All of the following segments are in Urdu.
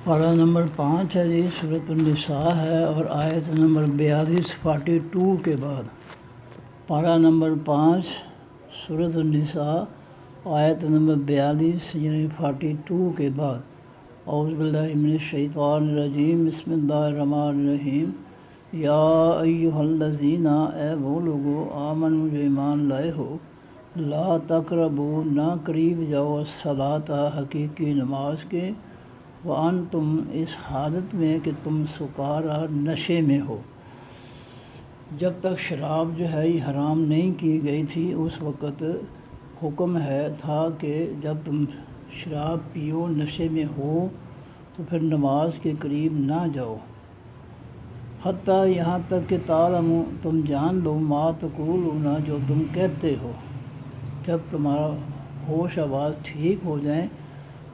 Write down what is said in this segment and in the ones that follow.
پارہ نمبر 5 ہے جی، سورۃ النساء ہے اور آیت نمبر 42 42 کے بعد۔ پارہ نمبر 5 سورۃ النساء آیت نمبر 42 یعنی 42 کے بعد۔ اعوذ باللہ من الشیطان الرجیم، بسم اللہ الرحمن الرحیم۔ یا ایھا الذین، اے وہ لوگو، آمنوا جو ایمان لائے ہو، لا تقربوا، نہ قریب جاؤ، الصلاۃ، حقیقی نماز کے، وانتم، اس حالت میں کہ تم سکارا، نشے میں ہو۔ جب تک شراب جو ہے یہ حرام نہیں کی گئی تھی، اس وقت حکم تھا کہ جب تم شراب پیو، نشے میں ہو، تو پھر نماز کے قریب نہ جاؤ۔ حتیٰ، یہاں تک کہ تعلموا، تم جان لو، ما تقولون، جو تم کہتے ہو۔ جب تمہارا ہوش آواز ٹھیک ہو جائیں،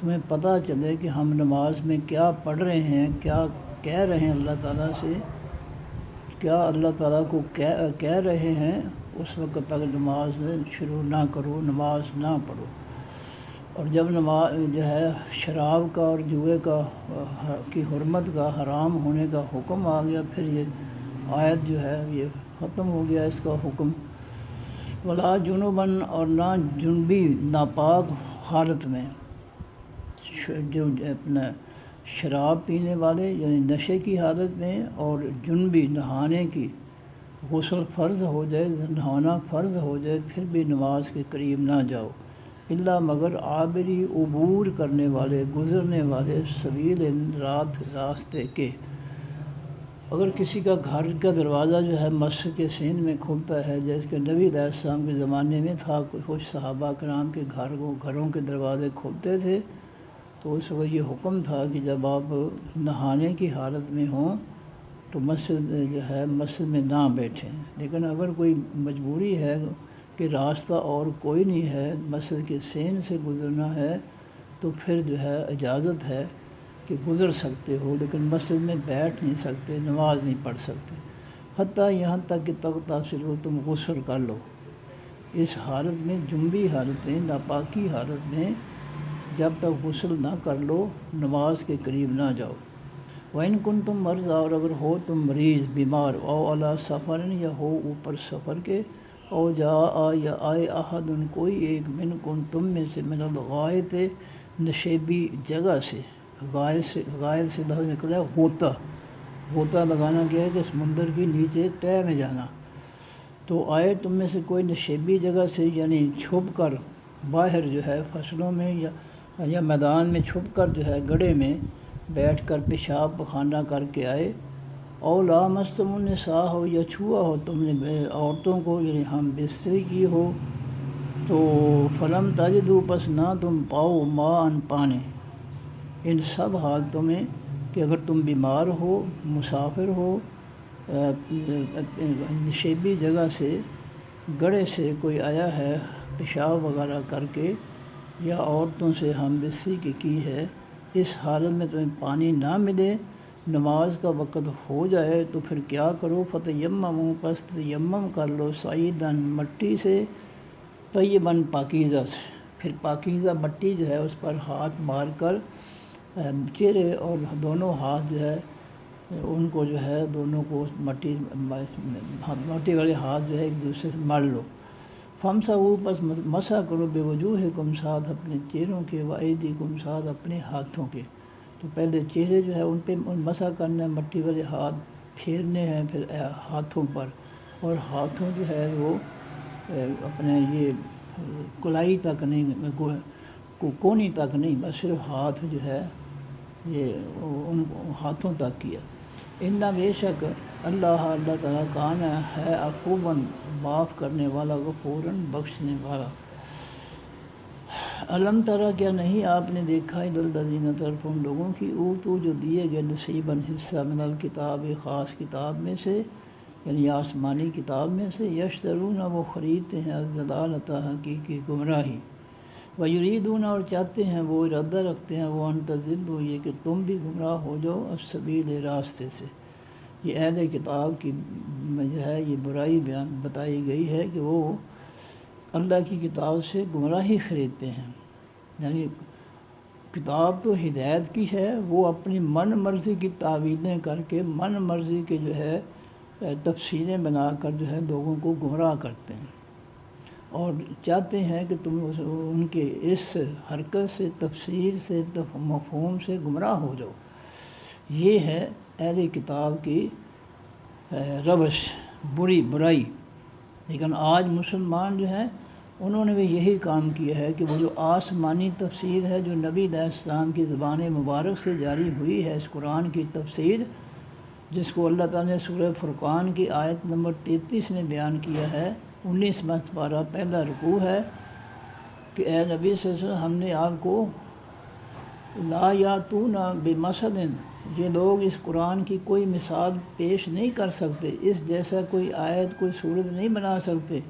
تمہیں پتہ چلے کہ ہم نماز میں کیا پڑھ رہے ہیں، کیا کہہ رہے ہیں اللہ تعالیٰ سے، کیا اللہ تعالیٰ کو کہہ رہے ہیں، اس وقت تک نماز شروع نہ کرو، نماز نہ پڑھو۔ اور جب نماز جو ہے شراب کا اور جوئے کی حرمت کا، حرام ہونے کا حکم آ گیا، پھر یہ آیت جو ہے یہ ختم ہو گیا اس کا حکم۔ ولا جنباً، اور نہ جنبی، ناپاک حالت میں، جو اپنا شراب پینے والے یعنی نشے کی حالت میں، اور جنبی، نہانے کی، غسل فرض ہو جائے، نہانا فرض ہو جائے، پھر بھی نماز کے قریب نہ جاؤ۔ الا، مگر عابری، عبور کرنے والے، گزرنے والے، سبیل، راستے کے۔ اگر کسی کا گھر کا دروازہ جو ہے مسجد کے سین میں کھلتا ہے، جیسے کہ نبی علیہ السلام کے زمانے میں تھا، کچھ صحابہ کرام کے گھروں کے دروازے کھلتے تھے، تو اس وقت یہ حکم تھا کہ جب آپ نہانے کی حالت میں ہوں تو مسجد میں نہ بیٹھیں۔ لیکن اگر کوئی مجبوری ہے کہ راستہ اور کوئی نہیں ہے، مسجد کے سین سے گزرنا ہے، تو پھر جو ہے اجازت ہے کہ گزر سکتے ہو، لیکن مسجد میں بیٹھ نہیں سکتے، نماز نہیں پڑھ سکتے۔ حتیٰ، یہاں تک کہ تغتسلوا، تم غسل کر لو۔ اس حالت میں، جنبی حالت میں، ناپاکی حالت میں، جب تک غسل نہ کر لو، نماز کے قریب نہ جاؤ۔ وَإِن كُنتُم مَرْضَىٰ، اور اگر ہو تم مریض، بیمار، او عَلَىٰ سَفَرٍ، یا ہو اوپر سفر کے، او جاء، یا آئے، احد، کوئی ایک، منکم، تم میں سے، من الغائط، نشیبی جگہ سے۔ غائط سے لفظ نکلا ہے غوطہ لگانا کیا ہے کہ سمندر کی نیچے تہہ میں جانا۔ تو آئے تم میں سے کوئی نشیبی جگہ سے، یعنی چھپ کر باہر جو ہے فصلوں میں یا میدان میں چھپ کر جو ہے گڑھے میں بیٹھ کر پیشاب پخانہ کر کے آئے۔ او لامستم النساء، ہو یا چھوا ہو تم نے عورتوں کو، یعنی ہم بستری کی ہو، تو فلم تجدوا، پس نہ تم پاؤ، ماء، پانی۔ ان سب حالتوں میں کہ اگر تم بیمار ہو، مسافر ہو، نشیبی جگہ سے، گڑھے سے کوئی آیا ہے پیشاب وغیرہ کر کے، یا عورتوں سے ہم بستری کی ہے، اس حالت میں تمہیں پانی نہ ملے، نماز کا وقت ہو جائے، تو پھر کیا کرو؟ فتیمموا، پس تیمم کر لو، صعیداً، مٹی سے، طیباً، پاکیزہ سے۔ پھر پاکیزہ مٹی جو ہے اس پر ہاتھ مار کر چہرے اور دونوں ہاتھ جو ہے ان کو جو ہے دونوں کو مٹی والے ہاتھ جو ہے ایک دوسرے سے مل لو۔ فامسحوا، پس مسح کرو، بوجوہکم، ساتھ اپنے چہروں کے، وایدیکم، ساتھ اپنے ہاتھوں کے۔ تو پہلے چہرے جو ہے ان پہ مسح کرنا ہے، مٹی والے ہاتھ پھیرنے ہیں، پھر ہاتھوں پر، اور ہاتھوں جو ہے وہ اپنے یہ کلائی تک نہیں، کونی تک نہیں، بس صرف ہاتھ جو ہے یہ ان ہاتھوں تک کیا۔ ان، بے شک، اللہ تعالیٰ، کان، ہے، عفواً، معاف کرنے والا، غفوراً، بخشنے والا۔ الم تری، کیا نہیں آپ نے دیکھا، الی الذین، طرف ان لوگوں کی، اوتوا، جو دیے گئے، نصیباً، حصہ، من الکتاب، خاص کتاب میں سے، یعنی آسمانی کتاب میں سے، یشترون، وہ خریدتے ہیں، الضلالۃ، حقیقی گمراہی، ویریدون، اور چاہتے ہیں، وہ ارادہ رکھتے ہیں، وہ ان تضلوا، یہ کہ تم بھی گمراہ ہو جاؤ، السبیل، راستے سے۔ یہ اہل کتاب کی جو ہے یہ برائی بتائی گئی ہے کہ وہ اللہ کی کتاب سے گمراہی خریدتے ہیں، یعنی کتاب تو ہدایت کی ہے، وہ اپنی من مرضی کی تعویلیں کر کے من مرضی کے جو ہے تفسیریں بنا کر جو ہے لوگوں کو گمراہ کرتے ہیں اور چاہتے ہیں کہ تم ان کے اس حرکت سے، تفسیر سے، مفہوم سے گمراہ ہو جاؤ۔ یہ ہے اہل کتاب کی روش، برائی۔ لیکن آج مسلمان جو ہیں انہوں نے بھی یہی کام کیا ہے کہ وہ جو آسمانی تفسیر ہے، جو نبی علیہ السلام کی زبان مبارک سے جاری ہوئی ہے، اس قرآن کی تفسیر، جس کو اللہ تعالیٰ نے سورہ فرقان کی آیت نمبر 33 میں بیان کیا ہے، 19واں پارہ پہلا رکوع ہے کہ اے نبی صلی اللہ علیہ وسلم، ہم نے آپ کو لا یاتون بمثل، یہ لوگ اس قرآن کی کوئی مثال پیش نہیں کر سکتے، اس جیسا کوئی آیت، کوئی صورت نہیں بنا سکتے،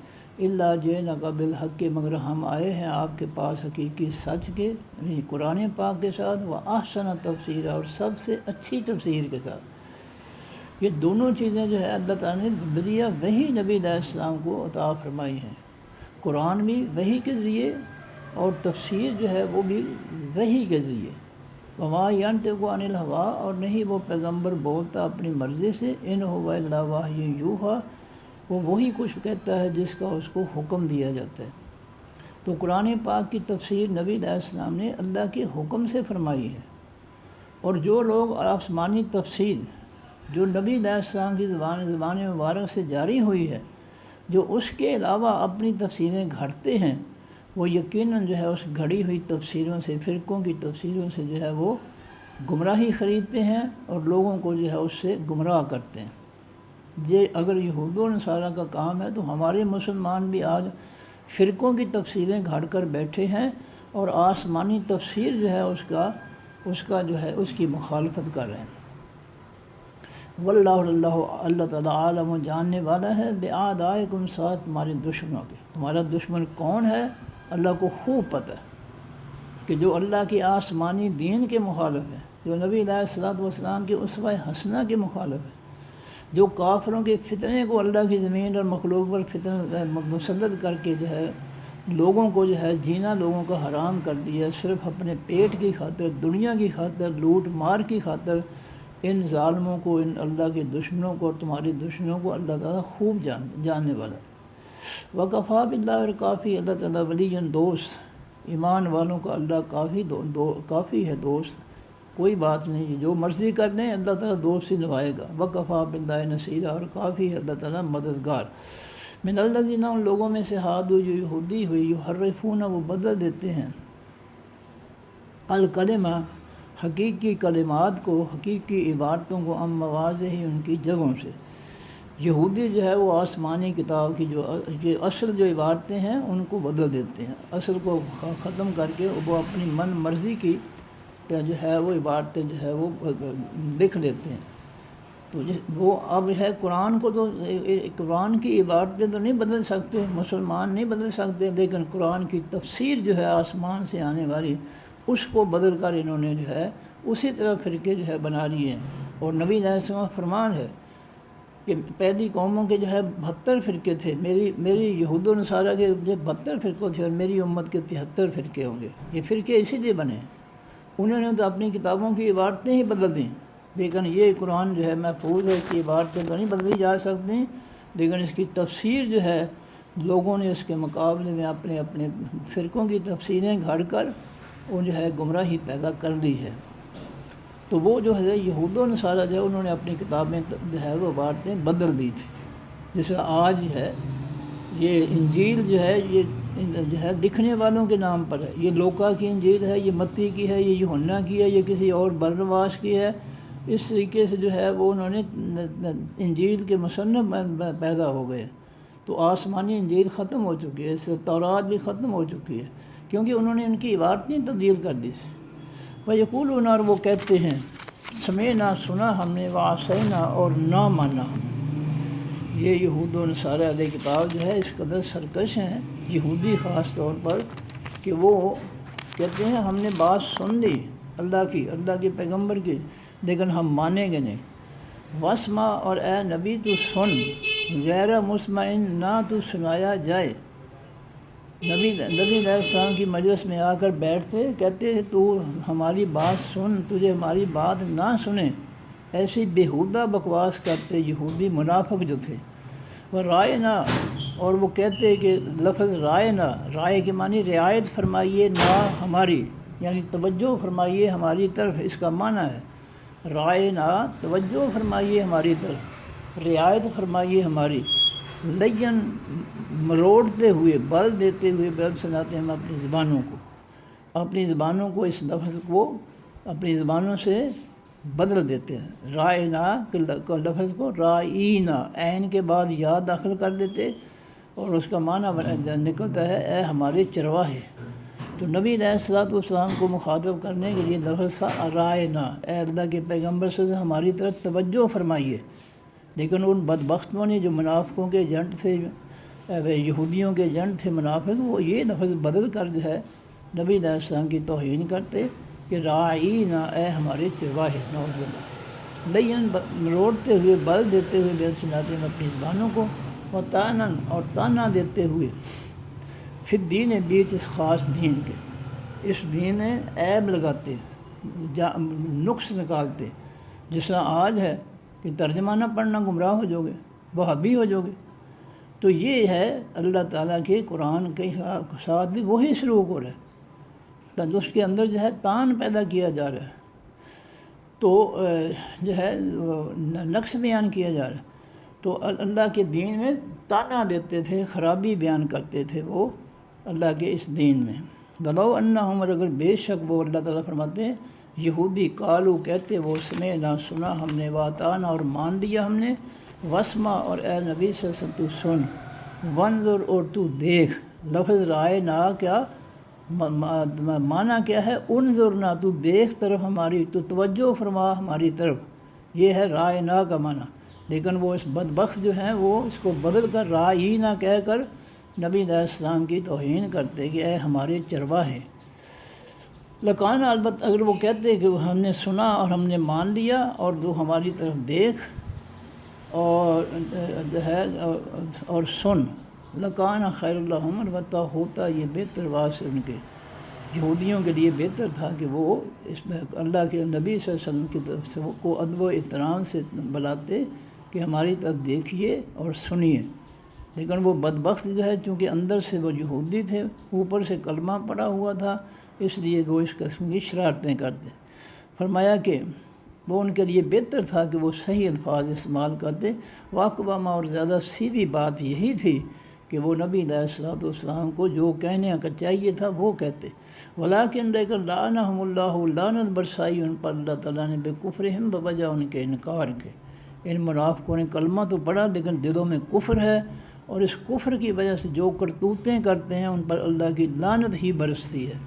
الا جئناک بالحق، مگر ہم آئے ہیں آپ کے پاس حقیقی سچ کے، یعنی قرآن پاک کے ساتھ، واحسن تفسیر، اور سب سے اچھی تفسیر کے ساتھ۔ یہ دونوں چیزیں جو ہے اللہ تعالیٰ نے ذریعہ وحی نبی علیہ السلام کو عطا فرمائی ہیں، قرآن بھی وحی کے ذریعے اور تفسیر جو ہے وہ بھی وحی کے ذریعے۔ وما ینطق عن الہوا، اور نہیں وہ پیغمبر بولتا اپنی مرضی سے، ان هو الا وحی یوحی، وہ وہی کچھ کہتا ہے جس کا اس کو حکم دیا جاتا ہے۔ تو قرآن پاک کی تفسیر نبی علیہ السلام نے اللہ کے حکم سے فرمائی ہے، اور جو لوگ آسمانی تفسیر جو نبی علیہ السلام کی زبان مبارک سے جاری ہوئی ہے، جو اس کے علاوہ اپنی تفسیریں گھڑتے ہیں، وہ یقیناً جو ہے اس گھڑی ہوئی تفسیروں سے، فرقوں کی تفسیروں سے جو ہے وہ گمراہی خریدتے ہیں اور لوگوں کو جو ہے اس سے گمراہ کرتے ہیں۔ اگر یہود و نصارہ کا کام ہے تو ہمارے مسلمان بھی آج فرقوں کی تفسیریں گھڑ کر بیٹھے ہیں اور آسمانی تفسیر جو ہے اس کا جو ہے اس کی مخالفت کر رہے ہیں۔ واللہ اللہ تعالیٰ عالم، جاننے والا ہے، بِأَعْدَائِكُمْ، ساتھ تمہارے دشمنوں کے۔ ہمارا دشمن کون ہے اللہ کو خوب پتہ ہے، کہ جو اللہ کی آسمانی دین کے مخالف ہے، جو نبی علیہ السلام کی اسوہ حسنہ کے مخالف ہے، جو کافروں کے فتنے کو اللہ کی زمین اور مخلوق پر فتنہ مسلط کر کے جو ہے لوگوں کو جو ہے جینا لوگوں کا حرام کر دیا، صرف اپنے پیٹ کی خاطر، دنیا کی خاطر، لوٹ مار کی خاطر، ان ظالموں کو، ان اللہ کے دشمنوں کو اور تمہاری دشمنوں کو اللہ تعالیٰ خوب جاننے والا۔ وکفیٰ باللہ، اور کافی اللہ تعالیٰ ولی، دوست، ایمان والوں کا اللہ کافی ہے دوست، کوئی بات نہیں، جو مرضی کر لیں اللہ تعالیٰ دوست ہی نبھائے گا۔ وکفیٰ باللہ نصیرا، اور کافی ہے اللہ تعالیٰ مددگار۔ من الذین، ان لوگوں میں سے، ہادوا، جو یہودی ہوئی، یحرفون، وہ بدل دیتے ہیں، الکلمہ، حقیقی کلمات کو، حقیقی عبارتوں کو، عن مواضعہ، ان کی جگہوں سے۔ یہودی جو ہے وہ آسمانی کتاب کی جو اصل جو عبارتیں ہیں ان کو بدل دیتے ہیں، اصل کو ختم کر کے وہ اپنی من مرضی کی جو ہے وہ عبارتیں جو ہے وہ لکھ لیتے ہیں۔ تو وہ اب ہے قرآن کو، تو قرآن کی عبارتیں تو نہیں بدل سکتے، مسلمان نہیں بدل سکتے، لیکن قرآن کی تفسیر جو ہے آسمان سے آنے والی، اس کو بدل کر انہوں نے جو ہے اسی طرح فرقے جو ہے بنا لیے ہیں۔ اور نبی علیہ السلام فرمان ہے کہ پہلی قوموں کے جو ہے 72 فرقے تھے، میری یہود و نصارہ کے جو 72 فرقے تھے، اور میری امت کے 73 فرقے ہوں گے۔ یہ فرقے اسی لیے بنے ہیں، انہوں نے تو اپنی کتابوں کی عبارتیں ہی بدل دیں، لیکن یہ قرآن جو ہے محفوظ ہے کہ عبارتیں تو نہیں بدلی جا سکتی، لیکن اس کی تفسیر جو ہے لوگوں نے اس کے مقابلے میں اپنے فرقوں کی تفسیریں گھڑ کر وہ جو ہے گمراہی پیدا کر لی ہے۔ تو وہ جو ہے یہود و نصارہ جو ہے انہوں نے اپنی کتابیں جو ہے وہ عبارتیں بدل دی تھی، جیسے آج ہے یہ انجیل جو ہے یہ جو ہے لکھنے والوں کے نام پر ہے، یہ لوکا کی انجیل ہے، یہ متی کی ہے، یہ یوحنا کی ہے، یہ کسی اور برنواس کی ہے۔ اس طریقے سے جو ہے وہ انہوں نے انجیل کے مصنف پیدا ہو گئے۔ تو آسمانی انجیل ختم ہو چکی ہے، اس سے تورات بھی ختم ہو چکی ہے، کیونکہ انہوں نے ان کی عبارتیں تبدیل کر دی۔ وَيَقُولُونَ، اور وہ کہتے ہیں، سمعنا، سنا ہم نے، وَعَصَيْنَا، اور نہ مانا۔ یہ یہود و نصارہ علیہ کتاب جو ہے اس قدر سرکش ہیں، یہودی خاص طور پر، کہ وہ کہتے ہیں ہم نے بات سن لی اللہ کے پیغمبر کی، لیکن ہم مانیں گے نہیں۔ وَاسْمَعْ، اور اے نبی تو سن، غیر مسمعن، نہ تو سنایا جائے، نبی علیہ السلام کی مجلس میں آ کر بیٹھتے، کہتے تو ہماری بات سن، تجھے ہماری بات نہ سنے، ایسی بیہودہ بکواس کرتے یہودی منافق جو تھے۔ وہ رائے نہ، اور وہ کہتے کہ لفظ رائے نہ، رائے کے معنی رعایت فرمائیے نہ ہماری، یعنی توجہ فرمائیے ہماری طرف، اس کا معنی ہے رائے نہ، توجہ فرمائیے ہماری طرف، رعایت فرمائیے ہماری، لین مروڑتے ہوئے، بل دیتے ہوئے، بل سناتے ہم اپنی زبانوں کو اس لفظ کو اپنی زبانوں سے بدل دیتے ہیں۔ رائنا کے لفظ کو رائینا، عین کے بعد یا داخل کر دیتے اور اس کا معنی نکلتا ہے اے ہمارے چرواہے۔ تو نبی علیہ السلام کو مخاطب کرنے کے لیے لفظ تھا رائنا، اے اللہ کے پیغمبر سے ہماری طرف توجہ فرمائیے۔ لیکن ان بدبختوں نے جو منافقوں کے ایجنٹ تھے، یہودیوں کے ایجنٹ تھے منافق، وہ یہ لفظ بدل کر جو ہے نبی علیہ السلام کی توہین کرتے کہ رائینا، اے ہمارے چرواہے، نعوذ باللہ، لین مروڑتے ہوئے، بل دیتے ہوئے، بل سناتے ہیں اپنی زبانوں کو، وطانن، اور تانا دیتے ہوئے، پھر دین بیچ اس خاص دین کے، اس دین میں عیب لگاتے، نقص نکالتے، جس طرح آج ہے کہ ترجمہ نہ پڑھنا گمراہ ہو جاؤ گے، وہابی ہو جاؤ گے۔ تو یہ ہے اللہ تعالیٰ کے قرآن کے ساتھ بھی وہی سلوک ہو رہا ہے، تو اس کے اندر جو ہے تان پیدا کیا جا رہا ہے، تو جو ہے نقص بیان کیا جا رہا ہے۔ تو اللہ کے دین میں تانا دیتے تھے، خرابی بیان کرتے تھے وہ اللہ کے اس دین میں۔ ولو انہم، اور اگر بے شک وہ، اللہ تعالیٰ فرماتے ہیں یہودی، قالو کہتے وہ، سمعنا سنا ہم نے، واتانا اور مان لیا ہم نے، وسما اور اے نبی صلی اللہ علیہ وسلم تو سن، وانظر اور تو دیکھ۔ لفظ رائے نہ کیا معنی کیا ہے؟ انظرنا، تو دیکھ طرف ہماری، تو توجہ فرما ہماری طرف، یہ ہے رائے نہ کا معنی۔ لیکن وہ اس بدبخت جو ہیں وہ اس کو بدل کر رائے نہ کہہ کر نبی علیہ السلام کی توہین کرتے کہ اے ہمارے چرواہے۔ لکان، البتہ اگر وہ کہتے کہ ہم نے سنا اور ہم نے مان لیا اور تو ہماری طرف دیکھ اور جو ہے اور سن، لکان خیر اللہم، البتہ ہوتا یہ بہتر واسطے ان کے یہودیوں کے لیے بہتر تھا کہ وہ اس میں اللہ کے نبی صلی اللہ علیہ وسلم کی طرف سے کو ادب و احترام سے بلاتے کہ ہماری طرف دیکھیے اور سنیے۔ لیکن وہ بدبخت جو ہے چونکہ اندر سے وہ یہودی تھے، اوپر سے کلمہ پڑا ہوا تھا، اس لیے وہ اس قسم کی شرارتیں کرتے۔ فرمایا کہ وہ ان کے لیے بہتر تھا کہ وہ صحیح الفاظ استعمال کرتے، واقبہ، اور زیادہ سیدھی بات یہی تھی کہ وہ نبی علیہ السلام کو جو کہنے کا چاہیے تھا وہ کہتے۔ ولیکن لیکن لعنہم اللہ، لعنت برسائی ان پر اللہ تعالیٰ نے، بکفرہم، بوجہ ان کے انکار کے۔ ان منافقوں نے کلمہ تو پڑھا لیکن دلوں میں کفر ہے، اور اس کفر کی وجہ سے جو کرتوتیں کرتے ہیں ان پر اللہ کی لعنت ہی برستی ہے۔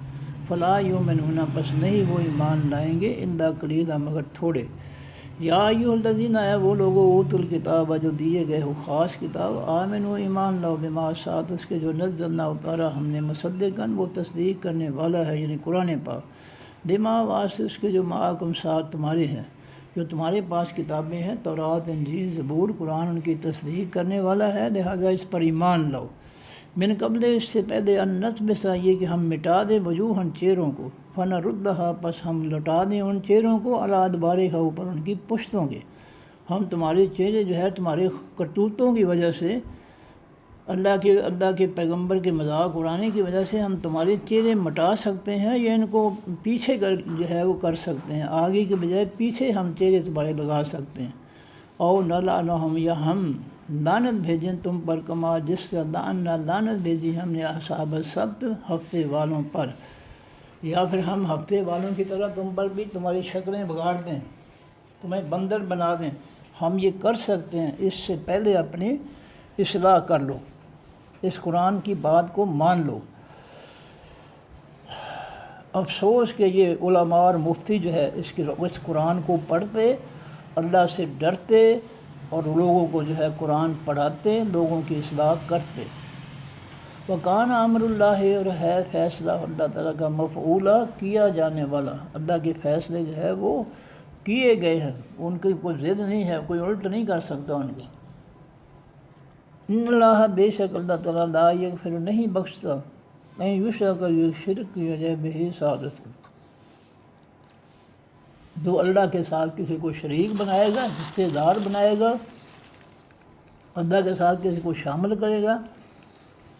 فلا یؤمنون، پس نہیں وہ ایمان لائیں گے، الا قلیلا، مگر تھوڑے۔ یا ایھا الذین، اے وہ لوگوں، اوتوا الکتاب، جو دیے گئے ہو خاص کتاب، آمنوا، ایمان لاؤ، بما، ساتھ اس کے جو نزلنا اتارا ہم نے، مصدقاً، وہ تصدیق کرنے والا ہے، یعنی قرآن پاک، بما، واسطے اس کے جو معکم، ساتھ تمہارے ہیں، جو تمہارے پاس کتابیں ہیں، تورات، انجیل، زبور، قرآن ان کی تصدیق کرنے والا ہے، لہٰذا اس پر ایمان لاؤ۔ من قبل، اس سے پہلے، ان نطمس، یہ کہ ہم مٹا دیں، وجوہاً، چہروں کو، فنردھا، پس ہم لوٹا دیں ان چہروں کو، علی ادبارہا، اوپر ان کی پشتوں کے۔ ہم تمہارے چہرے جو ہے تمہارے کرتوتوں کی وجہ سے، اللہ کے پیغمبر کے مذاق اڑانے کی وجہ سے ہم تمہارے چہرے مٹا سکتے ہیں، یا ان کو پیچھے کر جو ہے وہ کر سکتے ہیں، آگے کے بجائے پیچھے ہم چہرے تمہارے لگا سکتے ہیں۔ او نلعنہم، یا ہم لعنت بھیجیں تم پر، کما، جس سے لعنت بھیجی ہم نے اصحاب السبت، ہفتے والوں پر، یا پھر ہم ہفتے والوں کی طرح تم پر بھی تمہاری شکلیں بگاڑ دیں، تمہیں بندر بنا دیں، ہم یہ کر سکتے ہیں۔ اس سے پہلے اپنی اصلاح کر لو، اس قرآن کی بات کو مان لو۔ افسوس کہ یہ علماء اور مفتی جو ہے اس قرآن کو پڑھتے، اللہ سے ڈرتے اور لوگوں کو جو ہے قرآن پڑھاتے، لوگوں کی اصلاح کرتے۔ وکان امر اللہ، اور ہے فیصلہ اللہ تعالیٰ کا، مفعولا، کیا جانے والا۔ اللہ کے فیصلے جو ہے وہ کیے گئے ہیں، ان کی کوئی ضد نہیں ہے، کوئی الٹ نہیں کر سکتا ان کی۔ ان اللہ، بے شک اللہ تعالیٰ، لا یغفر، نہیں بخشتا، کہیں یشرک یہ شرک کی وجہ بہی سعادت، جو اللہ کے ساتھ کسی کو شریک بنائے گا، حصے دار بنائے گا، اللہ کے ساتھ کسی کو شامل کرے گا،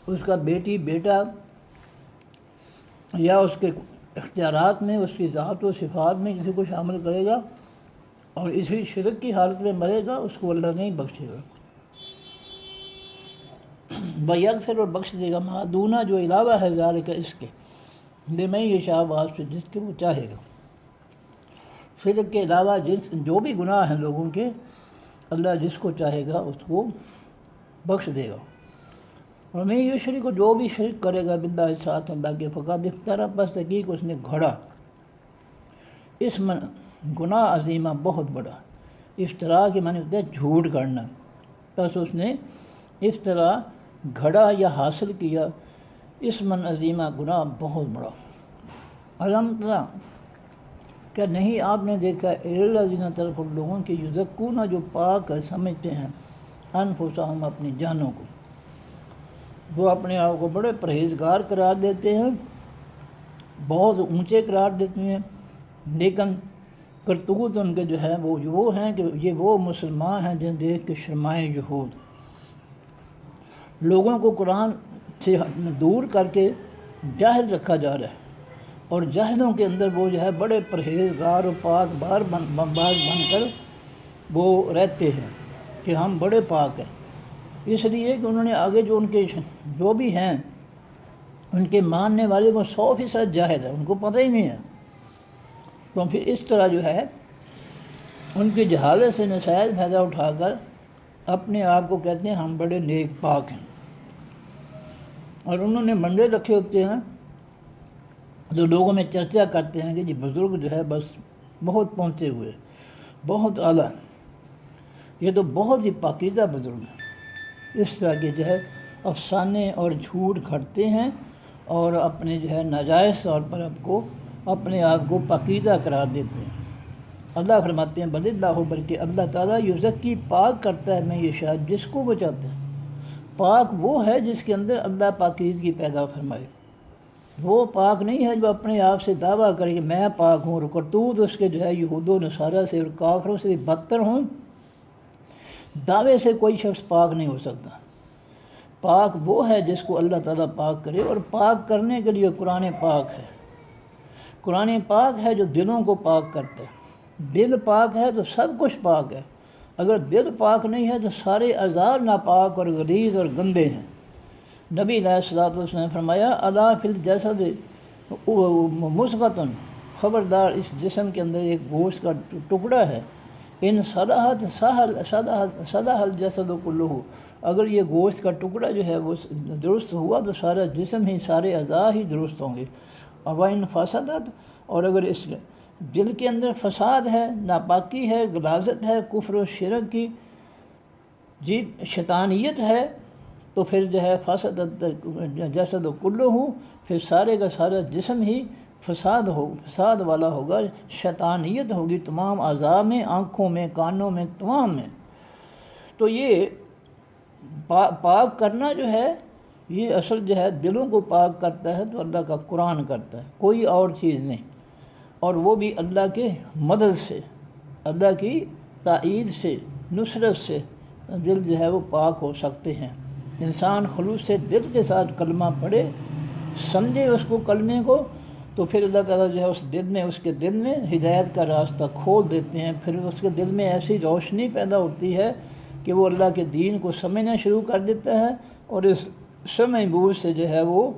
اس کا بیٹی بیٹا یا اس کے اختیارات میں، اس کی ذات و صفات میں کسی کو شامل کرے گا اور اسی شرک کی حالت میں مرے گا، اس کو اللہ نہیں بخشے گا۔ بیغفر اور بخش دے گا ما دونہ جو علاوہ ہے ذالک اس کے، لمن یشاء واسطے جس کے وہ چاہے گا۔ شرک کے علاوہ جو بھی گناہ ہیں لوگوں کے، اللہ جس کو چاہے گا اس کو بخش دے گا۔ اور میں یہ شرک کو جو بھی شرک کرے گا باللہ ساتھ اللہ کے، فقط افترا پس تحقیق اس نے گھڑا، اس من گناہ عظیمہ بہت بڑا، افترا کے معنی ہوتا ہے جھوٹ کرنا، بس اس نے افترا گھڑا یا حاصل کیا اس من عظیمہ گناہ بہت بڑا۔ علم ترا کیا نہیں آپ نے دیکھا الذین طرف لوگوں کے یزکون جو پاک سمجھتے ہیں انفسہم اپنی جانوں کو، وہ اپنے آپ کو بڑے پرہیزگار قرار دیتے ہیں، بہت اونچے قرار دیتے ہیں، لیکن کرتوت ان کے جو ہے وہ ہیں کہ یہ وہ مسلمان ہیں جن دیکھ کے شرمائے یہود، لوگوں کو قرآن سے دور کر کے جاہل رکھا جا رہا ہے، اور جاہلوں کے اندر وہ جو ہے بڑے پرہیزگار و پاک بار بن کر وہ رہتے ہیں کہ ہم بڑے پاک ہیں، اس لیے کہ انہوں نے آگے جو ان کے جو بھی ہیں ان کے ماننے والے وہ 100% جاہل ہے، ان کو پتہ ہی نہیں ہے، تو پھر اس طرح جو ہے ان کی جہالت سے نسائل فائدہ اٹھا کر اپنے آپ کو کہتے ہیں ہم بڑے نیک پاک ہیں، اور انہوں نے منڈے رکھے ہوتے ہیں جو لوگوں میں چرچا کرتے ہیں کہ یہ بزرگ جو ہے بس بہت پہنچے ہوئے، بہت اعلیٰ، یہ تو بہت ہی پاکیزہ بزرگ ہیں۔ اس طرح کے جو ہے افسانے اور جھوٹ گھڑتے ہیں اور اپنے جو ہے ناجائز طور پر اپنے آپ کو پاکیزہ قرار دیتے ہیں۔ اللہ فرماتے ہیں بل اللہ، بلکہ اللہ تعالیٰ یزکی پاک کرتا ہے میں یہ شاید جس کو وہ چاہتا ہے، پاک وہ ہے جس کے اندر اللہ پاکیزگی پیدا فرمائے، وہ پاک نہیں ہے جو اپنے آپ سے دعویٰ کرے کہ میں پاک ہوں، اور کرتوت اس کے جو ہے یہود و نصارہ سے اور کافروں سے بھی بدتر ہوں، دعوے سے کوئی شخص پاک نہیں ہو سکتا۔ پاک وہ ہے جس کو اللہ تعالیٰ پاک کرے، اور پاک کرنے کے لیے قرآن پاک ہے، قرآن پاک ہے جو دلوں کو پاک کرتا ہے، دل پاک ہے تو سب کچھ پاک ہے، اگر دل پاک نہیں ہے تو سارے اعضاء ناپاک اور غلیظ اور گندے ہیں۔ نبی علیہ الصلوۃ والسلام نے فرمایا الا فی الجسد مضغۃ، خبردار اس جسم کے اندر ایک گوشت کا ٹکڑا ہے، ان صلحت صلح الجسد کلہ، اگر یہ گوشت کا ٹکڑا جو ہے وہ درست ہوا تو سارا جسم ہی، سارے اعضاء ہی درست ہوں گے، اور ان فسدت، اور اگر اس دل کے اندر فساد ہے، ناپاکی ہے، غلاظت ہے، کفر و شرک کی جی شیطانیت ہے، تو پھر جو ہے فسدت جسد کلہ، پھر سارے کا سارا جسم ہی فساد والا ہوگا، شیطانیت ہوگی تمام اعضاء میں، آنکھوں میں، کانوں میں، تمام میں۔ تو یہ پاک کرنا جو ہے یہ اصل جو ہے دلوں کو پاک کرتا ہے تو اللہ کا قرآن کرتا ہے، کوئی اور چیز نہیں، اور وہ بھی اللہ کے مدد سے، اللہ کی تائید سے، نصرت سے دل جو ہے وہ پاک ہو سکتے ہیں۔ انسان خلوص سے دل کے ساتھ کلمہ پڑھے، سمجھے اس کو کلمے کو، تو پھر اللہ تعالیٰ جو ہے اس کے دل میں ہدایت کا راستہ کھول دیتے ہیں، پھر اس کے دل میں ایسی روشنی پیدا ہوتی ہے کہ وہ اللہ کے دین کو سمجھنا شروع کر دیتا ہے، اور اس سمجھ بوجھ سے جو ہے وہ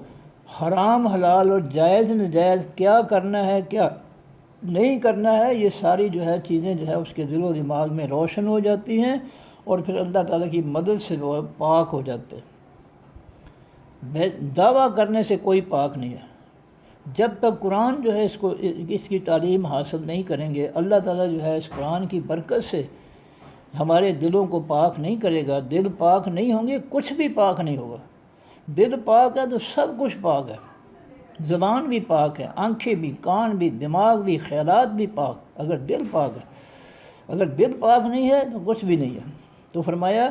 حرام حلال اور جائز ناجائز کیا کرنا ہے کیا نہیں کرنا ہے، یہ ساری جو ہے چیزیں جو ہے اس کے دل و دماغ میں روشن ہو جاتی ہیں، اور پھر اللہ تعالیٰ کی مدد سے وہ پاک ہو جاتے ہیں۔ دعویٰ کرنے سے کوئی پاک نہیں ہے، جب تک قرآن جو ہے اس کی تعلیم حاصل نہیں کریں گے، اللہ تعالیٰ جو ہے اس قرآن کی برکت سے ہمارے دلوں کو پاک نہیں کرے گا، دل پاک نہیں ہوں گے کچھ بھی پاک نہیں ہوگا۔ دل پاک ہے تو سب کچھ پاک ہے، زبان بھی پاک ہے، آنکھیں بھی، کان بھی، دماغ بھی، خیالات بھی پاک، اگر دل پاک ہے۔ اگر دل پاک نہیں ہے تو کچھ بھی نہیں ہے۔ تو فرمایا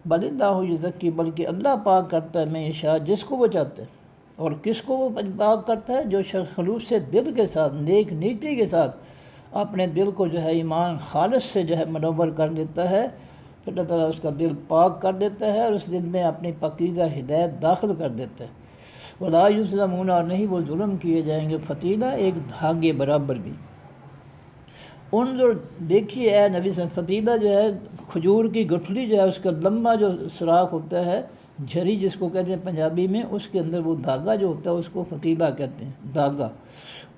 بل اللہ یزکی، بلکہ اللہ پاک کرتا ہے میں یشاء جس کو وہ چاہتا ہے، اور کس کو وہ پاک کرتا ہے؟ جو شخص خلوص سے دل کے ساتھ، نیک نیتی کے ساتھ اپنے دل کو جو ہے ایمان خالص سے جو ہے منور کر دیتا ہے، پھر اللہ تعالیٰ اس کا دل پاک کر دیتا ہے اور اس دل میں اپنی پاکیزہ ہدایت داخل کر دیتا ہے۔ ولا یظلمون، اور نہیں وہ ظلم کیے جائیں گے فتیلہ، ایک دھاگے برابر بھی۔ ان جو دیکھیے اے نبی صلی اللہ علیہ وسلم، فتیلہ جو ہے کھجور کی گٹھلی جو ہے اس کا لمبا جو سوراخ ہوتا ہے، جھری جس کو کہتے ہیں پنجابی میں، اس کے اندر وہ دھاگا جو ہوتا ہے اس کو فتیلہ کہتے ہیں، دھاگا۔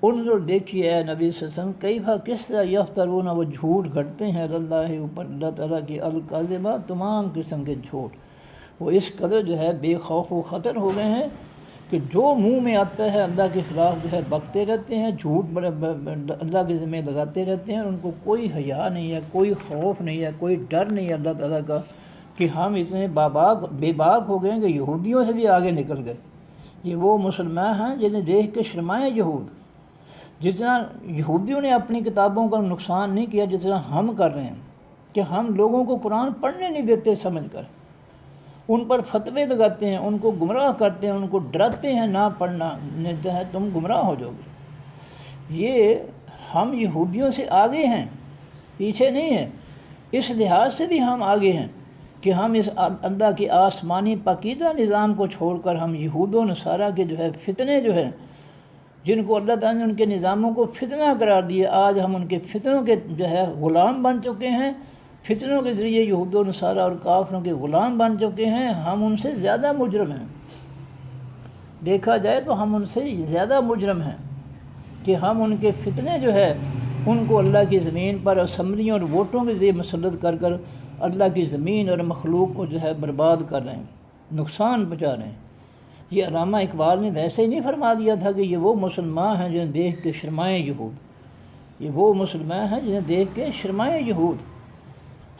ان جو دیکھیے اے نبی صلی اللہ علیہ وسلم، کیفا کس طرح یفترون، وہ جھوٹ گھڑتے ہیں اللہ اوپر اللہ تعالیٰ کی، الکاذبہ، تمام قسم کے جھوٹ۔ وہ اس قدر جو ہے بے خوف و خطر ہو گئے ہیں کہ جو منہ میں آتا ہے اللہ کے خلاف جو ہے بکتے رہتے ہیں، جھوٹ اللہ کے ذمہ لگاتے رہتے ہیں، ان کو کوئی حیا نہیں ہے، کوئی خوف نہیں ہے، کوئی ڈر نہیں ہے اللہ تعالیٰ کا، کہ ہم اتنے بے باک ہو گئے ہیں کہ یہودیوں سے بھی آگے نکل گئے۔ یہ وہ مسلمان ہیں جنہیں دیکھ کے شرمائے یہود۔ جتنا یہودیوں نے اپنی کتابوں کا نقصان نہیں کیا جتنا ہم کر رہے ہیں، کہ ہم لوگوں کو قرآن پڑھنے نہیں دیتے سمجھ کر، ان پر فتوے لگاتے ہیں، ان کو گمراہ کرتے ہیں، ان کو ڈراتے ہیں نہ پڑھنا، نہیں ہے تم گمراہ ہو جاؤ گے۔ یہ ہم یہودیوں سے آگے ہیں، پیچھے نہیں ہیں۔ اس لحاظ سے بھی ہم آگے ہیں کہ ہم اس اللہ کی آسمانی پاکیزہ نظام کو چھوڑ کر ہم یہود و نصارہ کے جو ہے فتنے جو ہیں، جن کو اللہ تعالیٰ نے ان کے نظاموں کو فتنہ قرار دیا، آج ہم ان کے فتنوں کے جو ہے غلام بن چکے ہیں، فتنوں کے ذریعے یہود و نصارہ اور کافروں کے غلام بن چکے ہیں۔ ہم ان سے زیادہ مجرم ہیں، دیکھا جائے تو ہم ان سے زیادہ مجرم ہیں کہ ہم ان کے فتنے جو ہے ان کو اللہ کی زمین پر اسمبلیوں اور ووٹوں کے ذریعے مسلط کر کر اللہ کی زمین اور مخلوق کو جو ہے برباد کر رہے ہیں، نقصان پہنچا رہے ہیں۔ یہ علامہ اقبال نے ویسے ہی نہیں فرما دیا تھا کہ یہ وہ مسلمان ہیں جنہیں دیکھ کے شرمائے یہود، یہ وہ مسلمان ہیں جنہیں دیکھ کے شرمائے یہود۔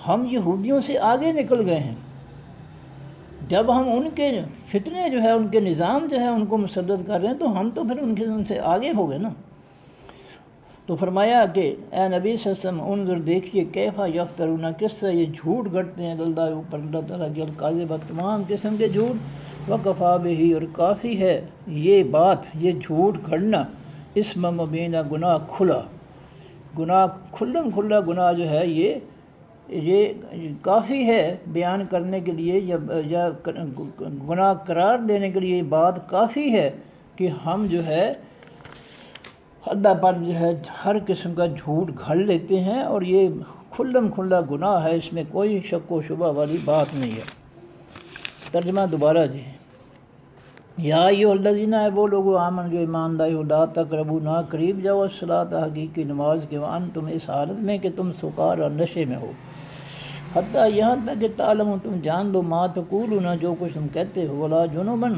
ہم یہودیوں سے آگے نکل گئے ہیں۔ جب ہم ان کے فتنے جو ہے، ان کے نظام جو ہے ان کو مسلط کر رہے ہیں، تو ہم تو پھر ان سے آگے ہو گئے نا۔ تو فرمایا کہ اے نبی صلی اللہ علیہ وسلم، انظر دیکھیے کیفا یفترون، کس طرح یہ جھوٹ گھڑتے ہیں اللہ اوپر اللہ تعالیٰ کی، الکاذبہ، تمام قسم کے جھوٹ، وکفا بہ، اور کافی ہے یہ بات، یہ جھوٹ گھڑنا، اسم مبینہ، گناہ کھلا، گناہ کھلم کھلا گناہ جو ہے یہ کافی ہے بیان کرنے کے لیے، یا گناہ قرار دینے کے لیے یہ بات کافی ہے کہ ہم جو ہے اللہ پر جو ہے ہر قسم کا جھوٹ گھڑ لیتے ہیں، اور یہ کھلم کھلا گناہ ہے، اس میں کوئی شک و شبہ والی بات نہیں ہے۔ ترجمہ دوبارہ جی۔ یا ایھا الذین، ہے وہ لوگ آمن جو ایمان لائے ہو، لا تقربوا، نہ قریب جاؤ، الصلاۃ، حقیقی نماز کے، وانتم، اس حالت میں کہ تم سکار اور نشے میں ہو، حتیٰ یہاں تک کہ تعلموا، تم جان لو، ما تقولون، جو کچھ تم کہتے ہو، ولا جنبا،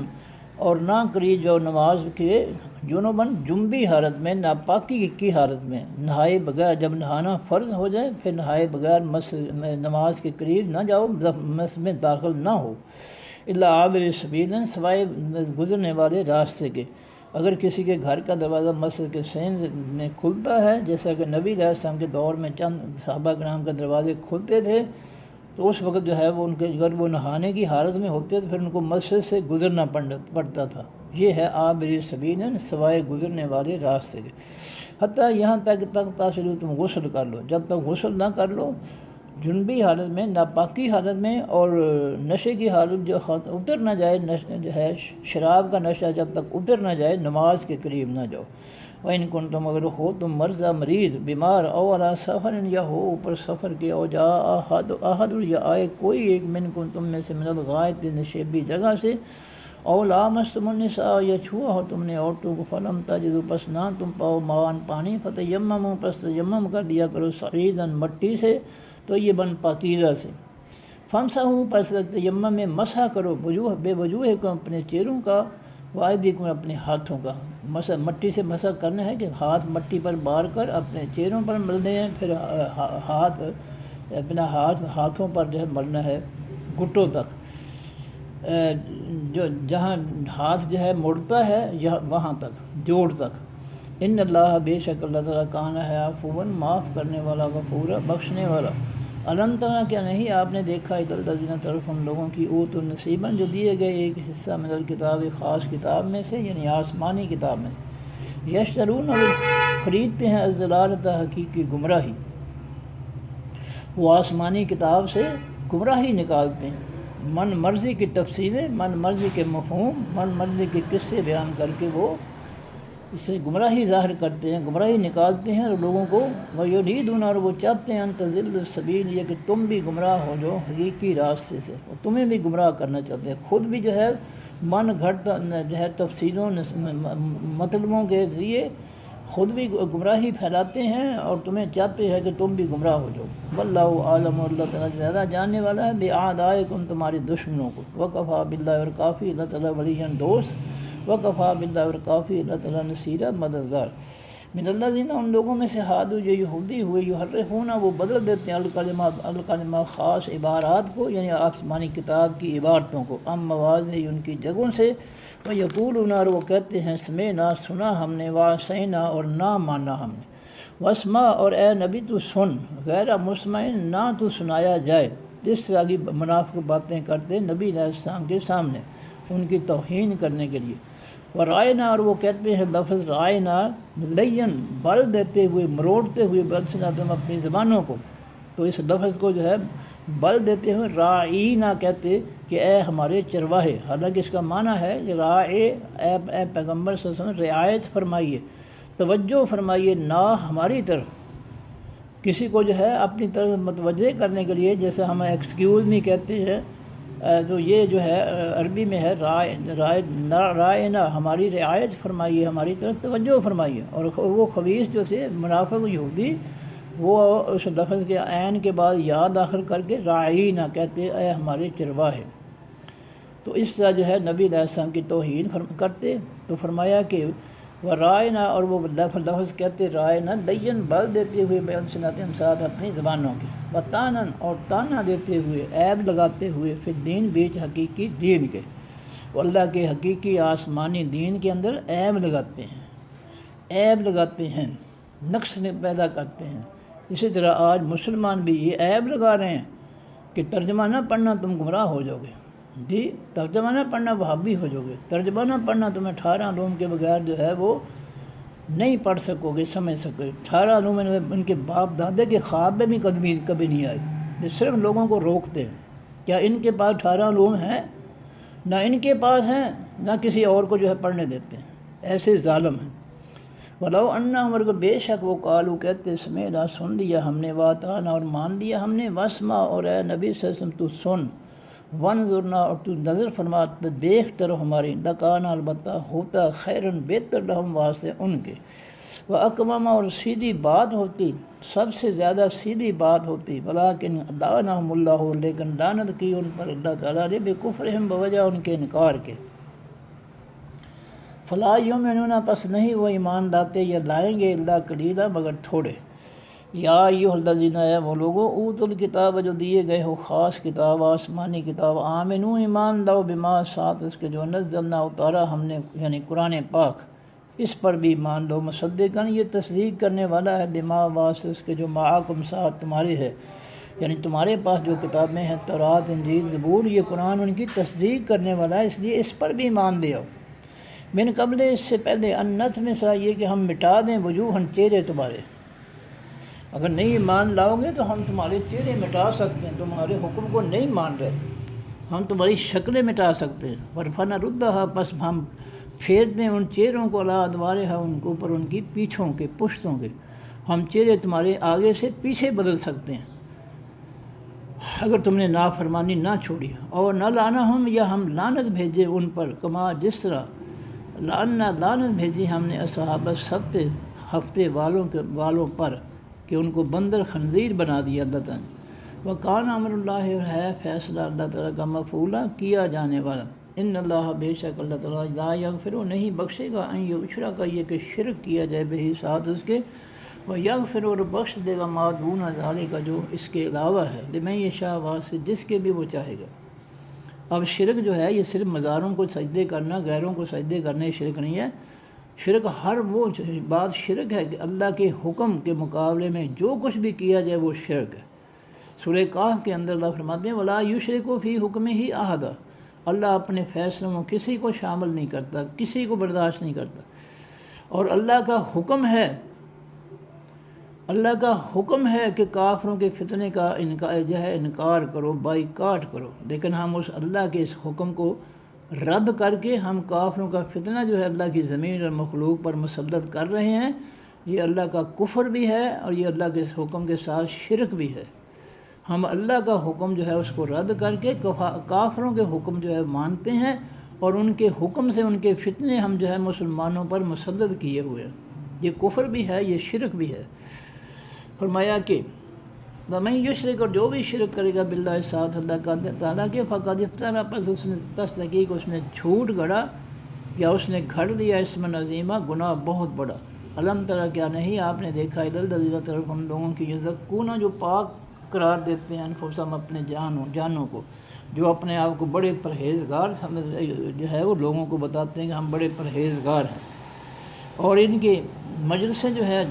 اور نہ قریب جاؤ نماز کے، جنباً جنبی حالت میں، ناپاکی کی حالت میں، نہائے بغیر، جب نہانا فرض ہو جائے پھر نہائے بغیر نماز کے قریب نہ جاؤ، مسجد میں داخل نہ ہو، الا عابر سبیل، سوائے گزرنے والے راستے کے۔ اگر کسی کے گھر کا دروازہ مسجد کے سین میں کھلتا ہے، جیسا کہ نبی علیہ السلام کے دور میں چند صحابہ کرام کے دروازے کھلتے تھے، تو اس وقت جو ہے وہ ان کے، اگر وہ نہانے کی حالت میں ہوتے تو پھر ان کو مسجد سے گزرنا پڑتا تھا۔ یہ ہے عابر سبیل، سوائے گزرنے والے راستے کے، حتیٰ یہاں تک تغتسلوا، تم غسل کر لو، جب تک غسل نہ کر لو، جنبی حالت میں، ناپاکی حالت میں، اور نشے کی حالت جو اتر نہ جائے، جو ہے شراب کا نشہ جب تک اتر نہ جائے، نماز کے قریب نہ جاؤ۔ وَإِن كُنتُمْ، اگر ہو تم مرضى، مریض، بیمار، او علی سفر، یا ہو اوپر سفر کے، او جاء احد، یا آئے کوئی ایک، منکم، تم میں سے، من الغائط، نشیبی جگہ سے، او لامستم النساء، یا چھوا ہو تم نے عورتوں کو، فلم تجدوا، پس نہ تم پاؤ، ماءً پانی، فتیمموا، پس تیمم کر دیا کرو، صعیداً مٹی سے، طیباً پاکیزہ سے، فامسحوا، پس تیمم میں مسح کرو، بے وجوہکم، اپنے چہروں کا، وایدیکم، اپنے ہاتھوں کا، مٹی سے مسح کرنا ہے کہ ہاتھ مٹی پر بار کر اپنے چہروں پر ملنے ہیں، پھر اپنا ہاتھوں پر جو ہے ملنا ہے گھٹوں تک، جو جہاں ہاتھ جو ہے مڑتا ہے وہاں تک، جوڑ تک۔ ان اللہ، بے شک اللہ تعالیٰ، کان ہے عفواً، معاف کرنے والا، غفورا، بخشنے والا، الم ترى کیا نہیں آپ نے دیکھا الذین طرف ان لوگوں کی اوتوا نصیبا جو دیے گئے ایک حصہ من الکتاب خاص کتاب میں سے یعنی آسمانی کتاب میں سے یشترون اور خریدتے ہیں الضلالۃ حقیقی گمراہی وہ آسمانی کتاب سے گمراہی نکالتے ہیں من مرضی کی تفصیلیں من مرضی کے مفہوم من مرضی کے قصے بیان کر کے وہ اس سے گمراہی ظاہر کرتے ہیں گمراہی نکالتے ہیں اور لوگوں کو وَيُرِيدُونَ اور وہ چاہتے ہیں ان تضلوا السبیل یہ کہ تم بھی گمراہ ہو جو حقیقی راستے سے اور تمہیں بھی گمراہ کرنا چاہتے ہیں خود بھی جو ہے من گھڑت جو ہے تفصیلوں مطلبوں کے ذریعے خود بھی گمراہی پھیلاتے ہیں اور تمہیں چاہتے ہیں کہ تم بھی گمراہ ہو جاؤ واللہ عالم اللہ تعالیٰ زیادہ جاننے والا ہے بِأَعْدَائِكُمْ تمہارے دشمنوں کو وَكَفَىٰ بِاللَّهِ اور کافی اللہ تعالیٰ ولیًا دوست وَكَفَىٰ بِاللَّهِ اور کافی اللہ تعالیٰ نصیرہ مددگار من الذین ان لوگوں میں سے ہادو جو یہودی ہوئے یحرفون وہ بدل دیتے ہیں الکلمہ خاص عبارات کو یعنی آسمانی کتاب کی عبارتوں کو مواضع ان کی جگہوں سے وَيَقُولُونَ اور وہ کہتے ہیں سمعنا سنا ہم نے وَعَصَيْنَا اور نہ مانا ہم نے وَاسْمَعْ اور اے نبی تو سن غیر مسمع نہ تو سنایا جائے اس طرح کی منافق باتیں کرتے نبی علیہ السلام کے سامنے ان کی توہین کرنے کے لیے رائنا اور وہ کہتے ہیں لفظ رائنا لین بل دیتے ہوئے مروڑتے ہوئے بلسناتم اپنی زبانوں کو تو اس لفظ کو جو ہے بل دیتے ہوئے رائنا کہتے کہ اے ہمارے چرواہے حالانکہ اس کا معنی ہے کہ اے پیغمبر صلی اللہ علیہ وسلم رعایت فرمائیے توجہ فرمائیے نہ ہماری طرف کسی کو جو ہے اپنی طرف متوجہ کرنے کے لیے جیسے ہم ایکسکیوز می کہتے ہیں تو یہ جو ہے عربی میں ہے رائنا ہماری رعایت فرمائیے ہماری طرف توجہ فرمائیے اور وہ خبیث جو تھے منافق یہودی وہ اس لفظ کے عین کے بعد یا داخل کر کے رائنا کہتے اے ہمارے چرواہے تو اس طرح جو ہے نبی علیہ السلام کی توہین کرتے تو فرمایا کہ وہ رائنا اور وہ لفظ کہتے رائنا لین بل دیتے ہوئے بلسناتہم ساتھ اپنی زبانوں کی وطانن اور تانا دیتے ہوئے عیب لگاتے ہوئے فی الدین بیچ حقیقی دین کے وہ اللہ کے حقیقی آسمانی دین کے اندر عیب لگاتے ہیں نقص پیدا کرتے ہیں اسی طرح آج مسلمان بھی یہ عیب لگا رہے ہیں کہ ترجمہ نہ پڑھنا تم گمراہ ہو جاؤ گے جی ترجمہ نہ پڑھنا وہابی ہو جاؤ گے ترجمہ نہ پڑھنا تمہیں 18 علوم کے بغیر جو ہے وہ نہیں پڑھ سکو گے سمجھ سکو گے 18 علوم ان کے باپ دادے کے خواب میں بھی کبھی نہیں آئے یہ صرف لوگوں کو روکتے ہیں کیا ان کے پاس 18 علوم ہیں نہ ان کے پاس ہیں نہ کسی اور کو جو ہے پڑھنے دیتے ہیں ایسے ظالم ہیں ولو انا عمر کو بے شک وہ قالو کہتے سمعنا سن لیا ہم نے واتانا اور مان لیا ہم نے واسمع اور اے نبی صلی اللہ علیہ وسلم تو سن ونظرنا اور تو نظر فرما دیکھ طرف ہماری لکانا البتہ ہوتا خیرن بہتر لہم واسطے ان کے وہ اقوامہ اور سیدھی بات ہوتی سب سے زیادہ سیدھی بات ہوتی ولیکن لعنہم اللہ لیکن لعنت کی ان پر اللہ تعالیٰ نے بکفرہم بوجہ ان کے انکار کے فلا یؤمنون پس نہیں وہ ایمان لاتے یا لائیں گے اللہ قلیلا مگر تھوڑے یا ایھا الذین اے وہ لوگوں اوتوا الکتاب جو دیے گئے ہو خاص کتاب آسمانی کتاب آمنو ایمان لاؤ بما ساتھ اس کے جو نزلنا اتارا ہم نے یعنی قرآن پاک اس پر بھی ایمان لو مصدقاً یہ تصدیق کرنے والا ہے بما واسطے اس کے جو معاکم ساتھ تمہارے ہے یعنی تمہارے پاس جو کتابیں ہیں تورات انجیل زبور یہ قرآن ان کی تصدیق کرنے والا ہے اس لیے اس پر بھی ایمان لے آؤ من قبل اس سے پہلے انت میں سا یہ کہ ہم مٹا دیں وجوہن چہرے تمہارے اگر نہیں ایمان لاؤ گے تو ہم تمہارے چہرے مٹا سکتے ہیں تمہارے حکم کو نہیں مان رہے ہم تمہاری شکلیں مٹا سکتے ہیں ورفن ردھا پس ہم پھیر دیں ان چہروں کو اللہ ادوارے ہے ان کے اوپر ان کی پیچھوں کے پشتوں کے ہم چہرے تمہارے آگے سے پیچھے بدل سکتے ہیں اگر تم نے نافرمانی نہ چھوڑی اور نہ لانا ہم یا ہم لعنت بھیجے ان پر کما جس طرح لعنت بھیجی ہم نے اصحاب السبت ہفتے والوں پر کہ ان کو بندر خنزیر بنا دیا اللہ تعالیٰ نے وکان امر اللہ اور ہے فیصلہ اللہ تعالیٰ کا مفعولہ کیا جانے والا ان اللہ بے شک اللہ تعالیٰ لا یغفر نہیں بخشے گا ان یشرک یہ کہ شرک کیا جائے بہی ساتھ اس کے ویغفر اور بخش دے گا ما دون ذالک کا جو اس کے علاوہ ہے لمن یشاء واسطے جس کے بھی وہ چاہے گا اب شرک جو ہے یہ صرف مزاروں کو سجدے کرنا غیروں کو سجدے کرنے شرک نہیں ہے شرک ہر وہ بات شرک ہے کہ اللہ کے حکم کے مقابلے میں جو کچھ بھی کیا جائے وہ شرک ہے سورہ کہف کے اندر اللہ فرماتے ہیں ولا یشرک فی حکمہ احد، اللہ اپنے فیصلوں میں کسی کو شامل نہیں کرتا، کسی کو برداشت نہیں کرتا۔ اور اللہ کا حکم ہے، اللہ کا حکم ہے کہ کافروں کے فتنے کا انکار کرو، بائیکاٹ کرو، لیکن ہم اس اللہ کے اس حکم کو رد کر کے ہم کافروں کا فتنہ جو ہے اللہ کی زمین اور مخلوق پر مسلط کر رہے ہیں۔ یہ اللہ کا کفر بھی ہے اور یہ اللہ کے اس حکم کے ساتھ شرک بھی ہے۔ ہم اللہ کا حکم جو ہے اس کو رد کر کے کافروں کے حکم جو ہے مانتے ہیں، اور ان کے حکم سے ان کے فتنے ہم جو ہے مسلمانوں پر مسلط کیے ہوئے ہیں۔ یہ کفر بھی ہے، یہ شرک بھی ہے۔ فرمایا کہ وَمَن یشرک، اور جو بھی شرک کرے گا باللہ ساتھ اللہ کا تعالیٰ کے، فقد افترا، پس تحقیق اس نے جھوٹ گڑا یا اس نے گھڑ دیا اسم عظیمہ، گناہ بہت بڑا۔ علم ترا، کیا نہیں آپ نے دیکھا الذین، طرف ہم لوگوں کی یزکون، جو پاک قرار دیتے ہیں انفسہم، اپنے جانوں کو، جو اپنے آپ کو بڑے پرہیزگار جو ہے وہ لوگوں کو بتاتے ہیں کہ ہم بڑے پرہیزگار ہیں۔ اور ان کے مجلسیں جو ہے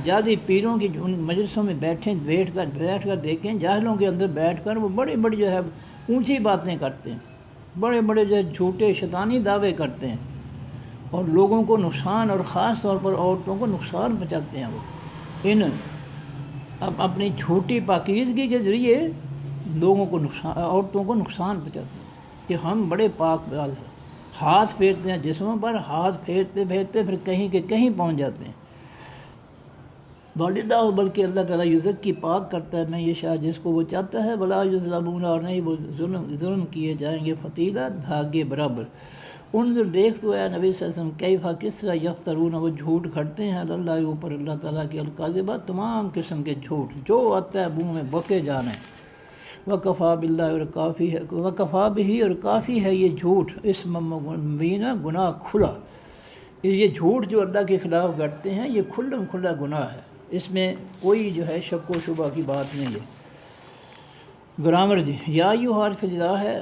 جادی پیروں کی، ان مجلسوں میں بیٹھ کر دیکھیں، جاہلوں کے اندر بیٹھ کر وہ بڑی جو ہے اونچی باتیں کرتے ہیں، بڑے جو ہے جھوٹے شیطانی دعوے کرتے ہیں، اور لوگوں کو نقصان، اور خاص طور پر عورتوں کو نقصان پہنچاتے ہیں۔ وہ اپنی جھوٹی پاکیزگی کے ذریعے لوگوں کو عورتوں کو نقصان پہنچاتے ہیں کہ ہم بڑے پاک بال ہیں۔ ہاتھ پھیرتے ہیں جسموں پر، ہاتھ پھیرتے پھر کہیں کے کہیں پہنچ جاتے ہیں۔ والدہ، بلکہ اللہ تعالیٰ یزکی، پاک کرتا ہے میں یہ شاہ جس کو وہ چاہتا ہے، ولا یظلمون، اور نہیں وہ ظلم کیے جائیں گے، فتیلہ، دھاگے برابر۔ انظر، دیکھ تو اے نبی صلی اللہ علیہ وسلم، کیفا، کس طرح، یفترون، وہ جھوٹ کھڑتے ہیں اللہ اوپر اللہ تعالیٰ کے، الکاذبہ، تمام قسم کے جھوٹ، جو آتا ہے منہ میں بکے جانا ہے۔ وکفا باللہ، اور کافی ہے، وکفا بھی، اور کافی ہے یہ جھوٹ، اسم مبین، گناہ کھلا۔ یہ جھوٹ جو اللہ کے خلاف کرتے ہیں یہ کھلا گناہ ہے، اس میں کوئی جو ہے شک و شبہ کی بات نہیں ہے۔ گرامر جی، یا یو حرف جدا ہے،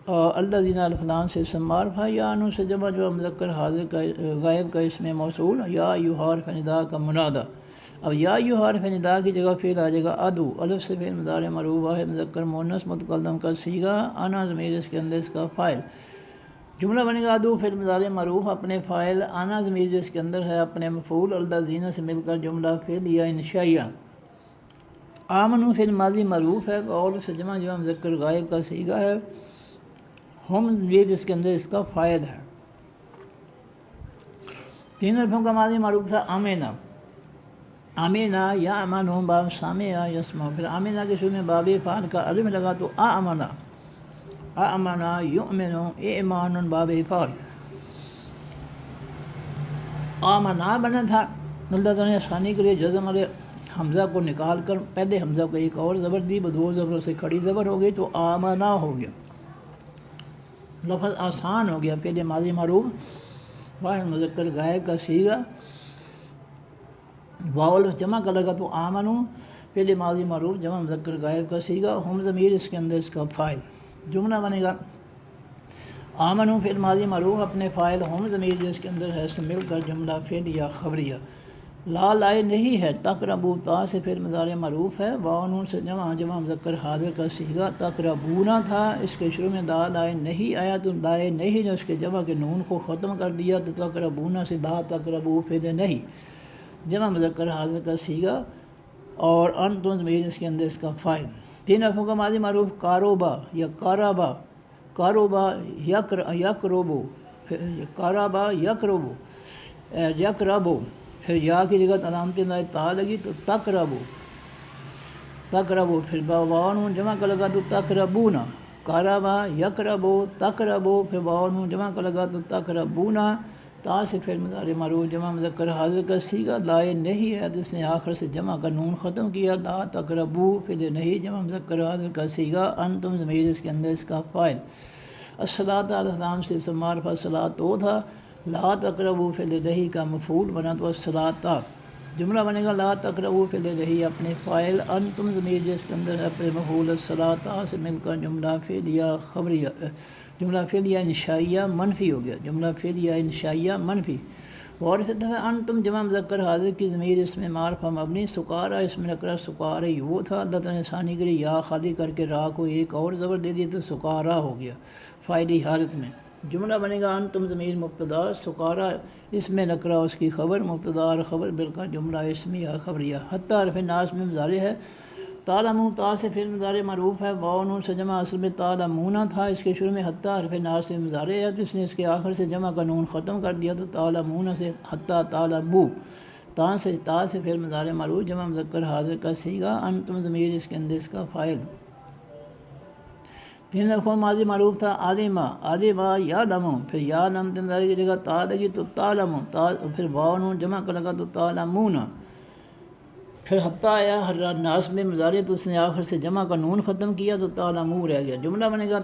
اللہ دینا الفلان سے سمارفا، یا انو سے جمع جو مذکر حاضر کا غائب کا اسم موصول، یا یو حرف ندا کا منادا۔ اب یا یو حرف ندا کی جگہ فعل آ جائے گا ادو، الف سے فعل مضارع مرفوع واحد مذکر مؤنث متکلم کا صیغہ، انا ضمیر اس کے اندر اس کا فاعل۔ جملہ بنے گا ادو فعل مضارع معروف اپنے فاعل، انا ضمیر جس کے اندر ہے اپنے مفعول، الذین سے مل کر جملہ فعلیہ انشائیہ۔ آمنو فعل ماضی معروف ہے، قول سے جمع جو مذکر غائب کا صیغہ ہے، ہم ضمیر جس کے اندر اس کا فاعل ہے۔ تین حرفوں کا ماضی معروف تھا آمینہ، آمینہ یا امن باب سامع یسمع، پھر آمینہ کے شروع میں باب فعل کا الف لگا تو آمنہ، آمنہ یؤمن، ایمان باب فعل۔ آمنہ بنا تھا، اللہ تعالیٰ نے آسانی کے لیے جزم والے حمزہ کو نکال کر پہلے حمزہ کو ایک اور زبر دی، دو زبروں سے کھڑی زبر ہو گئی تو آمنہ ہو گیا، لفظ آسان ہو گیا۔ پہلے ماضی معروف واحد مذکر غائب کا صیغہ، واو الف جمع کا لگا تو آمنو، پہلے ماضی معروف جمع مذکر غائب کا صیغہ، ہم ضمیر اس کے اندر اس کا فاعل۔ جملہ بنے گا آمنو فعل ماضی معروف اپنے فاعل، ہم ضمیر جس کے اندر ہے سے مل کر جملہ فعلیہ خبریہ۔ لا لائے نہیں ہے، تقربو، تا سے فعل مضارع معروف ہے، واو نون سے جمع مذکر حاضر کا صیغہ، تقربونا تھا، اس کے شروع میں لا لائے نہیں آیا تو لائے نہیں جو اس کے جمع کے نون کو ختم کر دیا تو تقربونا سے لا تقربو فعل نہیں، جمع مذکر حاضر کا صیغہ، اور انتم ضمیر اس کے اندر اس کا فاعل۔ تین حرفوں کا ماضی معروف کاروبا یا کارابا، کاروبا یکربو، کارابا یکربو، یکربو، پھر یا کی جگہ علامت تا لگی تو تقربو، پھر واو نون جمع کا لگا تو تقربونا، کارابا یکربو تقربو، پھر واو نون جمع کا لگا تو تقربونا، تا سے پھر مضارع معروف جمع مذکر حاضر کا صیغہ، لائے نہیں ہے جس نے آخر سے جمع کا نون ختم کیا، لا تقربو فعل نہیں جمع مذکر حاضر کا صیغہ، انتم ضمیر اس کے اندر اس کا فاعل۔ الصلاۃ علی السلام سے سمارفہ الصلاۃ تو تھا، لا تقربو فعل نہیں کا مفعول بنا تو الصلاۃ، جملہ بنے گا لا تقربو فعل نہیں اپنے فاعل، انتم ضمیر جس کے اندر ہے اپنے مفعول، الصلاۃ سے مل کر جملہ فعلیہ خبریہ، جملہ فعلیہ انشائیہ منفی ہو گیا، جملہ فعلیہ انشائیہ منفی۔ اور پھر دفعہ ان تم جمع مذکر حاضر کی ضمیر اس میں معرفہ مبنی، سکارا اس میں نکرا، سکارا ہی وہ تھا، اللہ تعالیٰ نے ثانی کے لیے یا خالی کر کے را کو ایک اور زبر دے دی تو سکارا ہو گیا فاعلی حالت میں۔ جملہ بنے گا ان تم ضمیر مبتدا، سکارا اس میں نکرا اس کی خبر، مبتدا اور خبر بالکل جملہ اسمیہ خبریہ۔ حتی حرف ناس میں مضارع ہے، تعلمون تا سے فعل مضارع معروف ہے، واو نون سے جمع اصل میں تعلمون تھا، اس کے شروع میں حتی حرف ناس سے مضارع ہے تو اس نے اس کے آخر سے جمع کا نون ختم کر دیا تو تعلمون سے حتی تعلمو، تا سے فعل مضارع معروف جمع مذکر حاضر کا صیغہ، انتم ضمیر اس کے اندر اس کا فاعل۔ پھر مفعول ماضی معروف تھا عالما، عالما یعلم، پھر یا لم مضارع کی جگہ تا لگی تو تعلم، پھر واو نون جمع کا لگا تو تعلمون، پھر حتی آیا ہر ناس میں مضارع تو اس نے آخر سے جمع کا نون ختم کیا تو تعلمو رہ گیا۔ جملہ بنے گا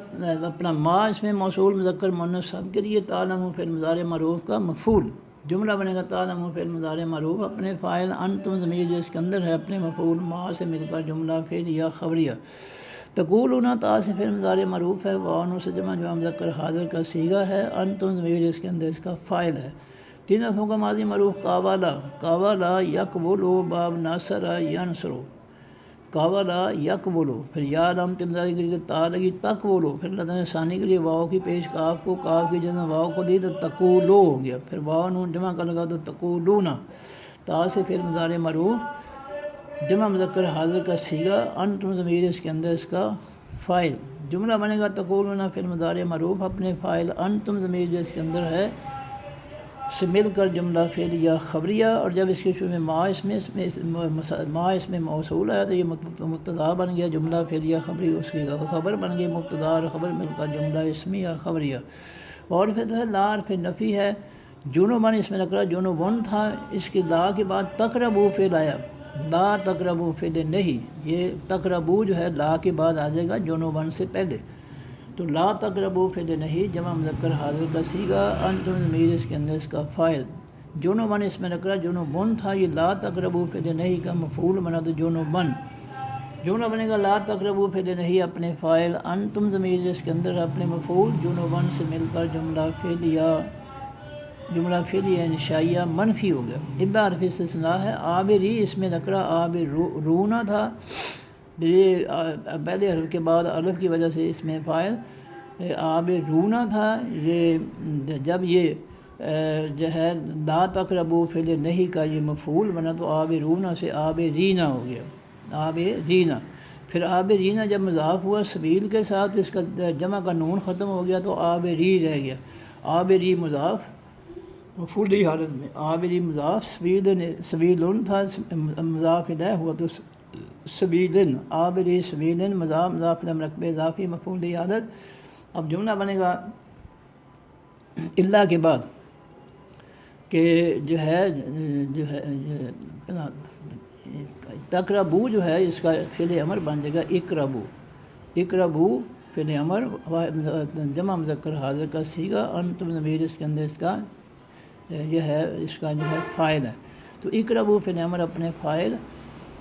اپنا ما اس میں موصول مذکر مؤنث سب کے لیے، تعلمو فعل مضارع معروف کا مفعول۔ جملہ بنے گا تعلمو فعل مضارع معروف اپنے فاعل، انتم ضمیر جو اس کے اندر ہے اپنے مفعول، ما سے مل کر جملہ فعلیہ خبریہ۔ تقولون تا سے فعل مضارع معروف ہے، واو نون سے جمع مذکر حاضر کا صیغہ ہے، انتم ضمیر اس کے اندر اس کا فاعل ہے۔ تین حرفوں کا ماضی معروف قابلا، قابلا یقبلو باب ناصر ینصرو، قابلا یقبلو، پھر یا لم مضارع کے لیے تا لگی تقبلو، پھر اللہ تعالیٰ نے ثانی کے لیے واو کی پیش کاف کو، کاف کی جگہ واو کو دی تو تقولو ہو گیا، پھر واو نون جمع کا لگا تو تقولون، تا سے فعل مضارع معروف جمع مذکر حاضر کا صیغہ، انتم ضمیر اس کے اندر اس کا فاعل۔ جملہ بنے گا تقولون فعل مضارع معروف اپنے فاعل، انتم ضمیر جو اس کے اندر ہے سے مل کر جملہ فعلیہ خبریہ، اور جب اس کے شروع میں ما اس میں موصول آیا تو یہ مبتدا بن گیا جملہ فعلیہ خبری، اس کی خبر بن گئی مبتدا اور خبر مل کر جملہ اسمیہ خبریہ۔ اور پھر لا حرف نفی ہے، جنوبن اس میں نکرا جنوبن تھا، اس کی لا کے بعد تقربو فعل آیا، لا تقربو فعل نہیں، یہ تقربو جو ہے لا کے بعد آ جائے گا جنوبن سے پہلے، تو لا تقربو فعل نہیں جمع مذکر حاضر کا صیغہ، انتم ضمیر اس کے اندر اس کا فاعل۔ جنوبن اس میں نکرا جنوبن تھا، یہ لا تقربو فعل نہیں کا مفعول بنا تو جنوبن۔ جملہ بنے گا لا تقربو فعل نہیں اپنے فاعل، انتم ضمیر اس کے اندر اپنے مفعول، جنوبن سے مل کر جملہ فعلیہ انشائیہ منفی ہو گیا۔ الا حرف استثناء ہے، آبری اس میں نکرا آب رونا تھا، یہ پہلے حرف کے بعد الف کی وجہ سے اس میں فاعل آب رونا تھا، یہ جب یہ جو ہے لا تقربو فعل نہیں کا یہ مفعول بنا تو آب رونا سے آب رینا ہو گیا، آب رینا۔ پھر آب رینا جب مضاف ہوا سبیل کے ساتھ اس کا جمع کا نون ختم ہو گیا تو آب ری رہ گیا، آب ری مضاف مفعولی حالت میں، آب ری مضاف سبیلن تھا، مضاف الیہ ہوا تو سبیلن، آب ری سبیلن مضاف مرکب اضافی مفعولی حالت۔ اب جملہ بنے گا الا کے بعد کہ جو ہے تقربو جو ہے اس کا فعل امر بن جائے گا اقربو، اقربو فعل امر جمع مذکر حاضر کا صیغہ، انتم ضمیر اس کے اندر اس کا جو ہے فاعل ہے، تو اقربو فعل امر اپنے فاعل،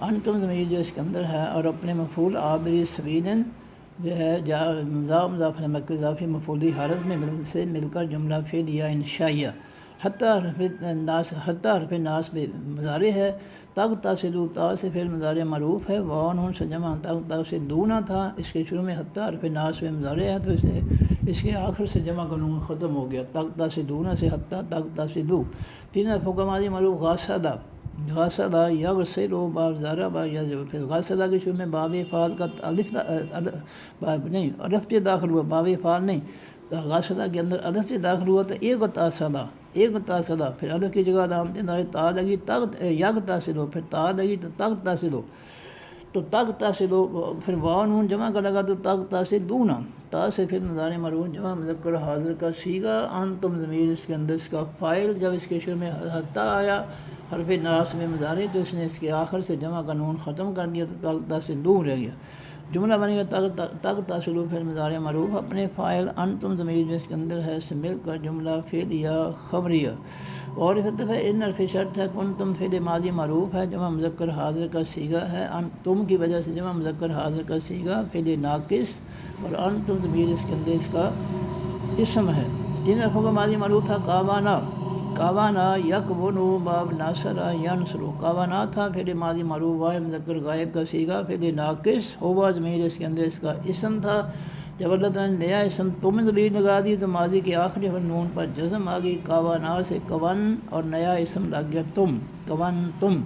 انتم ضمیر جو اس کے اندر ہے اور اپنے مفعول آبری سبیلن جو ہے مضاف مرکب اضافی مفعولی حالت میں مل کر جملہ فعلیہ انشائیہ۔ حتی حرف ناس میں مضارع ہے، تگ تصلو تا سے فعل مضارع معروف ہے، واو نون سے جمع تگ سے دونا تھا، اس کے شروع میں حتی حرف ناس میں مضارع ہے تو اس کے آخر سے جمع کا نون ختم ہو گیا، تگ تصدونا سے حتی تگ تصدو۔ تین حرفوں کا ماضی معروف غسلہ، غسلہ یغسلو باب ضربہ، پھر غسلہ کے شروع میں باب فعال کا الف سے داخل ہوا، باب فعال نہیں، غسلہ کے اندر الف سے داخل ہوا تو اغتسل، پھر الف کی جگہ علامت تا لگی یغتسلو، پھر تا لگی تو تغتسلو، تو تغتسلو، پھر واو نون جمع کا لگا تو تغتسلون، تا سے پھر مضارع مرفوع جمع مذکر حاضر کا صیغہ، انتم ضمیر اس کے اندر اس کا فاعل، جب اس کے شروع میں حتی آیا حرف ناس میں مضارع تو اس نے اس کے آخر سے جمع کا نون ختم کر دیا تو تغتسلون رہ گیا۔ جملہ بنے گا تغتسلو پھر مضارع معروف اپنے فاعل، انتم ضمیر جو اس کے اندر ہے سے مل کر جملہ فعلیہ خبریہ۔ اور اس دفعہ ان حرف شرط ہے، کنتم فعل ماضی معروف ہے جمع مذکر حاضر کا صیغہ ہے، تم کی وجہ سے جمع مذکر حاضر کا صیغہ فعل ناقص، اور انتم ضمیر اس کے اندر اس کا اسم ہے۔ تین حرفوں کا ماضی معروف ہے کاوانا یکونو باب ناصرہ ینصرو، کاوانا تھا فعل ماضی معروف واحد مذکر غائب کا صیغہ، فعل ناقص ہوا ضمیر اس کے اندر اس کا اسم تھا، جب اللہ تعالیٰ نے نیا اسم تم ضمیر لگا دی تو ماضی کے آخری حرف نون پر جزم آ گئی، کاوانا سے کون اور نیا اسم لگ گیا تم، کون تم۔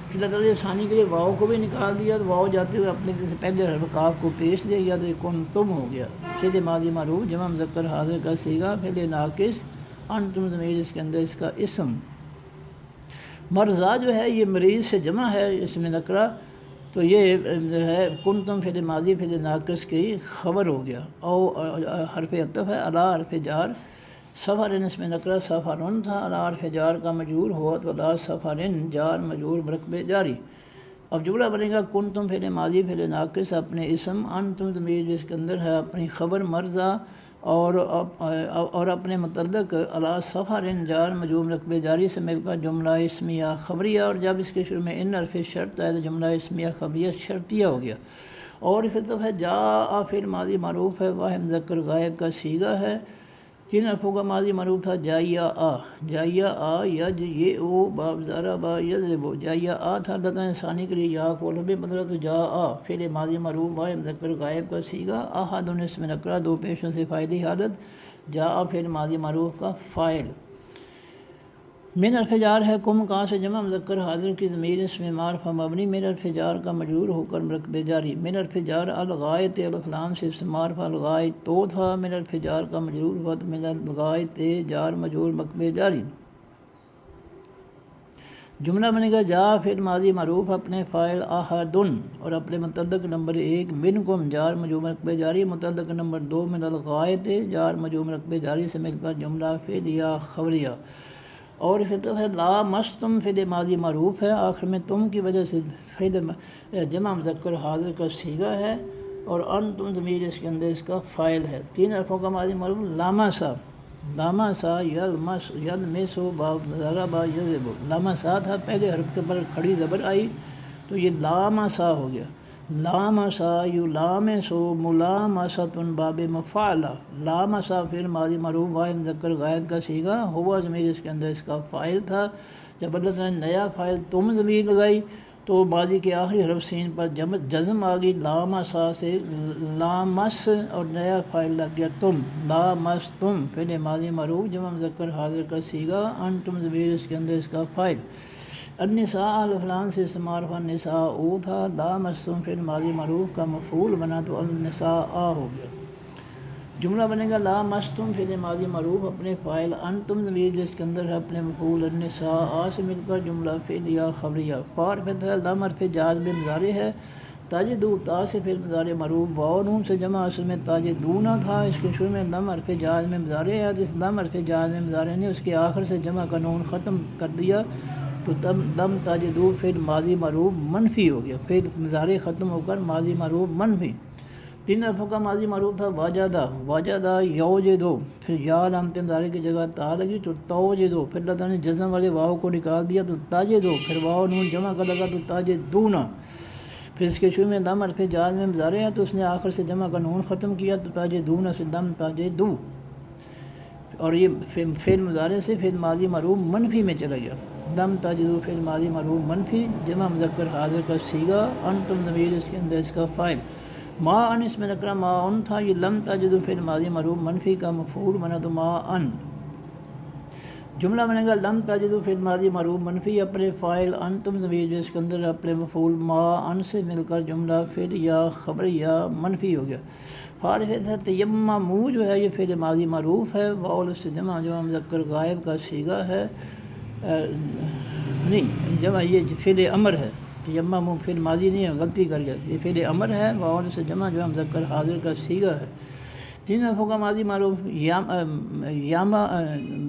پھر اللہ تعالیٰ نے ثانی کے لیے واؤ کو بھی نکال دیا تو واؤ جاتے ہوئے اپنے سے پہلے حرف کاف کو پیش دے گیا تو یہ کن تم ہو گیا، فعل ماضی معروف جمع مذکر حاضر کا صیغہ، فعل ناقص انتم ضمیر اس کے اندر اس کا اسم۔ مرضا جو ہے یہ مریض سے جمع ہے اس میں نکرہ، تو یہ جو ہے کن تم فعل ماضی فعل ناقص کی خبر ہو گیا، او حرف عطف ہے، علی حرف جار، سفرن اس میں نکرہ سفرن تھا، علی حرف جار کا مجرور ہوا تو علی سفرن جار مجرور برقب جاری۔ اب جملہ بنے گا کن تم فعل ماضی فعل ناقص اپنے اسم، انتم ضمیر جس کے اندر ہے اپنی خبر مرضا اور اپنے متعلق علی سفرن جار مجرور برقب جاری سے مل کر جملہ اسمیہ خبریہ، اور جب اس کے شروع میں ان حرف شرط آئے تو جملہ اسمیہ خبریہ شرطیہ ہو گیا۔ اور پھر تو ہے جا فعل ماضی معروف ہے واحد مذکر غائب کا صیغہ ہے، تین حرفوں کا ماضی معروف تھا جائیا آ یج یہ او باب زارا با یضربو، جائیا آ تھا، اللہ تعالیٰ نے ثانی کے لیے یا کو لبے بدلا تو جا آ فعل ماضی معروف واحد مذکر غائب کا صیغہ، احد اس میں نکرہ دو پیشوں سے فاعلی حالت، جا آ فعل ماضی معروف کا فاعل۔ من حرف جار ہے کم کہاں سے جمع مذکر حاضر کی ضمیر اس میں معرفہ مبنی، من حرف جار کا مجرور ہو کر مرکب جاری، من حرف جار الغائط الف لام سے اس معرفہ الغائط تو تھا، من حرف جار کا مجرور ہوا تو من الغائط جار مجرور مرکب جاری۔ جملہ بنے گا جا فعل ماضی معروف اپنے فاعل احدن اور اپنے متعلق نمبر ایک منکم جار مجرور مرکب جاری، متعلق نمبر دو من الغائط جار مجرور مرکب جاری سے مل کر جملہ فعلیہ خبریہ۔ اور پھر تو ہے لا مستم فعل ماضی معروف ہے، آخر میں تم کی وجہ سے فعل جمع مذکر حاضر کا صیغہ ہے، اور انتم ضمیر اس کے اندر اس کا فاعل ہے، تین حرفوں کا ماضی معروف لامسا یلمسو باب ضربا یضربو، لامسا تھا، پہلے حرف کے پر کھڑی زبر آئی تو یہ لامسا ہو گیا، لامسا یلامسو ملامست باب مفعلہ، لامسا فعل ماضی معروف واحد مذکر غائب کا صیغہ، ہوا ضمیر اس کے اندر اس کا فاعل تھا، جب اللہ تعالیٰ نے نیا فاعل تم ضمیر لگائی تو ماضی کے آخری حرف سین پر جزم آ گئی، لامسا سے لامس اور نیا فاعل لگ گیا تم، لامستم فعل ماضی معروف جمع مذکر حاضر کا صیغہ، انتم ضمیر اس کے اندر اس کا فاعل۔ النساء الف لام سے معرفہ نساء او تھا، لامستم فعل ماضی معروف کا مفعول بنا تو النساء ہو گیا۔ جملہ بنے گا لامستم فعل ماضی معروف اپنے فاعل انتم ضمیر جس کے اندر ہے اپنے مفعول النساء سے مل کر جملہ فعلیہ خبریہ۔ فار فتح لام حرف جازم مضارع ہے، تاجدو تا سے فعل مضارع معروف واو نون سے جمع اصل میں تاجدونا تھا، اس کے شروع میں لام حرف جازم مضارع ہے، اس لام حرف جازم مضارع نے اس کے آخر سے جمع کا نون ختم کر دیا تو تب لم تاجدو فعل ماضی معروف منفی ہو گیا، فعل مضارع ختم ہو کر ماضی معروف منفی۔ تین حرفوں کا ماضی معروف تھا واجدہ یوجدو، پھر یا علامت مضارع کی جگہ تا لگی تو توجدو، پھر اللہ تعالیٰ نے جزم والے واو کو نکال دیا تو تاجدو، پھر واو نون جمع کا لگا تو تاجدونا، پھر اس کے شروع میں لم حرف جازم مضارع ہے تو اس نے آخر سے جمع کا نون ختم کیا تو تاجدونا سے لم تاجدو، اور یہ فعل مضارع سے فعل ماضی معروف منفی میں چلا گیا، لم تاجدو فعل ماضی معروف منفی جمع مذکر حاضر کا صیغہ، انتم ضمیر اس کے اندر اس کا فاعل۔ ما ان اس میں نکرہ ما ان تھا، یہ لم تاجدو فعل ماضی معروف منفی کا مفعول بنا تو ما ان۔ جملہ بنے گا لم تاجدو فعل ماضی معروف منفی اپنے فاعل انتم ضمیر جو اس کے اندر اپنے مفعول ما ان سے مل کر جملہ فعلیہ خبریہ منفی ہو گیا۔ فارغ ہے تیممو جو ہے یہ فعل ماضی معروف ہے، واو سے جمع جو مذکر غائب کا صیغہ ہے، نہیں جمع یہ فعل امر ہے، تیممو فعل ماضی نہیں ہے، غلطی کر گیا، یہ فعل امر ہے، واو سے جمع جو مذکر حاضر کا صیغہ ہے۔ تین حرفوں کا ماضی معروف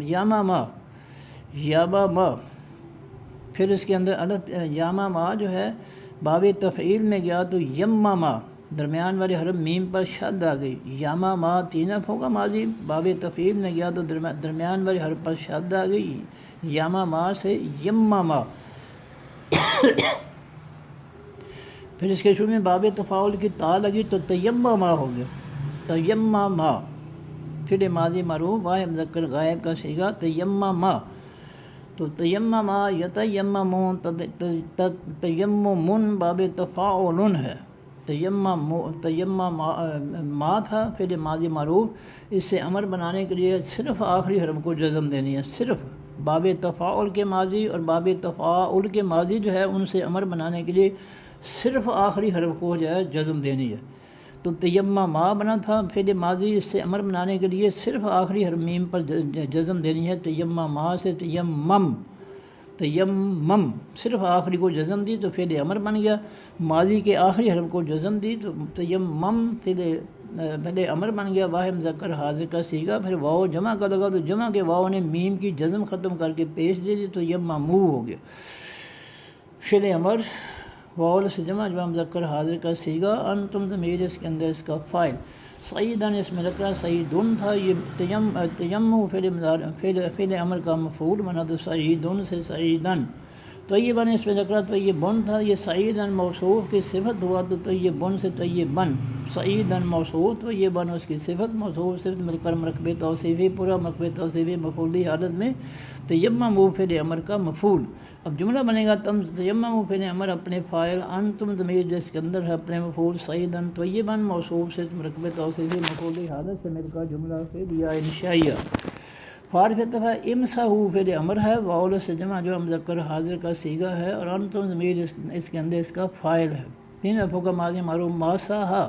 یاماما، پھر اس کے اندر یاماما جو ہے باب تفعیل میں گیا تو یماما، درمیان والے حرف میم پر شد آ گئی، یاماما تین حرفوں کا ماضی باب تفعیل میں گیا تو درمیان والے حرف پر شد آ گئی، یاماما سے یماما، پھر اس کے شروع میں باب تفاعل کی تا لگی تو تیمما ہو گیا، تیمما فعل ماضی معروف واحد مذکر غائب کا صیغہ تیمما، تو تیمما یتیممون، تیممن باب تفاعل ہے، تیمم ما تھا فعل ماضی معروف، اس سے امر بنانے کے لیے صرف آخری حرف کو جزم دینی ہے، صرف باب تفاعل کے ماضی اور باب تفاعل کے ماضی جو ہے ان سے امر بنانے کے لیے صرف آخری حرف کو جو ہے جزم دینی ہے۔ تو تیمما بنا تھا فعل ماضی، اس سے امر بنانے کے لیے صرف آخری حرف میم پر جزم دینی ہے، تیمما سے تیمم، تیمم صرف آخری کو جزم دی تو فعل امر بن گیا، ماضی کے آخری حرف کو جزم دی تو تیمم فعل امر بن گیا، واحد مذکر حاضر کا صیغہ، پھر واو جمع کا لگا تو جمع کے واو نے میم کی جزم ختم کر کے پیش دے دی تو یممو ہو گیا، فعل امر واول سے جمع مذکر حاضر کا صیغہ، انتم ضمیر اس کے اندر اس کا فاعل، سعیدن اس میں رکھا سعیدن تھا، یہ تیمم فعل امر کا مفعول بنا تو سعیدن سے سعیدن، طیبن اس میں رکھا طیبن تھا، یہ سعیدن موصوف کی صفت ہوا تو طیبن سے طیبن، سعیدن موصوف طیبن اس کی صفت، موصوف صفت مل کر مرکب توصیفی، پورا مرکب توصیفی مفعولی حالت میں تیمموا فعل امر کا مفعول۔ اب جملہ بنے گا تم تیمموا فعل امر اپنے فاعل، انتم ضمیر جس کے اندر ہے اپنے مفعول، سعیدن طیبن موصوف سے مرکب توصیفی مفعولی حالت سے مل کر جملہ فعلیہ انشائیہ۔ فارف اتفاق امسحوا فعل امر ہے، واول سے جمع جو مذکر حاضر کا صیغہ ہے، اور انتم ضمیر اس کے اندر اس کا فاعل ہے، تین حرفوں کا ماضی معروف، ماسحا،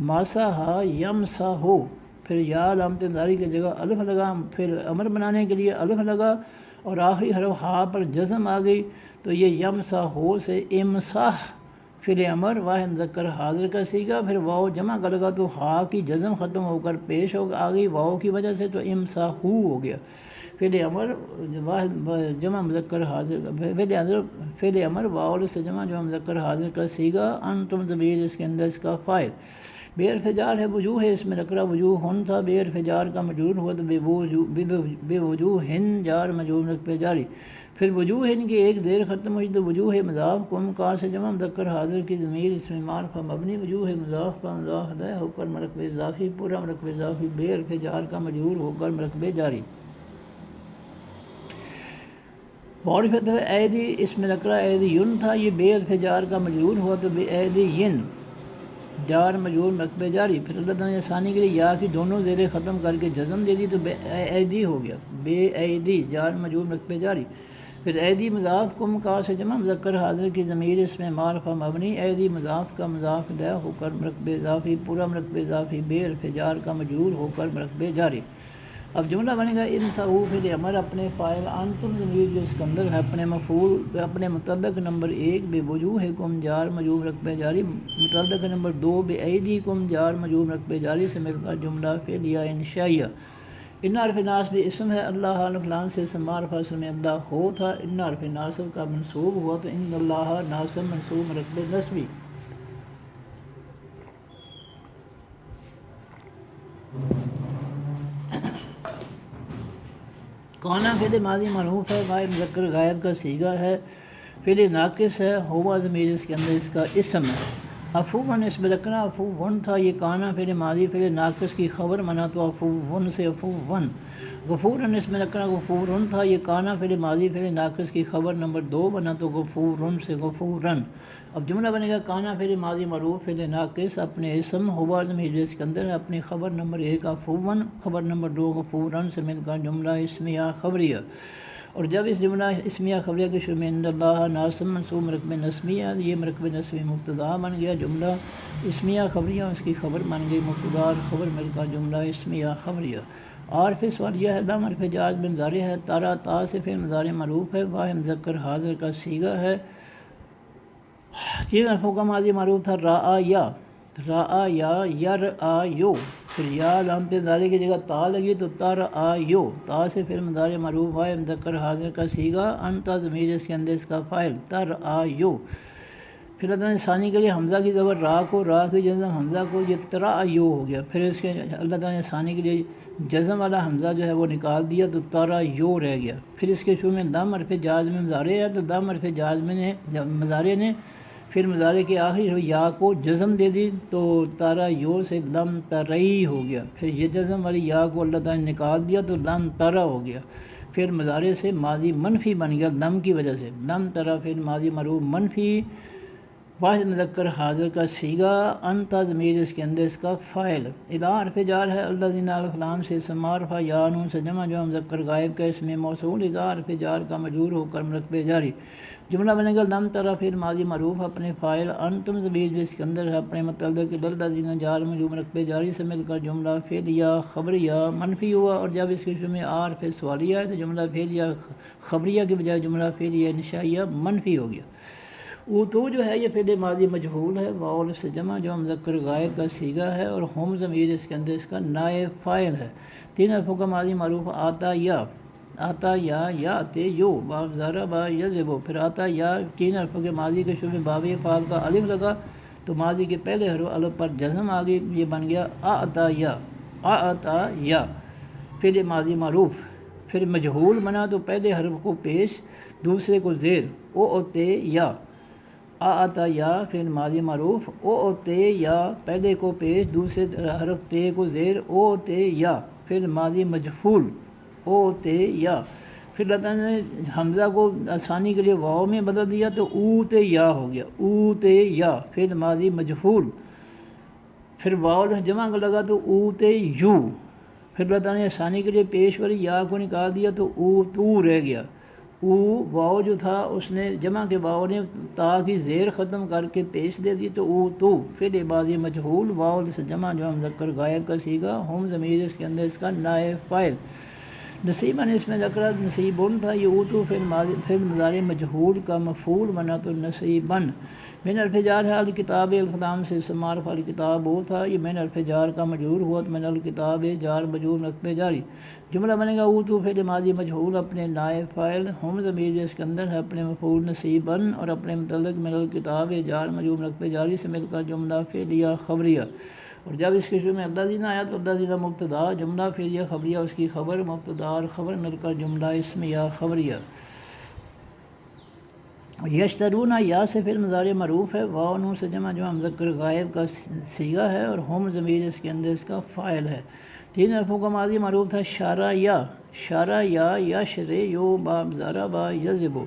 ماسحا یمسحو، پھر یا علامت انذاری کی جگہ الف لگا، پھر امر بنانے کے لیے الف لگا اور آخری حرف ہا پر جزم آ گئی تو یہ یمسحو سے امسح فعل امر واحد مذکر حاضر کا صیغہ، پھر واو جمع کا لگا تو ہا کی جزم ختم ہو کر پیش ہو آ گئی واو کی وجہ سے تو امسحو ہو گیا، فعل امر واحد جمع مذکر حاضر کا فعل امر واو سے جمع مذکر حاضر کا صیغہ، انتم ضمیر اس کے اندر اس کا فاعل، بے حرف جار ہے وجوہ ہے، اس میں نکرہ وجوہ ہن تھا، بے حرف جار کا مجرور ہوا تو بے وجوہ ہن جار مجرور رکھ پہ جاری، پھر وجوہ ہن کی ایک دیر ختم ہوئی تو وجوہ مضاف کم کا سے جمع مذکر حاضر کی ضمیر اس میں معرفہ مبنی، وجوہ مضاف کا مضاف ہے ہو کر مرکب اضافی، پورا مرکب اضافی بے حرف جار کا مجرور ہو کر مرکب جاری۔ معرفت ہے ایدی، اس میں نکرہ ایدیون تھا، یہ بے حرف جار کا مجرور ہوا تو بے ایدیین جار مجرور مرکب جاری، پھر اللہ تعالیٰ نے آسانی کے لیے یا کی دونوں زیریں ختم کر کے جزم دے دی تو بے ایدی ہو گیا، بے ایدی جار مجرور مرکب جاری، پھر ایدی مضاف کم کا سے جمع مذکر حاضر کی ضمیر اس میں معرفہ مبنی، ایدی مضاف کا مضاف دہ ہو کر مرکب اضافی، پورا مرکب اضافی بے حرف جار کا مجرور ہو کر مرکب جاری۔ اب جملہ بنے گا امسحوا فعل امر اپنے فاعل، انتم ضمیر جو اسکندر ہے اپنے مفعول، اپنے متعلق نمبر 1 بے وجوہکم جار مجرور مرکب جاری، متعلق نمبر 2 بے ایدیکم جار مجرور مرکب جاری سے مل کر جملہ فعلیہ انشائیہ۔ ان حرف ناصب اسم ہے، اللہ فلان سے اسم معرفہ اسم اللہ ہو تھا، ان حرف ناصب کا منصوب ہوا تو ان اللہ ناصب منصوب مرکب نصبی۔ کانا فعل ماضی معروف ہے، واحد مذکر غائب کا صیغہ ہے، فعل ناقص ہے، ہوا ضمیر اس کے اندر اس کا اسم ہے، عفوًا اس میں رکھنا عفوًا تھا، یہ کانا فعل ماضی فعل ناقص کی خبر منا تو عفوًا سے عفوًا، غفوراً اس میں رکھنا غفوراً تھا، یہ کانا فعل ماضی فعل ناقص کی خبر نمبر 2 بنا تو غفوراً سے غفوراً۔ اب جملہ بنے گا کانا فعل ماضی معروف فعل ناقص اپنے اسم ہوا ضمیر اس کے اندر اپنی خبر نمبر 1 عفوًا، خبر نمبر 2 غفوراً سے مل کر جملہ اسمیہ خبریہ، اور جب اس جملہ اسمیہ خبریہ کے شروع میں ان اللہ ناصب منصوب مرکب نسبیہ، یہ مرکب نسبی مبتدا بن گیا، جملہ اسمیہ خبریہ اس کی خبر بن گئی مبتدا اور خبر مل کر جملہ اسمیہ خبریہ۔ عارف سوال یہ ہے لام حرف جاز میں مضارع ہے، تارا تا سے فعل مضارع معروف ہے، واحد مذکر حاضر کا صیغہ ہے، 3 حرفوں کا ماضی معروف تھا، راآ یا یرآ یو، پھر یا علامت انذاری کی جگہ تا لگی تو ترآ یو، تا سے فعل مضارع معروف واحد مذکر حاضر کا صیغہ، انتا ضمیر اس کے اندر اس کا فاعل، ترآ یو، پھر اللہ تعالیٰ نے ثانی کے لیے حمزہ کی زبر را کو، را کی جزم حمزہ کو، یہ ترآ یو ہو گیا، پھر اس کے اللہ تعالیٰ نے ثانی کے لیے جزم والا حمزہ جو ہے وہ نکال دیا تو ترآ یو رہ گیا، پھر اس کے شروع میں لام حرف جاز میں مضارع ہے تو لام حرف جاز میں مضارع نے پھر مضارع کے آخری یا کو جزم دے دی تو تارا یو سے لم ترئی ہو گیا، پھر یہ جزم والی یا کو اللہ تعالیٰ نے نکال دیا تو لم ترا ہو گیا، فعل مضارع سے ماضی منفی بن گیا لم کی وجہ سے، لم ترى فعل ماضی مرفوع منفی، واحد مذکر حاضر کا صیغہ، انت ضمیر اس کے اندر اس کا فاعل، الا حرف جار ہے، الذین الکلام سے اسم معرفہ، یا نون سے جمع جو مذکر غائب کا اسم موصول، اذا حرف جار کا مجرور ہو کر مرتبہ جاری، جملہ بنے گا لم ترى فعل ماضی معروف اپنے فاعل، انتم ضمیر جو اس کے اندر ہے اپنے متعلق، الذین جار مجرور مرتبہ جاری سے مل کر جملہ فعلیہ خبریہ منفی ہوا، اور جب اس کے شروع میں حرف سوالیہ ہے تو جملہ فعلیہ خبریہ کے بجائے جملہ فعلیہ انشائیہ منفی ہو گیا۔ اوتو جو ہے یہ فعل ماضی مجہول ہے، واو سے جمع جو مذکر غائب کا صیغہ ہے، اور ہم ضمیر اس کے اندر اس کا نائب فاعل ہے۔ تین حرفوں کا ماضی معروف آتا یا، آتا یا آتے یو، باب ضربا یضربو، پھر آتا یا، تین حرفوں کے ماضی کے شروع میں باب فعل کا الف لگا تو ماضی کے پہلے حرف الف پر جزم آ گئی، یہ بن گیا آتا یا، آتا یا فعل ماضی معروف، پھر مجہول بنا تو پہلے حرف کو پیش دوسرے کو زیر، اوتے یا، آتا یا فعل ماضی معروف، اوتے یا پہلے کو پیش دوسرے حرف تے کو زیر، اوتے یا فعل ماضی مجہول، اوتے یا، پھر اللہ تعالیٰ نے حمزہ کو آسانی کے لیے واو میں بدل دیا تو اوتے یا ہو گیا، اوتے یا فعل ماضی مجہول، پھر واو جمع کا لگا تو اوتے یو، پھر اللہ تعالیٰ نے آسانی کے لیے پیش والی یا کو نکال دیا تو اوتو رہ گیا، او واو جو تھا اس نے جمع کے واو نے تا کی زیر ختم کر کے پیش دے دی تو اوتو فعل ماضی مجہول، واو سے جمع جو مذکر غائب کا صیغہ، ہم ضمیر اس کے اندر اس کا نائب فاعل، نصیباً اس میں ذکر نصیبن تھا، یہ اوتو فعل مضارع مجہول کا مفعول بنا تو نصیباً، من حرف جار ہے، الکتاب الکلام سے اسم معرفہ الکتاب وہ تھا، یہ من حرف جار کا مجرور ہوا تو من الکتاب جار مجرور مرتبہ جاری، جملہ بنے گا اوتو فعل ماضی مجہول اپنے نائب فاعل، ہم ضمیر اس کے اندر ہے اپنے مفعول نصیباً، اور اپنے متعلق من الکتاب جار مجرور مرتبہ جاری سے مل کر جملہ فعلیہ خبریہ، اور جب اس کے شروع میں الذین آیا تو الذین مبتدا، جملہ فعلیہ خبریہ اس کی خبر، مبتدا اور خبر مل کر جملہ اسمیہ خبریہ۔ یشترون یا سے فعل مضارع معروف ہے، واو نون سے جمع جو مذکر غائب کا صیغہ ہے، اور ہم ضمیر اس کے اندر اس کا فاعل ہے۔ تین حرفوں کا ماضی معروف تھا شارہ یا، شارہ یا، یشرے یو، باب ضربا یضربو،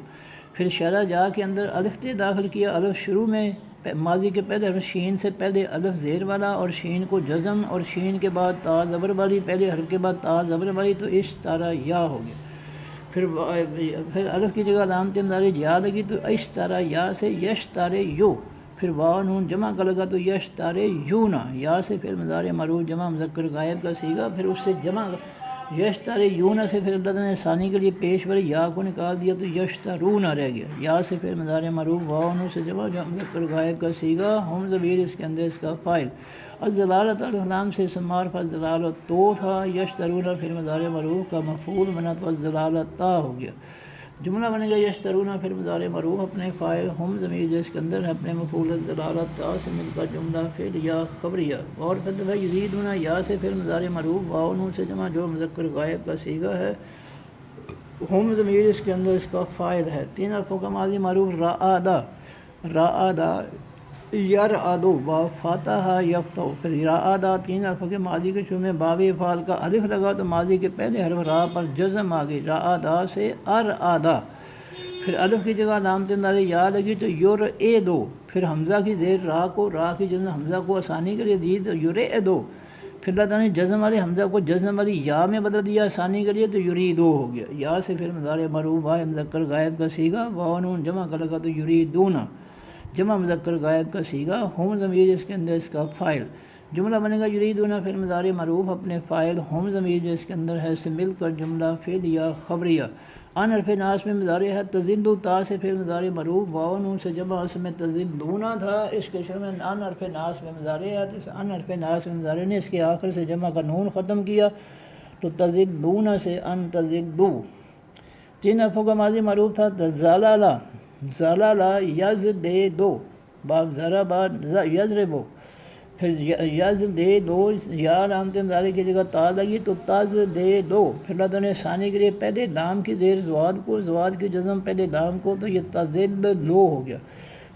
پھر شارہ جا کے اندر الف تے داخل کیا، الف شروع میں ماضی کے پہلے حرف شین سے پہلے الف زیر والا، اور شین کو جزم، اور شین کے بعد تا زبر والی، پہلے حرف کے بعد تا زبر والی تو اشترا یا ہو گیا، پھر الف کی جگہ علامت مضارع یا لگی تو اشترا یا سے یشترے یو، پھر واو نون جمع کا لگا تو یشترے یونا، یا سے پھر مضارع معروف جمع مذکر غائب کا صیغہ، پھر اس سے جمع یشترے یونا سے پھر اللہ نے ثانی کے لیے پیش والی یا کو نکال دیا تو یشترونا رہ گیا، یا سے پھر مضارع معروف واو نون سے جمع جو مذکر غائب کا صیغہ، ہم ضمیر اس کے اندر اس کا فاعل، الضلالۃ الکلام سے اسم معرفہ الضلالۃ تو تھا، یشترونا پھر مضارع معروف کا مفعول بنا تو الضلالۃ تا ہو گیا، جملہ بنے گا یشترونا پھر مضارع معروف اپنے فاعل، ہم ضمیر جس کے اندر ہے اپنے مفعول الضلالۃ تا سے مل کر جملہ فعلیہ خبریہ، اور پھر دفعہ یزیدون یا سے پھر مضارع معروف واو نون سے جمع جو مذکر غائب کا صیغہ ہے، ہم ضمیر اس کے اندر اس کا فاعل ہے۔ تین حرفوں کا ماضی معروف رعادا، رعادا یرعدو، باب فاتح یفتح، پھر رعادا تین حرفوں کے ماضی کے شروع میں باب فعل کا الف لگا تو ماضی کے پہلے حرف را پر جزم آ گئی، رعادا سے ارعادا، پھر الف کی جگہ علامت مضارع یا لگی تو یرعدو، پھر حمزہ کی زیر را کو، را کی جزم حمزہ کو آسانی کے لیے دی تو یرعدو، پھر اللہ تعالیٰ نے جزم والے حمزہ کو جزم والی یا میں بدل دیا آسانی کے لیے تو یریدو ہو گیا، یا سے پھر مضارع معروف واحد مذکر غائب کا صیغہ، واو نون جمع کا لگا تو یریدونا جمع مذکر غائب کا صیغہ، ہم ضمیر اس کے اندر اس کا فاعل، جملہ بنے گا یریدون پھر مضارع معروف اپنے فاعل، ہم ضمیر جو اس کے اندر ہے سے مل کر جملہ فعلیہ خبریہ، ان حرف ناس میں مضارع ہے تزلو، تا سے پھر مضارع معروف واو نون سے جمع اس میں تزلونا تھا، اس کے شروع میں ان حرف ناس میں مضارع ہے تو اس ان حرف ناس میں مضارع نے اس کے آخر سے جمع کا نون ختم کیا تو تزلونا سے ان تزلو۔ تین حرفوں کا ماضی معروف تھا زلالا، زلالا یز دے دو، باب ضربا یضربو، پھر یز دے دو، یا علامت مضارع کی جگہ تا لگی تو تز دے دو، پھر اللہ تعالیٰ نے ثانی کے لیے پہلے لام کی زیر زواد کو، زواد کی جزم پہلے لام کو تو یہ تزل لو ہو گیا،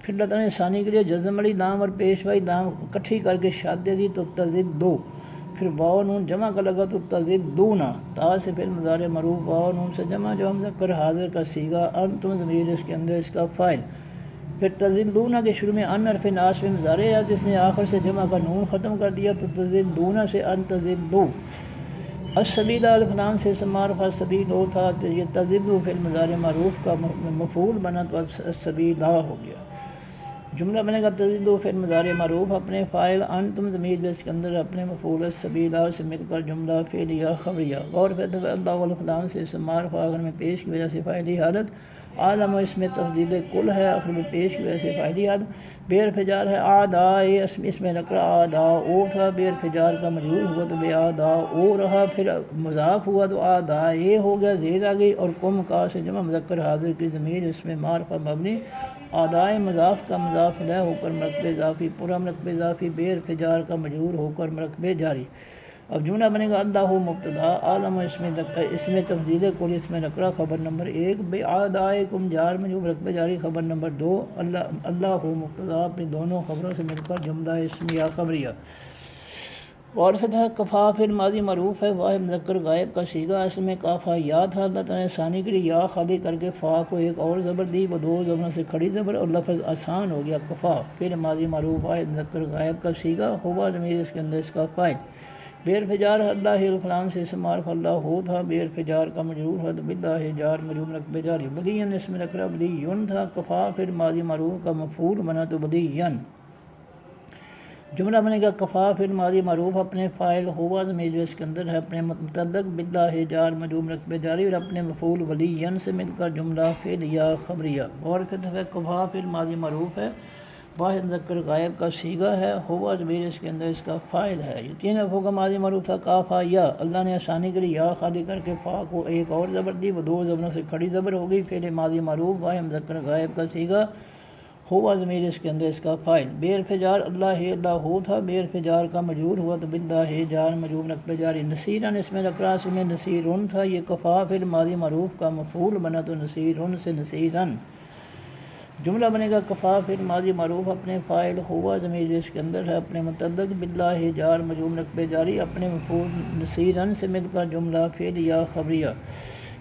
پھر اللہ تعالیٰ نے ثانی کے لیے جزم والی لام اور پیش والی لام اکٹھی کر کے شاد دے دی تو تزل دو، پھر واو نون جمع کا لگا تو تزدون، تا سے فعل مضارع مرفوع واو نون سے جمع جو مذکر حاضر کا صیغہ، انتم ضمیر اس کے اندر اس کا فاعل۔ پھر تزدون کے شروع میں ان حرف ناصب مضارع ہے جس نے آخر سے جمع کا نون ختم کر دیا، تو تزدون سے ان تزدو۔ السبیل الف لام سے اسم معرفہ سبیل ہو تھا، یہ تزدو فعل مضارع معروف کا مفعول بنا تو السبیل ہو گیا۔ جملہ بنے گا تزدو فعل مضارع معروف اپنے فاعل، انتم ضمیر اس کے اندر اپنے مفعول السبیل سے مل کر جملہ فعلیہ خبریہ۔ اور پھر اللہ الف لام سے اسم معرفہ آخر میں پیش کی وجہ سے فاعلی حالت، عالم و اس میں تفضیل کل ہے آخر میں پیش کی وجہ سے فاعلی حالت۔ بے حرف جار ہے اعدائے، اس میں نکرہ اعداء تھا، بے حرف جار کا مجرور ہوا تو بے اعداء رہا، پھر مضاف ہوا تو اعدائے ہو گیا، زیر آ گئی، اور کم کا سے جمع مذکر حاضر کی ضمیر اس میں معرفہ مبنی، اعدائے مضاف کا مضاف الیہ ہو کر مرکب اضافی، پورا مرکب اضافی، بے حرف جار کا مجرور ہو کر مرکب جاری۔ اب جملہ بنے گا اللہ مبتدا، عالم اس میں تفضیل کل اس میں نکرہ خبر نمبر 1، بے اعدائکم جار مجرور مرکب جاری خبر نمبر 2، اللہ مبتدا اپنی دونوں خبروں سے مل کر جملہ اسمیہ خبریہ۔ اور پھر کفا فعل ماضی معروف ہے، واحد مذکر غائب کا صیغہ، اس میں کافا یا تھا، اللہ تعالیٰ نے ثانی کے لیے یا خالی کر کے فا کو ایک اور زبر دی، وہ دو زبروں سے کھڑی زبر، اور لفظ آسان ہو گیا کفا فعل ماضی معروف واحد مذکر غائب کا صیغہ، ہوا ضمیر اس کے اندر اس کا فاعل۔ بے حرف جار اللہ الف لام سے اسم معرفہ اللہ ہو تھا، بے حرف جار کا مجرور ہے تو باللہ جار مجرور مرکب جاری، بدین اس میں نکرہ بدیون تھا، کفا فعل ماضی معروف کا مفعول بنا تو بدین۔ جملہ بنے گا کفا فعل ماضی معروف اپنے فاعل، ہوا ضمیر جو اس کے اندر ہے اپنے متعلق، باللہ جار مجرور مرکب جاری، اور اپنے مفعول ولین سے مل کر جملہ فعلیہ خبریہ۔ اور پھر کفا فعل ماضی معروف ہے، واحد مذکر غائب کا صیغہ ہے، ہوا ضمیر اس کے اندر اس کا فاعل ہے۔ یہ تین حرفوں کا ماضی معروف تھا کافا یا، اللہ نے آسانی کے لیے یا خالی کر کے فا کو ایک اور زبر دی، وہ دو زبروں سے کھڑی زبر ہو گئی، فعل ماضی معروف واحد مذکر غائب کا صیغہ، ہوا ضمیر اس کے اندر اس کا فاعل۔ بے حرف جار اللہ ہو تھا، بے حرف جار کا مجرور ہوا تو باللہ جار مجرور مرکب جاری، نصیرن اس میں نکرہ اس میں نصیرن تھا، یہ کفا فعل ماضی معروف کا مفعول بنا تو نصیرن سے نصیرن۔ جملہ بنے گا کفا فعل ماضی معروف اپنے فاعل، ہوا ضمیر اس کے اندر ہے اپنے متعلق، باللہ جار مجرور مرکب جاری، اپنے مفعول نصیرن سے مل کر جملہ فعلیہ خبریہ۔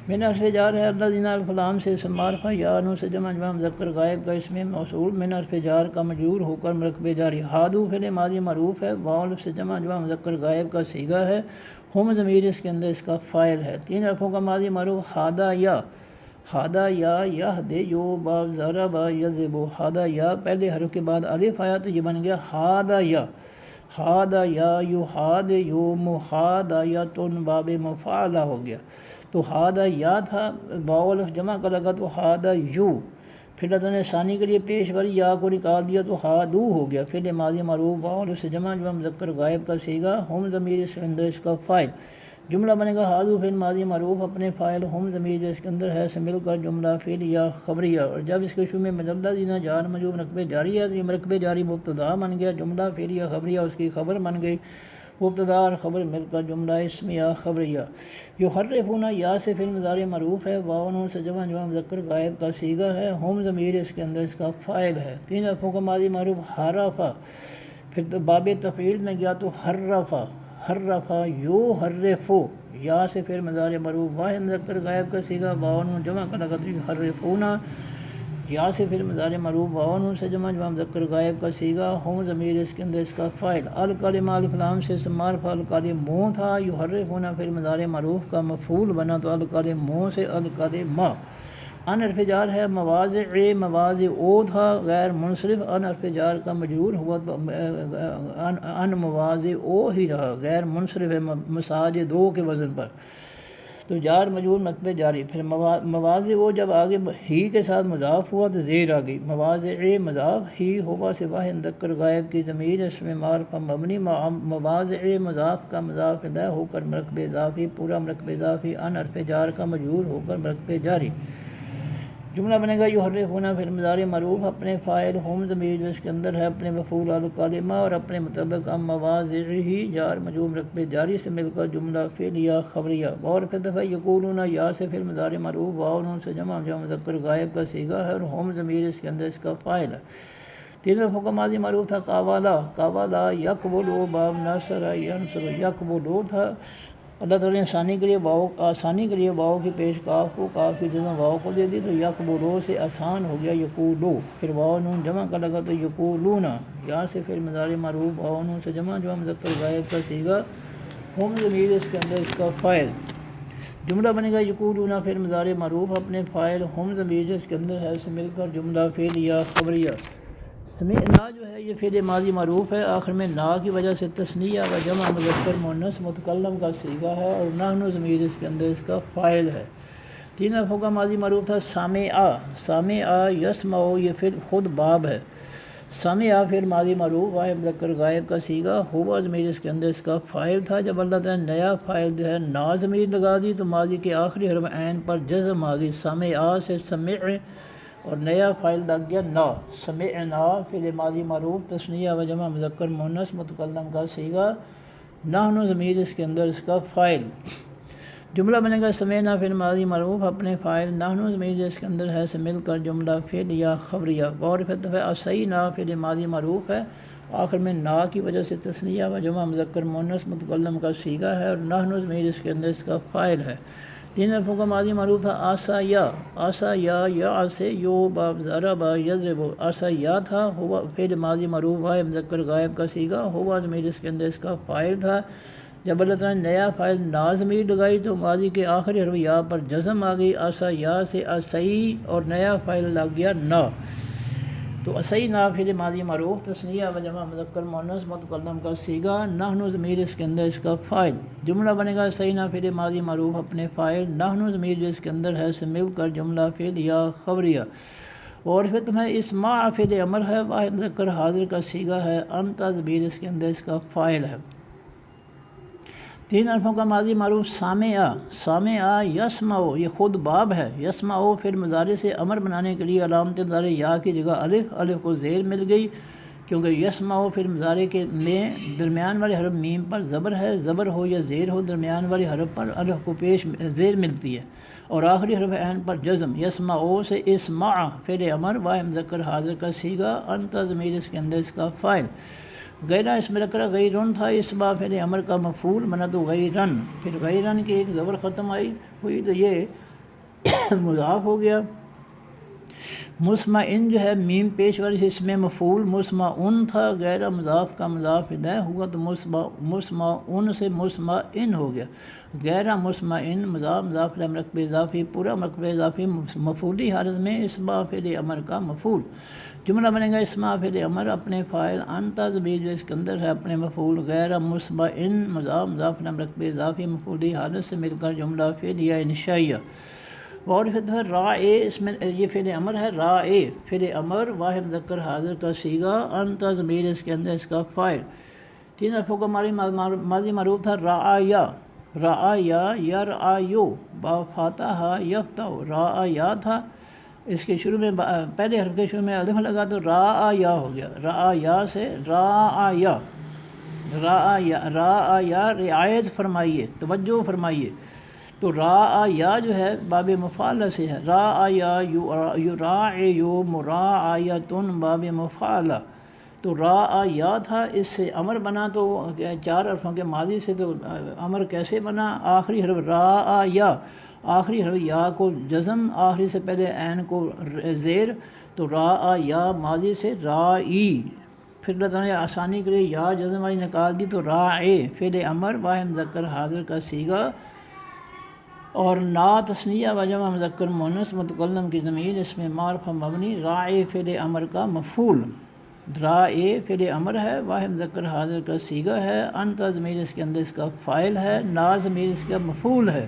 من حرف جار ہے الذین الف لام سے اسم معرفہ، یا نون سے جمع مذکر غائب کا اسم موصول، من حرف جار کا مجرور ہو کر مرکب جاری، ہادو فعل ماضی معروف ہے، واو الف سے جمع مذکر غائب کا صیغہ ہے، ہم ضمیر اس کے اندر اس کا فاعل ہے۔ تین حرفوں کا ماضی معروف ہادا یا، ہادا یا یہدیو باب ضرب یضرب، ہادا یا پہلے حرف کے بعد الف آیا تو یہ بن گیا ہادا یا، ہادا یا یحادیو محادیۃ باب مفعلہ ہو گیا، تو ہادا یا تھا، واو الف جمع کا لگا تو ہادا یو، پھر اللہ نے ثانی کے لیے پیش والی یا کو نکال دیا تو ہادو ہو گیا، فعل ماضی معروف واو الف سے جمع مذکر غائب کا صیغہ، ہم ضمیر اس کے اندر اس کا فاعل۔ جملہ بنے گا ہادو فعل ماضی معروف اپنے فاعل، ہم ضمیر جو اس کے اندر ہے سے مل کر جملہ فعلیہ خبریہ، اور جب اس کے شروع میں مجلدین جار مجرور مرکب جاری ہے تو یہ مرکب جاری مبتدا بن گیا، جملہ فعلیہ خبریہ اس کی خبر بن گئی، مبتدا اور خبر مل کر جملہ اسمیہ خبریہ۔ یحرفون یا سے فعل مضارع معروف ہے، واو نون سے جمع مذکر غائب کا صیغہ ہے، ہم ضمیر اس کے اندر اس کا فاعل ہے۔ تین حرفوں کا ماضی معروف حرفا، پھر باب تفعیل میں گیا تو حرفا، حرفا یحرفو، یا سے فعل مضارع معروف واحد مذکر غائب کا صیغہ، واو نون جمع کا لگا تو یحرفون، یا سے فعل مضارع معروف واو نون سے جمع مذکر غائب کا صیغہ، ہم ضمیر اس کے اندر اس کا فاعل۔ الکلمہ الف لام سے اسم معرفہ الکلمہ تھا، یحرفون فعل مضارع معروف کا مفعول بنا تو الکلمہ سے الکلمہ۔ ان حرف جار ہے مواضع، مواضع تھا غیر منصرف، ان حرف جار کا مجرور ہوا تو ان مواضع ہی رہا، غیر منصرف ہے مساجد کے وزن پر، تو جار مجرور مرکب جاری، پھر مواضع جب آگے ہی کے ساتھ مضاف ہوا تو زیر آ گئی، مواضع مضاف، ہی ہوا سے واحد مذکر غائب کی ضمیر اس میں معرفہ مبنی، مواضع مضاف کا مضاف الیہ ہو کر مرکب اضافی، پورا مرکب اضافی، ان حرف جار کا مجرور ہو کر مرکب جاری۔ جملہ بنے گا یحرفون فعل مضارع معروف اپنے فاعل، ہم ضمیر جو اس کے اندر ہے اپنے مفعول الکلمہ، اور اپنے متعلق مواضعہ جار مجرور مرکب جاری سے مل کر جملہ فعلیہ خبریہ۔ اور پھر دفعہ یقولون یا سے فعل مضارع معروف واو نون سے جمع مذکر غائب کا صیغہ ہے، اور ہم ضمیر اس کے اندر اس کا فاعل ہے۔ تین الفوں کا ماضی معروف تھا قاوالا، قاوالا یقبلو باب نصر ینصر، یقبلو تھا۔ اللہ تعالیٰ نے آسانی کے لیے واؤ کی پیش کاف کو، کاف کی جزم واؤ کو دے دی تو یقبلو سے آسان ہو گیا یقولو، پھر واؤ نون جمع کا لگا تو یقولونا، یہاں سے پھر مضارع معروف واؤ نون سے جمع مذکر غائب کا صیغہ، ہم ضمیر اس کے اندر اس کا فاعل، جملہ بنے گا یقولونا، پھر مضارع معروف اپنے فاعل، ہم ضمیر اس کے اندر ہے سے مل کر جملہ فعلیہ خبریہ۔ سمعنا جو ہے یہ فعل ماضی معروف ہے، آخر میں نا کی وجہ سے تثنیہ و جمع مذکر مؤنث متکلم کا صیغہ ہے، اور نحن ضمیر اس کے اندر اس کا فاعل ہے۔ تین الفوں کا ماضی معروف تھا سامعا، سامعا یسمع، یہ پھر خود باب ہے، سامعا پھر ماضی معروف واحد مذکر غائب کا صیغہ، ہوا ضمیر اس کے اندر اس کا فاعل تھا۔ جب اللہ تعالیٰ نے نیا فاعل جو ہے نا ضمیر لگا دی تو ماضی کے آخری حرف عین پر جزم آ گئی، سامعا سے سمع، اور نیا فاعل لگ گیا نا، سمعنا فعل ماضی معروف تثنیہ و جمع مذکر مؤنث متکلم کا صیغہ، نحن ضمیر اس کے اندر اس کا فاعل، جملہ بنے گا سمعنا فعل ماضی معروف اپنے فاعل، نحن ضمیر اس کے اندر ہے سے مل کر جملہ فعلیہ خبریہ۔ اور پھر اسینا فعل ماضی معروف ہے، آخر میں نا کی وجہ سے تثنیہ و جمع مذکر مؤنث متکلم کا صیغہ ہے، اور نحن ضمیر اس کے اندر اس کا فاعل ہے۔ تین الفوں کا ماضی معروف تھا آسا یا، آسا یا سے یو باب ضرب یضرب، آسا یا تھا، ہوا فعل ماضی معروف واحد مذکر غائب کا صیغہ، ہوا ضمیر اس کے اندر اس کا فاعل تھا۔ جب اللہ تعالیٰ نے نیا فاعل نا ضمیر لگائی تو ماضی کے آخری حرف یا پر جزم آ گئی، آسا یا سے اسی، اور نیا فاعل لگ گیا نا، تو اسینا فعل ماضی معروف تثنیہ و جمع مذکر مؤنث متکلم کا صیغہ، نحن ضمیر اس کے اندر اس کا فاعل، جملہ بنے گا اسینا فعل ماضی معروف اپنے فاعل، نحن ضمیر اس کے اندر ہے سے مل کر جملہ فعلیہ خبریہ۔ اور پھر تمہیں اسمع فعل امر ہے، واحد مذکر حاضر کا صیغہ ہے، انت ضمیر اس کے اندر اس کا فاعل ہے۔ تین الفوں کا ماضی معروف سامعا، سامعا یسمع، یہ خود باب ہے، یسمع پھر مضارع سے امر بنانے کے لیے علامت مضارع یا کی جگہ الف، الف کو زیر مل گئی، کیونکہ یسمع پھر مضارع کے میں درمیان والے حرف میم پر زبر ہے، زبر ہو یا زیر ہو درمیان والے حرف پر الف کو پیش زیر ملتی ہے، اور آخری حرف عین پر جزم، یسمع سے اسمع فعل امر واحد مذکر حاضر کا صیغہ، انت ضمیر اس کے اندر اس کا فاعل، غیرہ اس میں رکھ رہا غیرن تھا، اس باب فعل امر کا مفعول بنا تو غیرن، پھر غیرن کی ایک زبر ختم ہوئی تو یہ مضاف ہو گیا۔ مسمعن جو ہے میم پیش والی اس میں مفعول مسمعن تھا، غیر مضاف کا مضاف الیہ ہوا تو مسمعن سے مسمعن ہو گیا، غیر مسمعن مضاف مضاف الیہ مرکب اضافی، پورا مرکب اضافی مفعولی حالت میں اس باب فعل امر کا مفعول، جملہ بنے گا اسمع فعل امر اپنے فاعل، انت ضمیر جو اس کے اندر ہے اپنے مفعول، غیر مسمعن مضاف مضاف الیہ مرکب اضافی مفعولی حالت سے مل کر جملہ فعلیہ انشائیہ۔ اور پھر راء، اس میں یہ فعل امر ہے، راء فعل امر واحد مذکر حاضر کا صیغہ، انت ضمیر اس کے اندر اس کا فاعل۔ تین الفوں کا ماضی معروف تھا رعایا، رعایا یرعایو با فاتحہ یفتح، رعایا تھا، اس کے شروع میں پہلے حرف کے شروع میں الف لگا تو رعایا ہو گیا، رعایا سے رعایا، رعایا رعایت فرمائیے، توجہ فرمائیے، تو رعایا جو ہے باب مفعلہ سے ہے، رعایا یراعیو مراعیتن باب مفعلہ، تو رعایا تھا، اس سے امر بنا تو چار حرفوں کے ماضی سے تو امر کیسے بنا، آخری حرف رعایا، آخری حرف یا کو جزم، آخری سے پہلے عین کو زیر، تو رعایا ماضی سے رائی، پھر اللہ تعالیٰ نے آسانی کے لیے یا جزم والی نکال دی تو راعے فعل امر واحد مذکر حاضر کا صیغہ، اور نا تثنیہ و جمع مذکر مؤنث متکلم کی ضمیر اس میں معرفہ مبنی، راعے فعل امر کا مفعول، راعے فعل امر ہے واحد مذکر حاضر کا صیغہ ہے، انت ضمیر اس کے اندر اس کا فاعل ہے، نا ضمیر اس کا مفعول ہے۔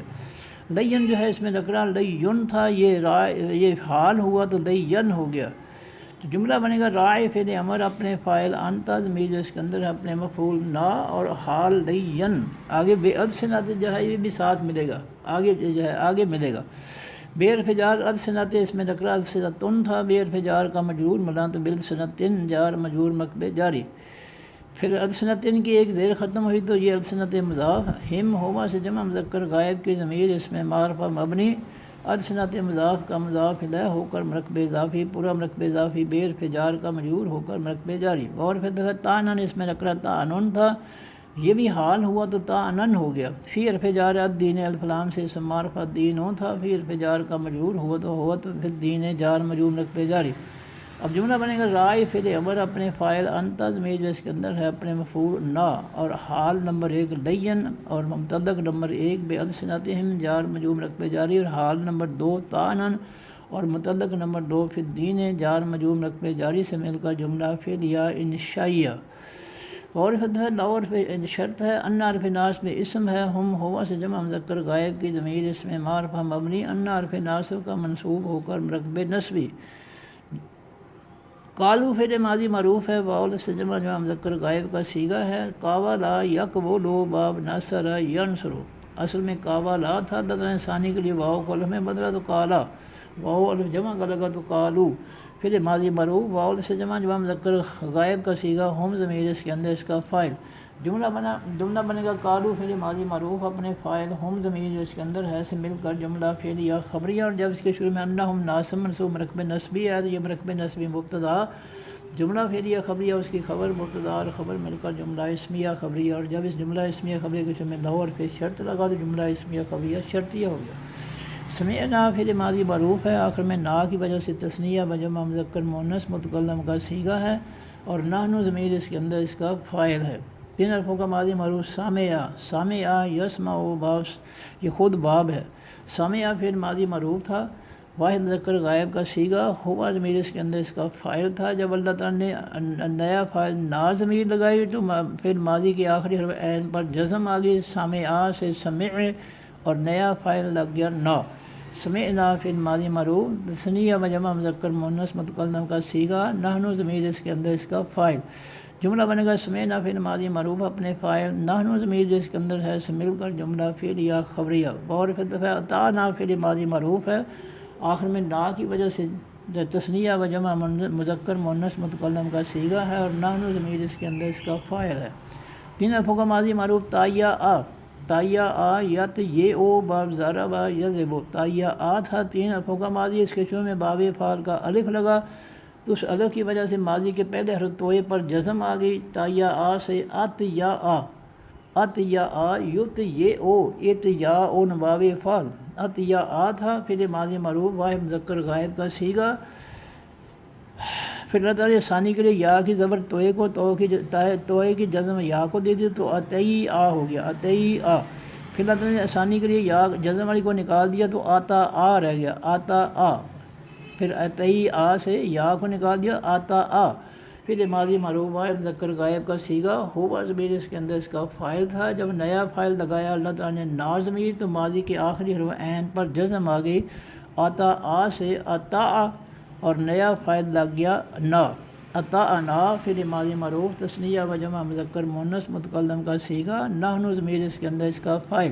لین جو ہے اس میں لکرا لین تھا، یہ حال ہوا تو لین ہو گیا، تو جملہ بنے گا راعی فعل امر اپنے فاعل، انت ضمیر جو اس کے اندر ہے اپنے مفعول، نا اور حال لین، آگے بے عد سے نات جو ہے یہ بھی ساتھ ملے گا، آگے جو ہے آگے ملے گا، بے حرف جار عد سے نات اس میں لکرا عد سے تن تھا، بے حرف جار کا مجرور ملا تو بل سنتن جار مجرور مکبے جاری، پھر السنتن کی ایک زیر ختم ہوئی تو یہ السنت مضاف، ہم ہوا سے جمع مذکر غائب کی ضمیر اس میں معرفہ مبنی، ادسنت مضاف کا مضاف الیہ ہو کر مرکب اضافی، پورا مرکب اضافی بے حرف جار کا مجرور ہو کر مرکب جاری۔ اور پھر دفعہ تانن، اس میں نکرہ تانن تھا، یہ بھی حال ہوا تو تانن ہو گیا۔ فی حرف جار الدین الف لام سے اسم معرفہ دینوں تھا، فی حرف جار کا مجرور ہوا تو پھر دین جار مجرور مرکب جاری۔ اب جملہ بنے گا رائی فعل امر اپنے فاعل انت ضمیر جو اس کے اندر ہے اپنے مفعول نا، اور حال نمبر 1 لین، اور متعلق نمبر 1 بے السنتہم جار مجرور مرکب جاری، اور حال نمبر 2 تانن، اور متعلق نمبر 2 فی الدین جار مجرور مرکب جاری سے مل کر جملہ فعلیہ انشائیہ۔ اور شرط ہے ان حرف ناصب میں اسم ہے، ہم ہوا سے جمع مذکر غائب کی ضمیر اس میں معرفہ مبنی، ان حرف ناصب کا منصوب ہو کر مرکب نصبی۔ قالو فعل ماضی معروف ہے، واو سے جمع مذکر غائب کا صیغہ ہے۔ قاولا یقبلو باب نصر ینصرو، اصل میں قاولا تھا، اللہ تعالیٰ نے ثانی کے لیے واو کو الف میں بدلا تو قالا، واو الف جمع کا لگا تو قالو۔ فعل ماضی معروف واو سے جمع مذکر غائب کا صیغہ، ہم ضمیر اس کے اندر اس کا فاعل۔ جملہ بنے گا قالو فعل ماضی معروف اپنے فاعل ہم ضمیر جو اس کے اندر ہے سے مل کر جملہ فعلیہ خبریہ، اور جب اس کے شروع میں انہم ناصب منصوب مرکب نصبی ہے تو یہ مرکب نصبی مبتدا، جملہ فعلیہ خبریہ اس کی خبر مبتدا اور خبر مل کر جملہ اسمیہ خبریہ، اور جب اس جملہ اسمیہ خبریہ کے شروع میں لو اور پھر شرط لگا تو جملہ اسمیہ خبریہ شرطیہ ہو گیا۔ سمعنا فعل ماضی معروف ہے، آخر میں نا کی وجہ سے تثنیہ بجمع مذکر مؤنث متکلم کا صیغہ ہے، اور نحن ضمیر اس کے اندر اس کا فاعل ہے۔ 3 حرفوں کا ماضی معروف سامعہ یسمع باب، یہ خود باب ہے۔ سامعہ فعل ماضی معروف تھا، واحد مذکر غائب کا صیغہ، ہوا ضمیر اس کے اندر اس کا فاعل تھا۔ جب اللہ تعالیٰ نے نیا فاعل نا ضمیر لگائی تو فعل ماضی کے آخری حرف عین پر جزم آ گئی، سامعہ سے سمع، اور نیا فاعل لگ گیا نا۔ سمعنا فعل ماضی معروف تثنیہ بجمع مذکر مؤنث متکلم کا صیغہ، نحن ضمیر اس کے اندر اس کا فاعل۔ جملہ بنے گا سمعنا فعل ماضی معروف اپنے فاعل نحن ضمیر جو اس کے اندر ہے سے مل کر جملہ فعلیہ خبریہ۔ اور پھر دفعہ اطعنا فعل ماضی معروف ہے، آخر میں نا کی وجہ سے تثنیہ بجمع مذکر مؤنث متکلم کا صیغہ ہے، اور نحن ضمیر اس کے اندر اس کا فاعل ہے۔ 3 حرفوں کا ماضی معروف تائیا آ یت یہ او باب ضرب یضرب، تائیا آ تھا 3 حرفوں کا ماضی، اس کے شروع میں باب فعل کا الف لگا تو اس الف کی وجہ سے ماضی کے پہلے حرف توئے پر جزم آ گئی، تائیا آ سے ات یا آ یت یہ او ات یا او باب فعل، ات یا آ تھا فعل ماضی معروف واحد مذکر غائب کا صیغہ۔ پھر اللہ تعالیٰ ثانی کے لیے یا کی زبر توئے کو توئے کی جزم یا کو دے دی تو اتئی آ ہو گیا، اتئی آ۔ پھر اللہ تعالیٰ نے ثانی کے لیے یا جزم والی کو نکال دیا تو آتا آ رہ گیا، آتا آ۔ پھر اتئی آ سے یا کو نکال دیا، آتا آ۔ پھر ماضی معروف واحد مذکر غائب کا صیغہ، ہوا ضمیر اس کے اندر اس کا فاعل تھا۔ جب نیا فاعل لگایا اللہ تعالیٰ نے نا ضمیر تو ماضی کے آخری حرف عین پر جزم آ گئی، آتا آ سے آتا، اور نیا فاعل لگ گیا نا، اطعنا فعل ماضی معروف تثنیہ بجمع مذکر مؤنث متکلم کا صیغہ، نحن ضمیر اس کے اندر اس کا فاعل۔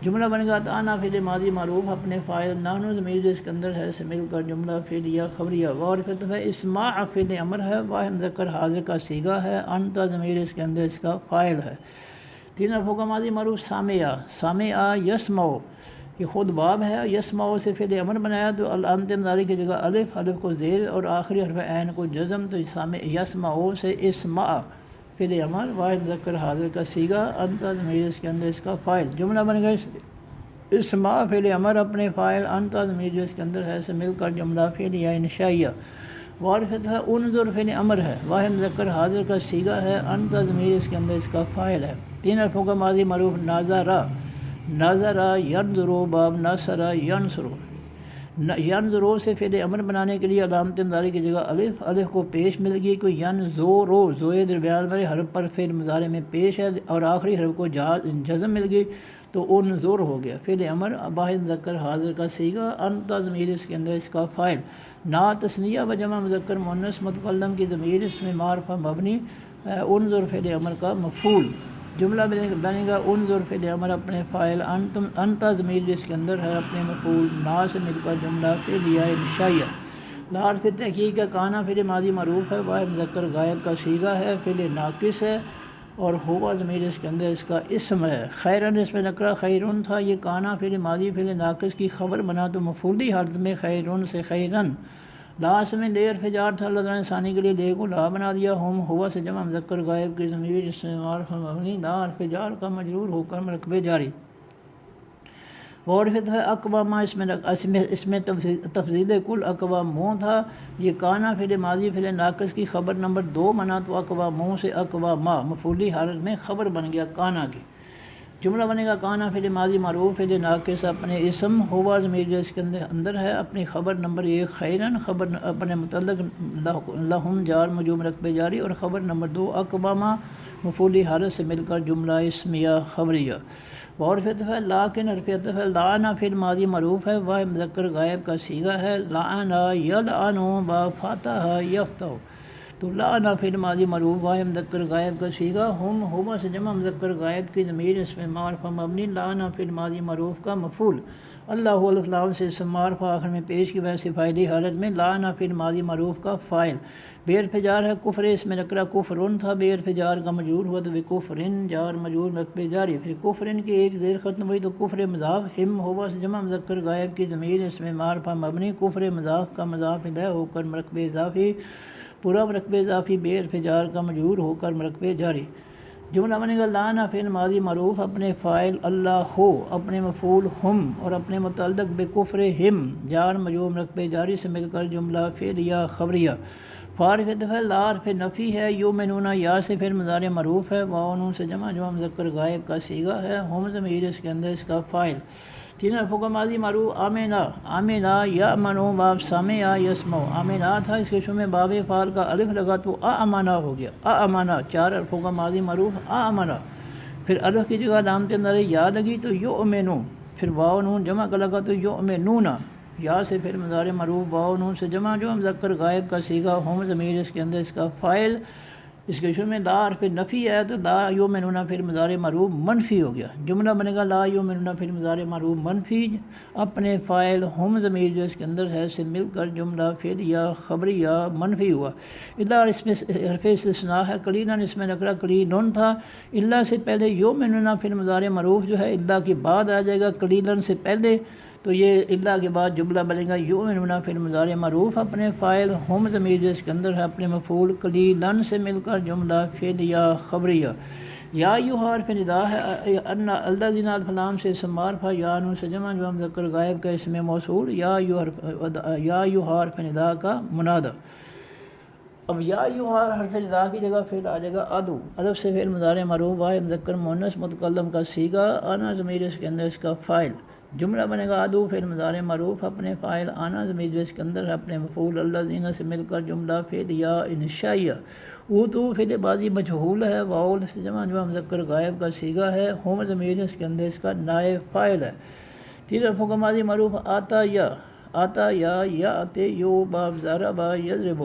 جملہ بنے گا اطعنا فعل ماضی معروف اپنے فاعل نحن ضمیر اس کے اندر ہے سے مل کر جملہ فعلیہ خبریہ۔ اور پھر اسماع فعل امر ہے، واحد مذکر حاضر کا صیغہ ہے، انت ضمیر اس کے اندر اس کا فاعل ہے۔ 3 حرفوں کا ماضی معروف سامعہ یسمع، یہ خود باب ہے، یسمع سے فعل امر بنایا تو الانت مضارع کی جگہ الف کو زیر اور آخری حرف عین کو جزم، تو یسمع سے اسمع فعل امر واحد مذکر حاضر کا صیغہ، انت ضمیر اس کے اندر اس کا فاعل۔ جملہ بن گیا اسمع فعل امر اپنے فاعل انت ضمیر جو اس کے اندر ہے سے مل کر جملہ فعلیہ انشائیہ۔ وارفت ہے انظر فعل امر ہے، واحد مذکر حاضر کا صیغہ ہے، انت ضمیر اس کے اندر اس کا فاعل ہے۔ 3 حرفوں کا ماضی معروف ناظرہ ینظرو باب نصر ینصرو، ینظرو سے فعل امر بنانے کے لیے علامت مضارع کی جگہ الف کو پیش مل گئی، کوئی ینظرو زوئے درمیان والے حرف پر فعل مضارع میں پیش ہے، اور آخری حرف کو جزم مل گئی تو انظر ہو گیا، فعل امر واحد مذکر حاضر کا صیغہ، انت ضمیر اس کے اندر اس کا فاعل۔ نا تثنیہ بجمع مذکر مؤنث متکلم کی ضمیر اس میں معرفہ مبنی، انظر فعل امر کا مفعول۔ جملہ بنے گا انظر فعل امر اپنے فاعل انت ضمیر اس کے اندر ہے اپنے مفعول نا سے مل کر جملہ فعلیہ انشائیہ۔ لحاظ تحقیق کا کانا فعل ماضی معروف ہے، واحد مذکر غائب کا صیغہ ہے، فعل ناقص ہے، اور ہوا ضمیر اس کے اندر اس کا اسم ہے۔ خیرن اس میں نکرہ خیرن تھا، یہ کانا فعل ماضی فعل ناقص کی خبر بنا تو مفعولی حالت میں خیرن سے خیرن۔ لا اس میں لے حرف جار تھا، اللہ تعالیٰ نے ثانی کے لیے لے کو لا بنا دیا۔ ہم ہوا سے جمع مذکر غائب کی ضمیر اس میں معرفہ مبنی لا حرف جار کا مجرور ہو کر مرکبے جاری۔ اور پھر ہے اقوامہ اس میں تفضیل کل اقواموں تھا، یہ کانا فعل ماضی فعل ناقص کی خبر نمبر 2 بنا تو اقواموں سے اقواما مفعولی حالت میں خبر بن گیا کانا کی۔ جملہ بنے گا کانا فعل ماضی معروف فعل ناقص اپنے اسم ہوا ضمیر جو اس کے اندر ہے اپنی خبر نمبر 1 خیرن، خبر اپنے متعلق لہم جار مجرور مرکبے جاری، اور خبر نمبر 2 اقوامہ مفعولی حالت سے مل کر جملہ اسمیہ خبریہ۔ اور عطف ہے لاکن حرف عطف ہے لانا فعل ماضی معروف ہے، وہ مذکر غائب کا صیغہ ہے، لانا یلعنو با فاتح یفتح، تو لانا فعل ماضی معروف وہ مذکر غائب کا صیغہ، ہم ہوا سے جمع مذکر غائب کی ضمیر اس میں معرفہ مبنی لانا فعل ماضی معروف کا مفعول، اللہ الف لام سے اسم معرفہ آخر میں پیش کی وجہ سے فاعلی حالت میں لانا فعل ماضی معروف کا فاعل۔ بے حرف جار ہے کفر، اس میں نکرہ کفرن تھا، بے حرف جار کا مجرور ہوا تو کفرن جار مجرور مرکبے جاری، پھر کفرن کی ایک زیر ختم ہوئی تو کفر مضاف، ہم ہوا سے جمع مذکر غائب کی ضمیر اس میں معرفہ مبنی کفر مضاف کا مضاف الیہ ہو کر مرکبے اضافی، پورا مرکبے اضافی بے حرف جار کا مجرور ہو کر مرکبے جاری۔ جملہ بنے گا لانا فعل ماضی معروف اپنے فاعل اللہ ہو، اپنے مفعول ہم، اور اپنے متعلق بے کفر ہم جار مجرور مرکبے جاری سے مل کر جملہ فعلیہ خبریہ۔ فارف دفع لا حرف نفی ہے، یؤمنون یا سے پھر مضارع معروف ہے، واو نون سے جمع مذکر غائب کا صیغہ ہے، ہم ضمیر اس کے اندر اس کا فاعل۔ 3 حرفوں کا ماضی معروف آمنا، آمنا یأمنو باب سامع یسمع، آمنا تھا اس کے شروع میں باب فعل کا الف لگا تو آمنا ہو گیا، آمنا۔ 4 حرفوں کا ماضی معروف آمنا، پھر الف کی جگہ علامت نظر یا لگی تو یؤمنو، پھر واو نون جمع کا لگا تو یؤمنون، یا سے پھر مضارع معروف واو نون سے جمع جو مذکر غائب کا صیغہ، ہم ضمیر اس کے اندر اس کا فاعل۔ اس کے شروع میں لا حرف نفی ہے تو لا یؤمنون پھر مضارع معروف منفی ہو گیا، جملہ بنے گا لا یؤمنون پھر مضارع معروف منفی اپنے فاعل ہم ضمیر جو اس کے اندر ہے سے مل کر جملہ فعلیہ خبریہ منفی ہوا۔ الا اس میں حرف استثناء ہے، قلیلاً اس میں نکرہ قلیلن تھا، الا سے پہلے یؤمنون پھر مضارع معروف جو ہے الا کے بعد آ جائے گا قلیلاً سے پہلے، تو یہ اللہ کے بعد جملہ بنے گا یؤمنون فی مضارع معروف اپنے فاعل ہم ضمیر جو اس کے اندر ہے اپنے مفعول قلیلاً سے مل کر جملہ فعلیہ خبریہ۔ یا حرف ندا ہے، ان الذین الف لام سے اسم معرفہ، یا نون سے جمع جو مذکر غائب کا اسم موصول، یا حرف ندا کا منادہ۔ اب یا حرف ندا کی جگہ فعل آ جائے گا ادو، الف سے فعل مضارع معروف واحد مذکر مؤنث متکلم کا صیغہ، انا ضمیر اس کے اندر اس کا فاعل، جملہ بنے گا ادو فعل مضارع معروف اپنے فاعل انا ضمیر جو اس کے اندر ہے اپنے مفعول الذین سے مل کر جملہ فعلیہ انشائیہ۔ اوتو فعل ماضی مجہول ہے، واو سے جمع جو مذکر غائب کا صیغہ ہے، ہم ضمیر اس کے اندر اس کا نائب فاعل ہے۔ 3 حرفوں کا ماضی معروف آتا یا، آتا یا آتے یو باب ضرب یضرب،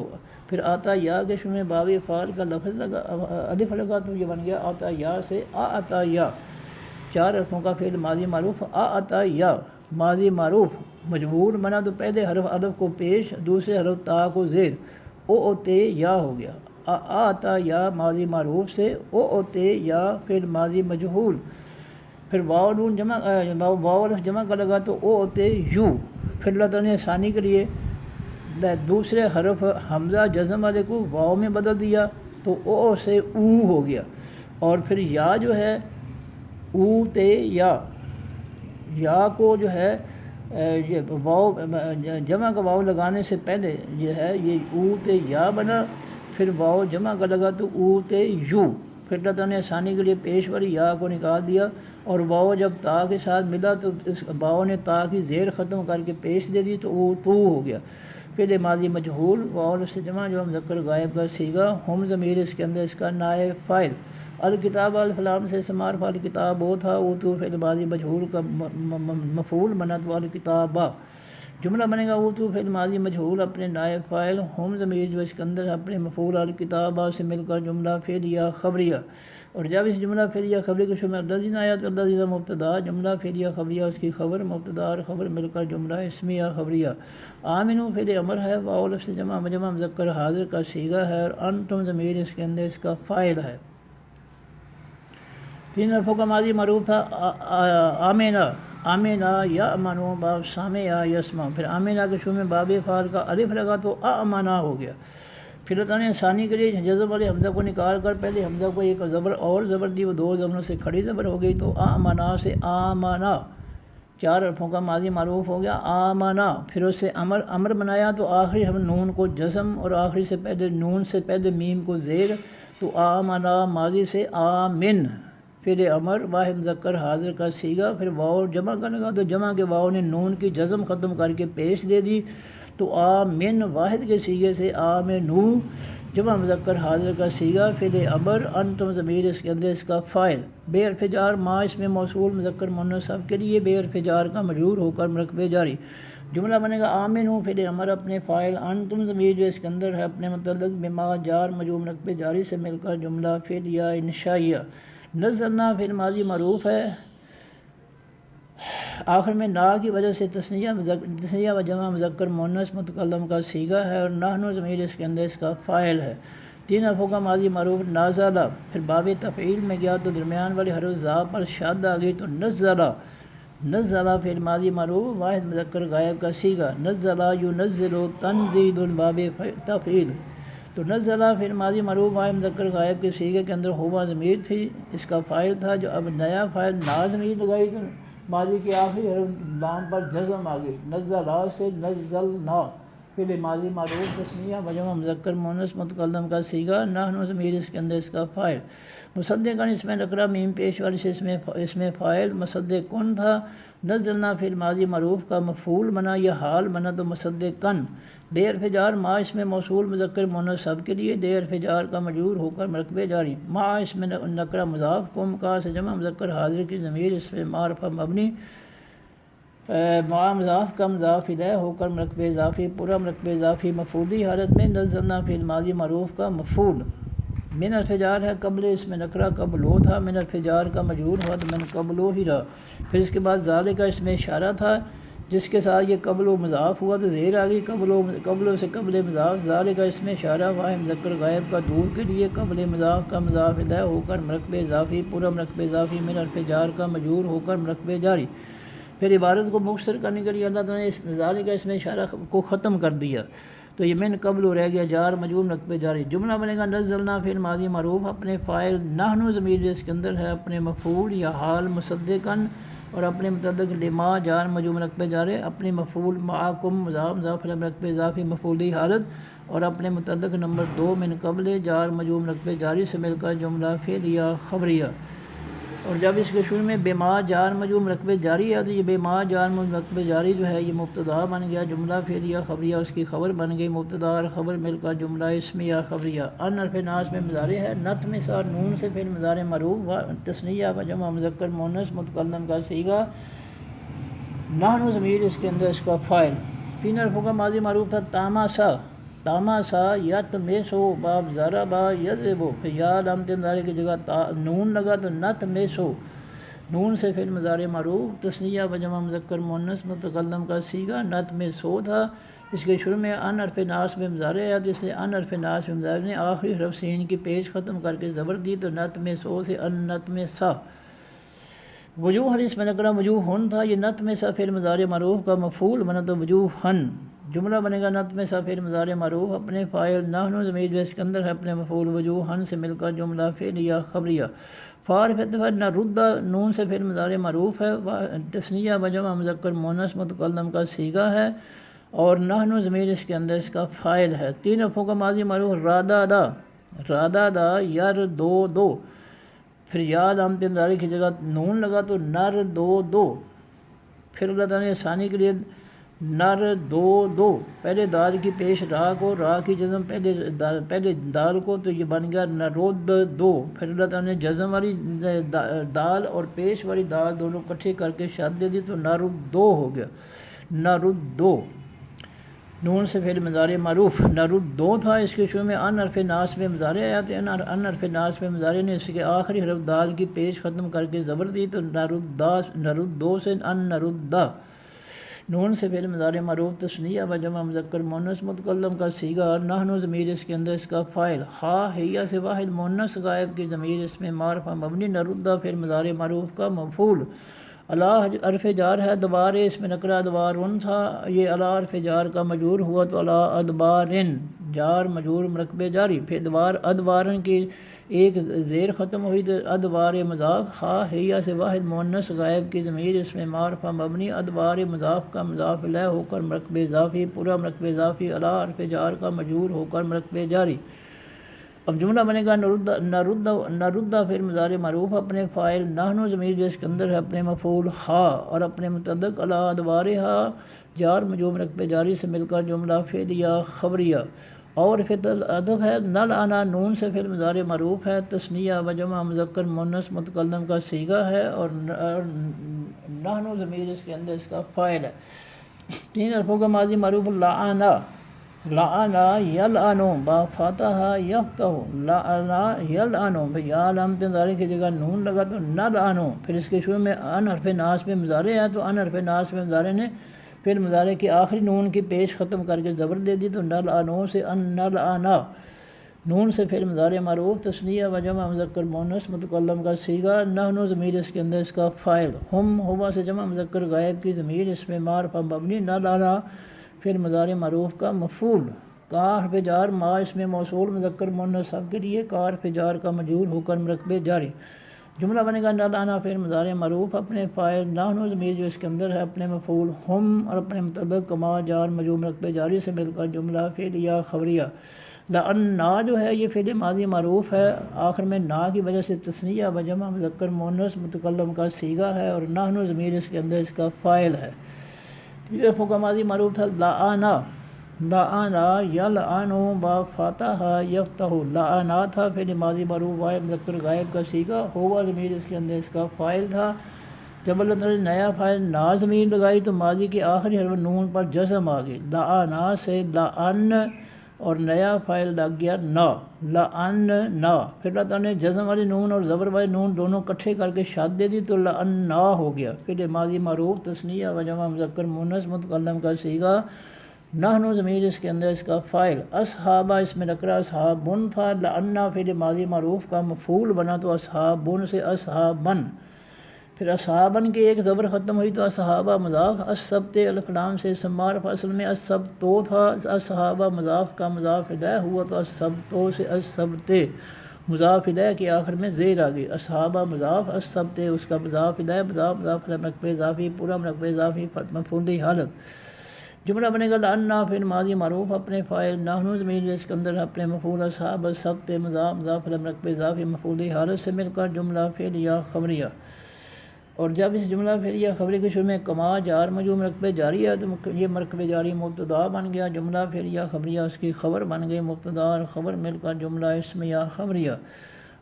پھر آتا یا کے شروع میں باب فعل کا لفظ لگا الف لگا تو یہ بن گیا آتا یا سے آتا یا۔ 4 حرفوں کا فعل ماضی معروف آتا یا، ماضی معروف مجبور بنا تو پہلے حرف الف کو پیش، دوسرے حرف تا کو زیر، اوتے یا ہو گیا، آتا یا ماضی معروف سے اوتے یا فعل ماضی مجہول، پھر واو نون جمع واو الف جمع کا لگا تو اوتے یو، پھر اللہ تعالیٰ نے ثانی کے لیے دوسرے حرف حمزہ جزم والے کو واو میں بدل دیا تو او سے او ہو گیا، اور پھر یا جو ہے او تے یا کو جو ہے یہ واو جمع کا واو لگانے سے پہلے یہ ہے یہ او تے یا بنا، پھر واو جمع کا لگا تو او تے یو، پھر اللہ تعالیٰ نے آسانی کے لیے پیش والی یا کو نکال دیا، اور واو جب تا کے ساتھ ملا تو اس واو نے تا کی زیر ختم کر کے پیش دے دی تو او تو ہو گیا، فعل ماضی مجہول واو سے جمع جو مذکر غائب کا صیغہ، ہم ضمیر اس کے اندر اس کا نائب فاعل۔ الکتاب الف لام سے اسم معرفہ الکتاب وہ تھا، وہ تو فعل ماضی مجہول کا مفعول بنا تو الکتابہ، جملہ بنے گا وہ تو فعل ماضی مجہول اپنے نائب فاعل ہم ضمیر جو اس کے اندر اپنے مفعول الکتابہ سے مل کر جملہ فعلیہ خبریہ، اور جب اس جملہ فعلیہ خبریہ کے شروع میں الذین آیا تو الذین مبتدا، جملہ فعلیہ خبریہ اس کی خبر مبتدا اور خبر مل کر جملہ اسمیہ خبریہ۔ آمنو فعل امر ہے، واو الف سے جمع مذکر حاضر کا صیغہ ہے، اور انتم ضمیر اس کے اندر اس کا فاعل ہے۔ تین حرفوں کا ماضی معروف تھا آمینہ، آمینہ یا امنو باب سامع یسمع، پھر آمینہ کے شروع میں باب فعل کا الف لگا تو امنا ہو گیا۔ پھر اللہ تعالیٰ نے ثانی کے لیے جزم والے حمزہ کو نکال کر پہلے حمزہ کو ایک زبر اور زبر دی، وہ دو زبروں سے کھڑی زبر ہو گئی تو آمنا سے آمنا، چار حرفوں کا ماضی معروف ہو گیا آمنا۔ پھر اس سے امر بنایا تو آخری حرف نون کو جزم اور آخری سے پہلے نون سے پہلے میم کو زیر، تو آمنا ماضی سے آمن، پھر امر واحد مذکر حاضر کا صیغہ، پھر واؤ جمع کا لگا تو جمع کے واؤ نے نون کی جزم ختم کر کے پیش دے دی، تو آمن واحد کے صیغے سے آمنو جمع مذکر حاضر کا صیغہ، پھر امر انتم ضمیر اس کے اندر اس کا فاعل، بے حرف جار ما اس میں موصول مذکر مؤنث سب کے لیے بے حرف جار کا مجرور ہو کر مرکبے جاری، جملہ بنے گا آمنو پھر امر اپنے فاعل، انتم ضمیر جو اس کے اندر ہے اپنے متعلق، بما جار مجرور مرکبے جاری سے مل کر جملہ پھر یا انشائیہ، نزلنا پھر ماضی معروف ہے، آخر میں نا کی وجہ سے تثنیہ و جمع مذکر مؤنث متکلم کا صیغہ ہے، اور نحن ضمیر اس کے اندر اس کا فاعل ہے۔ تین حرفوں کا ماضی معروف نازلہ، پھر باب تفعیل میں گیا تو درمیان والے حرف زا پر شاد آ گئی تو نزلہ، نزلہ پھر ماضی معروف واحد مذکر غائب کا صیغہ، نزلہ ینزل تنزیل باب تفعیل، تو نزلہ پھر ماضی معروف واحد مذکر غائب کے صیغے کے اندر ہوا ضمیر تھی، اس کا فاعل تھا، جو اب نیا فاعل نا ضمیر لگائی تو ماضی کی آخری حرف لام پر جزم آ گئی، نزلہ سے نزلنا، پھر ماضی معروف تثنیہ و جمع مذکر مؤنث متکلم کا صیغہ، نحن ضمیر اس کے اندر اس کا فاعل، مصدقاً اس میں نکرہ میم پیش والی سے اس میں فاعل مصدقن تھا، نزلنا پھر ماضی معروف کا مفعول بنا یا حال بنا تو مصدقن، بے حرف جار ما اس میں موصول مذکر مؤنث سب کے لیے بے حرف جار کا مجرور ہو کر مرکبے جاری، ما اس میں نکرہ مضاف قم کا سے جمع مذکر حاضر کی ضمیر اس میں معرفہ مبنی، ما مضاف کا مضاف الیہ ہو کر مرکبے اضافی، پورا مرکبے اضافی مفعولی حالت میں، نزلنا پھر ماضی معروف کا مفعول، من حرف جار ہے قبل اس میں نکرہ قبلو تھا، من حرف جار کا مجرور ہوا تو من قبلو ہی رہا، پھر اس کے بعد ذالک کا اس میں اشارہ تھا جس کے ساتھ یہ قبل و مضاف ہوا تو زیر آ گئی، قبل سے قبل مضاف، ذالک کا اس میں اشارہ واحد مذکر غائب کا دور کے لیے قبل مضاف کا مضاف الیہ ہو کر مرکبے اضافی، پورا مرکبے اضافی من حرف جار کا مجرور ہو کر مرکبے جاری، پھر عبارت کو مختصر کرنے کے لیے اللہ تعالیٰ نے اس ذالک کا اس میں اشارہ کو ختم کر دیا، تو یہ من قبل رہ گیا جار مجرور مرکبے جاری، جملہ بنے گا نزلنا پھر ماضی معروف اپنے فاعل، نحن ضمیر اس کے اندر ہے اپنے مفعول یا حال مصدقاً، اور اپنے متعلق لما جار مجرور مرکبے جاری، اپنے مفعول معکم مضاف مضاف الیہ مرکبے اضافی مفعولی حالت، اور اپنے متعلق نمبر 2 من قبل جار مجرور مرکبے جاری سے مل کر جملہ فعلیہ خبریہ، اور جب اس کے شروع میں بما جار مجرور مرکبے جاری ہے تو یہ بما جار مجرور مرکبے جاری جو ہے یہ مبتدا بن گیا، جملہ فعلیہ خبریہ اس کی خبر بن گئی، مبتدا اور خبر مل کر جملہ اسمیہ خبریہ، ان حرف ناس میں مضارع ہے، نت میں سار نون سے پھر مضارع معروف و تثنیہ و جمع مذکر مؤنث متکلم کا صیغہ، نحن ضمیر اس کے اندر اس کا فاعل، تین حرفوں کا ماضی معروف تھا تاماسا، تاماسا یتمسو باب ضربا یضربو، پھر یا علامت مضارع کی جگہ نون لگا تو نتمسو، نون سے پھر مضارع معروف تثنیہ و جمع مذکر مؤنث متکلم کا صیغہ نتمسو تھا، اس کے شروع میں ان حرف ناس میں مضارع ہے جس سے ان حرف ناس میں مضارع نے آخری حرف سین کی پیش ختم کر کے زبر دی تو نتمسو سے ان نتمسا، وجوہن اس میں نکرہ وجوہن تھا، یہ نتمسا پھر مضارع معروف کا مفعول بنا تو وجوہن، جملہ بنے گا نتمسا پھر مضارع معروف اپنے فاعل، نحن ضمیر جو اس کے اندر ہے اپنے مفعول وجوہن سے مل کر جملہ فعلیہ خبریہ، فارف اتفاق نہ ردہ نون سے پھر مضارع معروف ہے، تثنیہ و جمع مذکر مؤنث متکلم کا صیغہ ہے، اور نحن ضمیر اس کے اندر اس کا فاعل ہے، تین حرفوں کا ماضی معروف رادا دا، رادا دا یر دو دو، پھر یا علامت مضارع کی جگہ نون لگا تو نر دو دو، پھر اللہ تعالیٰ نے ثانی کے لیے نر دو دو، پہلے دال کی پیش را کو، را کی جزم پہلے دال کو تو یہ بن گیا نرود دو، پھر اللہ تعالیٰ نے جزم والی دال اور پیش والی دال دونوں کٹھے کر کے شد دے دی تو نرود دو ہو گیا، نرود دو، نون سے پھر مضارع معروف نرود دو تھا، اس کے شروع میں ان حرف ناس میں مضارع آیا تو ان حرف ناس میں مضارع نے اس کے آخری حرف دال کی پیش ختم کر کے زبر دی تو نرود دو سے ان نرود دا، نون سے فعل مضارع معروف تثنیہ و جمع مذکر مؤنث متکلم کا صیغہ نحن ضمیر اس کے اندر اس کا فاعل ہا ہیہ سے واحد مؤنث غائب کی ضمیر اس میں معرفہ مبنی نردہ فعل مضارع معروف کا مفعول اللہ حرف جار ہے دوبار اس میں نکرہ ادوار تھا یہ اللہ حرف جار کا مجرور ہوا تو اللہ ادبارن جار مجرور مرکب جاری پھر ادوارن کی ایک زیر ختم ہوئی تو ادوار مضاف ہا ہیہ سے واحد مؤنث غائب کی ضمیر اس میں معرفہ مبنی ادوار مضاف کا مضاف الیہ ہو کر مرکب اضافی پورا مرکب اضافی اللہ حرف جار کا مجرور ہو کر مرکب جاری اب جملہ بنے گا نردہ پھر مضارع معروف اپنے فاعل نحن ضمیر جس کے اندر ہے اپنے مفعول ہا اور اپنے متعلق علی ادوارہا جار مجرور مرکب جاری سے مل کر جملہ فعلیہ خبریہ اور پھر ادب ہے نل آنا نون سے پھر مضارع معروف ہے تثنیہ و جمع مذکر مؤنث متکلم کا صیغہ ہے اور نحن ضمیر اس کے اندر اس کا فاعل ہے تین حرفوں کا ماضی معروف لعنا یلعنو با فاتح یفتح لعنا یلعنو یا علامت مضارع کی جگہ نون لگا تو نلعنو پھر اس کے شروع میں ان حرف ناصب میں مضارع ہے تو ان حرف ناصب میں مضارع نے پھر مضارع کی آخری نون کی پیش ختم کر کے زبر دے دی تو نلعنو سے ان نلعنا نون سے پھر مضارع معروف تثنیہ و جمع مذکر مؤنث متکلم کا صیغہ نحن ضمیر اس کے اندر اس کا فاعل ہم ہوا سے جمع مذکر غائب کی ضمیر اس میں معرفہ مبنی نلعنا پھر مضارع معروف کا مفعول کا حرف جار ما اس میں موصول مذکر مؤنث سب کے لیے کا حرف جار کا مجرور ہو کر مرکب جاری جملہ بنے گا نلعنا پھر مضارع معروف اپنے فاعل نحن ضمیر جو اس کے اندر ہے اپنے مفعول ہم اور اپنے مطابق کما جار مجرور مرکب جاری سے مل کر جملہ فعلیہ خبریہ لعنا جو ہے یہ فعل ماضی معروف ہے آخر میں نا کی وجہ سے تثنیہ و جمع مذکر مؤنث متکلم کا صیغہ ہے اور نحن ضمیر اس کے اندر اس کا فاعل ہے یہ کا ماضی معروف تھا لعنا یلعنو با فاتح یفتح لعنا تھا فعل ماضی معروف واحد مذکر غائب کا صیغہ ہوا ضمیر اس کے اندر اس کا فاعل تھا جب اللہ تعالی نے نیا فاعل نا ضمیر لگائی تو ماضی کے آخری حرف نون پر جزم آ گئی لعنا سے لعن اور نیا فاعل لگ گیا نا لعنا پھر اللہ تعالیٰ نے جزم والی نون اور زبر والی نون دونوں کٹھے کر کے شاد دے دی تو لعنا ہو گیا پھر ماضی معروف تثنیہ و جمع مذکر مؤنث متکلم کا صیغہ نحن ضمیر اس کے اندر اس کا فاعل اصحابہ اس میں نکرہ اصحابن تھا لعنا پھر ماضی معروف کا مفعول بنا تو اصحابن سے اصحابن پھر اصحابن کی ایک زبر ختم ہوئی تو اصحابہ مضاف السبت الف لام سے اسم معرفہ اصل میں السبتو تھا اصحابہ مضاف کا مضاف الیہ ہوا تو السبتو سے السبت مضاف الیہ کے آخر میں زیر آ گئی اصحابہ مضاف السبت اس کا مضاف الیہ مضاف مرکب اضافی پورا مرکب اضافی مفعولی حالت جملہ بنے گا لعنا پھر ماضی معروف اپنے فاعل نحن ضمیر اس کے اندر اپنے مفعول اصحاب السبت مضاف مرکب اضافی مفعولی حالت سے مل کر جملہ فعلیہ خبریہ اور جب اس جملہ فعلیہ خبری کے شروع میں کما جار مجرور مرکب جاری ہے تو یہ مرکب جاری مبتدا بن گیا جملہ فعلیہ خبریہ اس کی خبر بن گئی مبتدا اور خبر مل کر جملہ اسمیہ خبریہ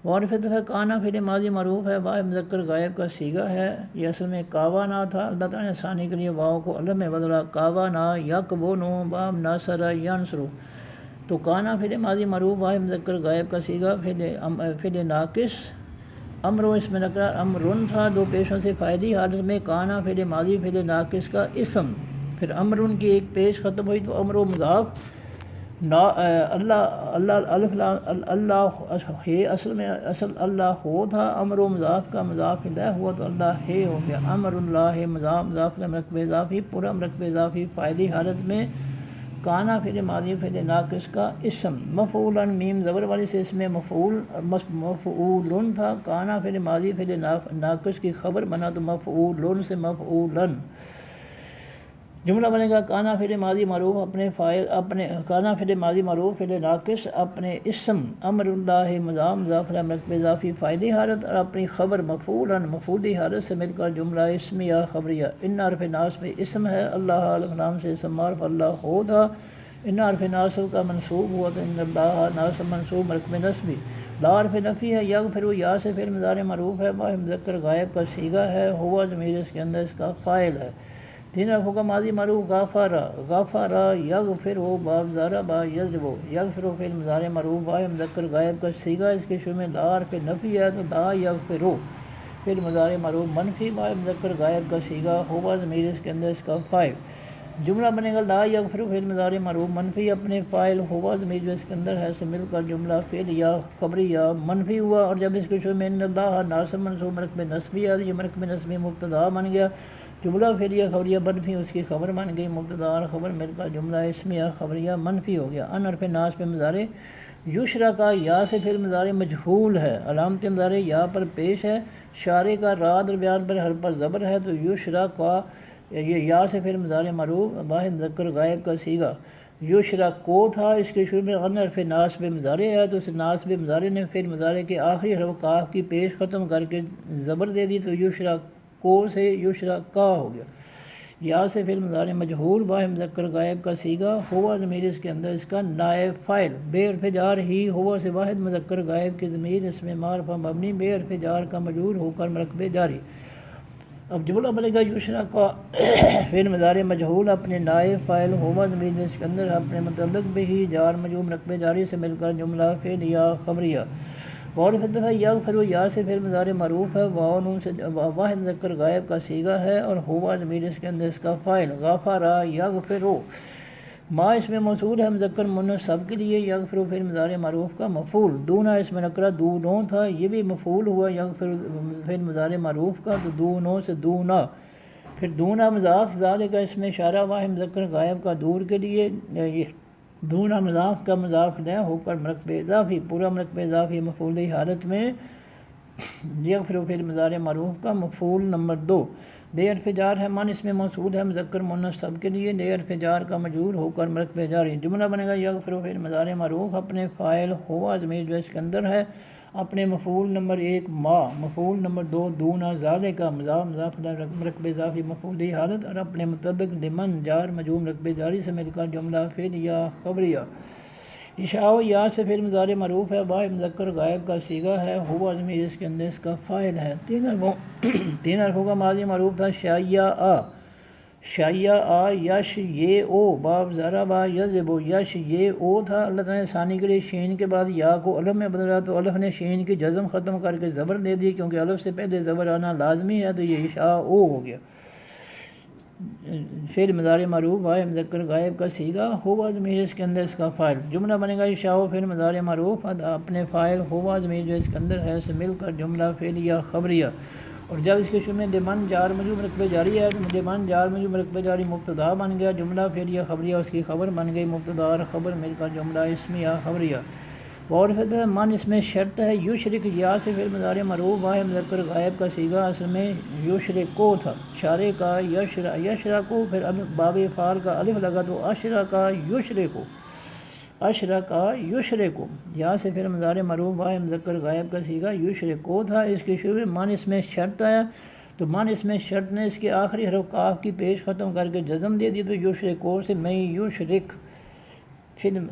وارفت ہے کانا فعل ماضی معروف ہے واحد مذکر غائب کا صیغہ ہے یہ اصل میں کاوانا تھا اللہ تعالیٰ نے ثانی کے لیے واو کو الف میں بدلا کاوانا یکبونو بام ناصر ینصرو تو کانا فعل ماضی معروف واحد مذکر غائب کا صیغہ فعل ناقص امر اس میں نکرہ امرن تھا دو پیشوں سے فائدی حالت میں کانا فعل ماضی فعل ناقص کا اسم پھر امرن کی ایک پیش ختم ہوئی تو امر و مضاف اللہ ہے اصل میں اللہ ہو تھا امر و مضاف کا مضاف الیہ ہوا تو اللہ ہے ہو گیا امر اللہ مضاف کا مرکب اضافی پورا مرکب اضافی فائدی حالت میں کانا فعل ماضی فعل ناقص کا اسم مفعولا میم زبر والی سے اس میں مفعول تھا کانا فعل ماضی فعل ناقص کی خبر بنا تو مفعول سے مفعولا جملہ بنے گا کانا فعل ماضی معروف اپنے فاعل اپنے کانا فعل ماضی معروف فعل ناقص اپنے اسم امر اللہ مضاف مرکب اضافی فائدی حالت اور اپنی خبر مفعولا مفعولی حالت سے مل کر جملہ اسمیہ خبریہ ان حرف ناصب میں اسم ہے اللہ الف لام سے اسم معرف اللہ ہو تھا ان حرف ناصب کا منصوب ہوا تو ان اللہ ناصب منصوب مرکب نصبی لا حرف نفی ہے یغفر یا سے فعل مضارع معروف ہے واحد مذکر غائب کا صیغہ ہے ہوا ضمیر اس کے اندر اس کا فاعل ہے تین حرفوں کا ماضی معروف غافارا یغفر ہو باب زارا با یضرب یغفر فعل مضارع معروف واحد مذکر غائب کا صیغہ اس کے شروع میں لا حرف نفی ہے تو لا یغفر فعل مضارع معروف منفی واحد مذکر غائب کا صیغہ ہوگا ضمیر اس کے اندر اس کا فاعل. جملہ بنے گا لا یغفر فعل مضارع معروف منفی اپنے فاعل ہوگا ضمیر جو اس کے اندر ہے سے مل کر جملہ فعل یا خبری یا منفی ہوا. اور جب اس کے شروع میں ان اللہ ناصب منصوب مرکب نصبی آ یہ مرکب نصبی مبتدا بن گیا. جملہ فعلیہ خبریہ منفی اس کی خبر بن گئی. مبتدا اور خبر مل کر جملہ اسمیہ خبریہ منفی ہو گیا. ان حرف ناصب مضارع یشرا کا یا سے فعل مضارع مجہول ہے علامت مضارع یا پر پیش ہے. شارع کا را درمیان پر حرف پر زبر ہے تو یشرا کا یہ یا سے فعل مضارع معروف واحد مذکر غائب کا صیغہ یشرا کو تھا. اس کے شروع میں ان حرف ناصب مضارع ہے تو اس ناصب مضارع نے فعل مضارع کے آخری حرف کاف کی پیش ختم کر کے زبر دے دی تو یشرا کو سے یشرا کا ہو گیا. یا سے فعل مضارع مجہول واحد مذکر غائب کا صیغہ ہوا ضمیر اس کے اندر اس کا نائب فاعل. بے حرف جار ہی ہوا سے واحد مذکر غائب کی ضمیر اس میں معرفہ مبنی بے حرف جار کا مجرور ہو کر مرکب جاری. اب جملہ بنے گا یشرا کا فعل مضارع مجہول اپنے نائب فاعل ہوا ضمیر اس کے اندر اپنے متعلق بھی جار مجرور مرکب جاری سے مل کر جملہ فعلیہ خبریہ. اور فتح یغفر یا سے فعل مضارع معروف ہے واو نون سے واحد مذکر غائب کا صیغہ ہے اور ہوا ضمیر اس کے اندر اس کا فاعل. غفر یغفر ما اس میں موصول ہے مذکر مؤنث سب کے لیے. یغفر فعل مضارع معروف کا مفعول. دونا اس میں نکرہ دونوں تھا یہ بھی مفعول ہوا یغفر فعل مضارع معروف کا تو دونوں سے دونا. پھر دونا مضاف ذالک کا اس میں اشارہ واحد مذکر غائب کا دور کے لیے. دونا مضاف کا مضاف نہ ہو کر مرکب اضافی پورا مرکب اضافی مفعولی حالت میں یغفر فعل مضارع معروف کا مفعول نمبر 2. دے حرف جار ہے من اس میں موصول ہے مذکر مؤنث سب کے لیے. دے حرف جار کا مجرور ہو کر مرکب جاری. جملہ بنے گا یغفر فعل مضارع معروف اپنے فاعل ہوا ضمیر جو اس کے اندر ہے اپنے مفعول نمبر 1 ما مفعول نمبر 2 دونا ذالک کا مضاف مرکب اضافی مفعولی حالت اور اپنے متعلق لمن جار مجرور مرکب جاری سے مل کر جملہ فعلیہ خبریہ. اشاع یا سے فعل مضارع معروف ہے واحد مذکر غائب کا صیغہ ہے ہوا ضمیر اس کے اندر اس کا فاعل ہے. تین حرفوں کا ماضی معروف تھا شایع آ یش یہ او باب ضربا یضرب یش یہ او تھا. اللہ تعالیٰ نے ثانی کے لیے شین کے بعد یا کو الف میں بدلا تو الف نے شین کی جزم ختم کر کے زبر دے دی کیونکہ الف سے پہلے زبر آنا لازمی ہے تو یہ اشاع او ہو گیا. فعل مضارع معروف واحد مذکر غائب کا صیغہ ہوا ضمیر اس کے اندر اس کا فاعل. جملہ بنے گا اشاع فعل مضارع معروف اپنے فاعل ہوا ضمیر جو اس کے اندر ہے سے مل کر جملہ فعلیہ خبریہ. اور جب اس کے شروع میں لمن جار مجرور مرکب جاری ہے تو لمن جار مجرور مرکب جاری مبتدا بن گیا. جملہ فعلیہ خبریہ اس کی خبر بن گئی. مبتدا اور خبر مل کر جملہ اسمیہ خبریہ. اور پھر من اس میں شرط ہے یشرک یا سے فعل مضارع معروف واحد مذکر غائب کا صیغہ اصل میں یشرک کو تھا. شارع کا یشرا کو پھر باب فعال کا الف لگا تو اشرا کا یشرک کو. یا سے فعل مضارع معروف واحد مذکر غائب کا صیغہ یشرک کو تھا. اس کے شروع میں من اس میں شرط آیا تو من اس میں شرط نے اس کے آخری حرف کاف کی پیش ختم کر کے جزم دے دی تو یشرک کو سے میں یشرک.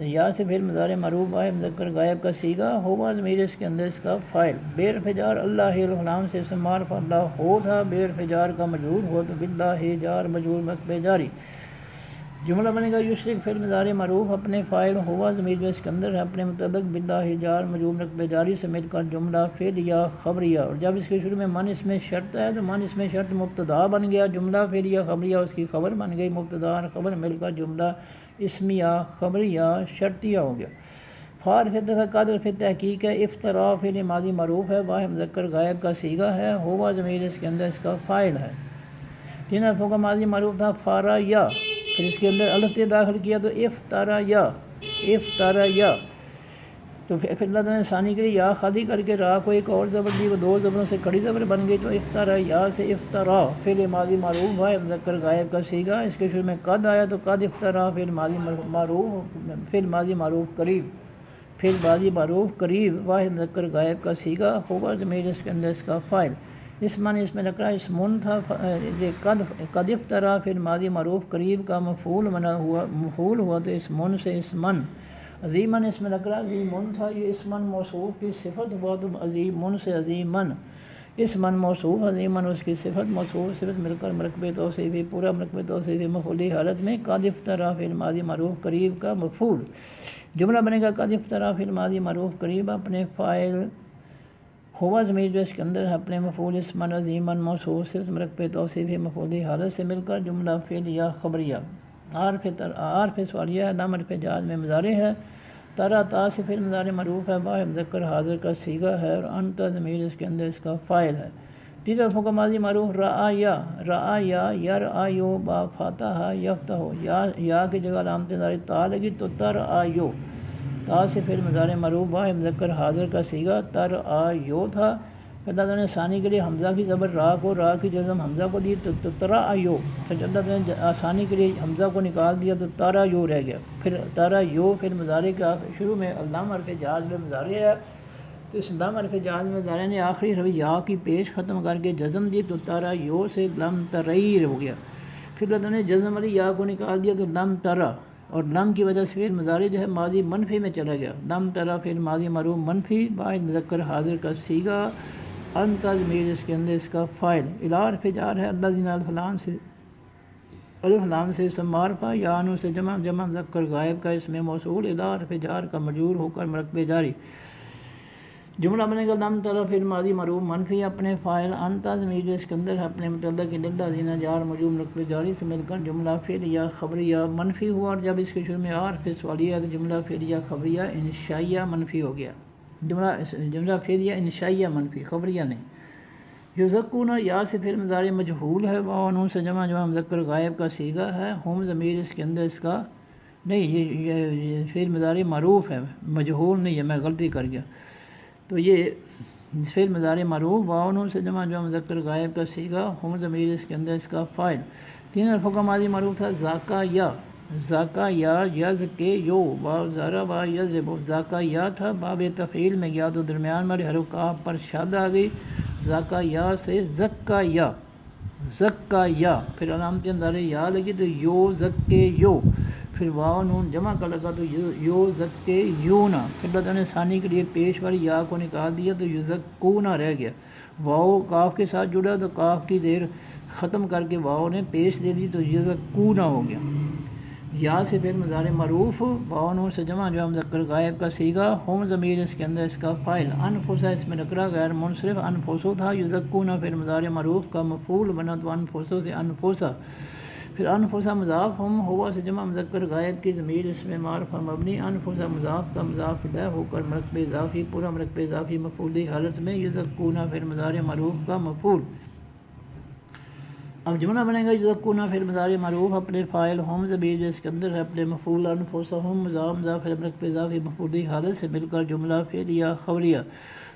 یا سے فعل مضارع معروف واحد مذکر غائب کا صیغہ ہوا ضمیر اس کے اندر اس کا فاعل. بے حرف جار اللہ الغلام سے اسم معرفہ اللہ ہو تھا. بے حرف جار کا مجرور ہو تو باللہ جار مجرور مرکب جاری. جملہ بنے گا یشرک فعل مضارع معروف اپنے فاعل ہوا ضمیر جو اس کے اندر ہے اپنے متعلق باللہ جار مجرور مرکب جاری سے مل کر جملہ فعلیہ خبریہ. اور جب اس کے شروع میں من اس میں شرط ہے تو من اس میں شرط مبتدا بن گیا. جملہ فعلیہ خبریہ اس کی خبر بن گئی. مبتدا اور خبر مل کر جملہ اسمیہ خبریہ شرطیہ ہو گیا. فارف قدر فی تحقیق ہے. افطرا فعل ماضی معروف ہے واحد مذکر غائب کا صیغہ ہے ہوا ضمیر اس کے اندر اس کا فاعل ہے. تین حرفوں کا ماضی معروف تھا فارا یا پھر اس کے اندر الف داخل کیا تو افطارا یا تو پھر اللہ تعالیٰ نے ثانی کے لیے یا خالی کر کے را کو ایک اور زبر دی وہ دو زبروں سے کڑی زبر بن گئی تو افطارا یا سے افطرا فعل ماضی معروف واحد مذکر غائب کا صیغہ. اس کے شروع میں قد آیا تو قد افطرا فعل ماضی معروف قریب واحد مذکر غائب کا صیغہ ہوا ضمیر اس کے اندر اس کا فاعل. اس میں نکرہ اسمن تھا. قد افطرا فعل ماضی معروف قریب کا مفعول ہوا تو اسمن سے اسمن. عظیمن اس میں نکرہ عظیمن تھا. یہ اسمن موصوف کی صفت ہوا تو عظیمن سے عظیمن. اسمن موصوف عظیمن اس کی صفت موصوف صفت مل کر مرکب توصیفی پورا مرکب توصیفی مفعولی حالت میں قد افطرا فعل ماضی معروف قریب کا مفعول. جملہ بنے گا قد افطرا فعل ماضی معروف قریب اپنے فاعل ہوا ضمیر جو اس کے اندر ہے اپنے مفعول اسمن عظیمن موصوف صرف مرکب توصیفی مفعولی حالت سے مل کر جملہ فعل یا خبریہ عارف سوالیہ ہے، لام حرف جاز میں مضارع ہے، ترا تا سے فعل مضارع معروف ہے، با مذکر حاضر کا صیغہ ہے، اور انت ضمیر اس کے اندر اس کا فاعل ہے۔ تیسرا فعل ماضی معروف رعا یا یرعیو با فاتحہ یفتح، یا کی جگہ علامت نظر تا لگی تو ترعیو، تا سے فعل مضارع معروف با مذکر حاضر کا صیغہ ترعیو تھا۔ پھر اللہ تعالیٰ نے ثانی کے لیے حمزہ کی زبر را کی جزم حمزہ کو دی تو ترعیو، پھر اللہ تعالیٰ نے آسانی کے لیے حمزہ کو نکال دیا تو ترعیو رہ گیا، پھر ترعیو پھر مضارع کے شروع میں لام حرف جاز میں مضارع ہے، تو اس لام حرف جاز میں مضارع نے آخری حرف یا کی پیش ختم کر کے جزم دی تو ترعیو سے لم ترعیر ہو گیا، پھر اللہ تعالیٰ نے جزم والی یا کو نکال دیا تو لم ترا، اور لم کی وجہ سے فعل مضارع جو ہے ماضی منفی میں چلا گیا، لم ترا فعل ماضی معروف منفی باعث مذکر حاضر کا صیغہ، انت ضمیر اس کے اندر اس کا فاعل، الی حرف جار ہے اللہ زین الف لام سے اسم معرفہ، یا انو سے جمع مذکر غائب کا اسم موصول، الی حرف جار کا مجرور ہو کر مرکب جاری، جملہ بنے گا لم ترا فعل ماضی معروف منفی اپنے فاعل، انت ضمیر اس کے اندر ہے اپنے متعلق اللہ زین جار مجرور مرکب جاری سے مل کر جملہ فعلیہ خبریہ منفی ہوا، اور جب اس کے شروع میں عارف سوالیہ ہے تو جملہ فعلیہ خبریہ انشائیہ منفی ہو گیا، جملہ فعلیہ انشائیہ منفی خبریہ نہیں۔ یزکون یا سے فعل مضارع مجہول ہے، واو نون سے جمع مذکر غائب کا صیغہ ہے، ہم ضمیر اس کے اندر اس کا نہیں، یہ فعل مضارع معروف ہے مجہول نہیں ہے، میں غلطی کر گیا، تو یہ فعل مضارع معروف واو نون سے جمع مذکر غائب کا صیغہ، ہم ضمیر اس کے اندر اس کا فاعل۔ تین حرفوں کا ماضی معروف تھا ذاکا یا یز کے یو با ضرب یضرب، ذاکا یا تھا باب تفعیل میں گیا تو درمیان والے حرف کاف پر شد آ گئی، ذاکا یا سے زکا یا پھر علامت نظر یا لگی تو یو زکے یو، پھر واو نون جمع کا لگا تو یو زکے یونا، پھر اللہ تعالیٰ نے ثانی کے لیے پیش والی یا کو نکال دیا تو یزکونا رہ گیا، واو کاف کے ساتھ جڑا تو کاف کی زیر ختم کر کے واو نے پیش دے دی تو یزکونا ہو گیا۔ یا سے پھر مضارع معروف واو نون سے جمع مذکر غائب کا صیغہ، ہم ضمیر اس کے اندر اس کا فاعل، انفسا اس میں نکرہ غیر منصرف انفسو تھا، یزکونا پھر مضارع معروف کا مفعول بنا تو انفسو سے انفسا، پھر انفسا مضاف، ہم ہوا سے جمع مذکر غائب کی ضمیر اس میں معرفہ مبنی، انفسا مضاف کا مضاف الیہ ہو کر مرکب اضافی پورا مرکب اضافی مفعولی حالت میں، یزکونا پھر مضارع معروف کا مفعول۔ اب جملہ بنے گا یزکونا پھر مضارع معروف اپنے فاعل، ہم ضمیر جو اس کے اندر ہے اپنے مفعول، انفسہم مضاف پھر مرکب اضافی مفعولی حالت سے مل کر جملہ فعلیہ خبریہ،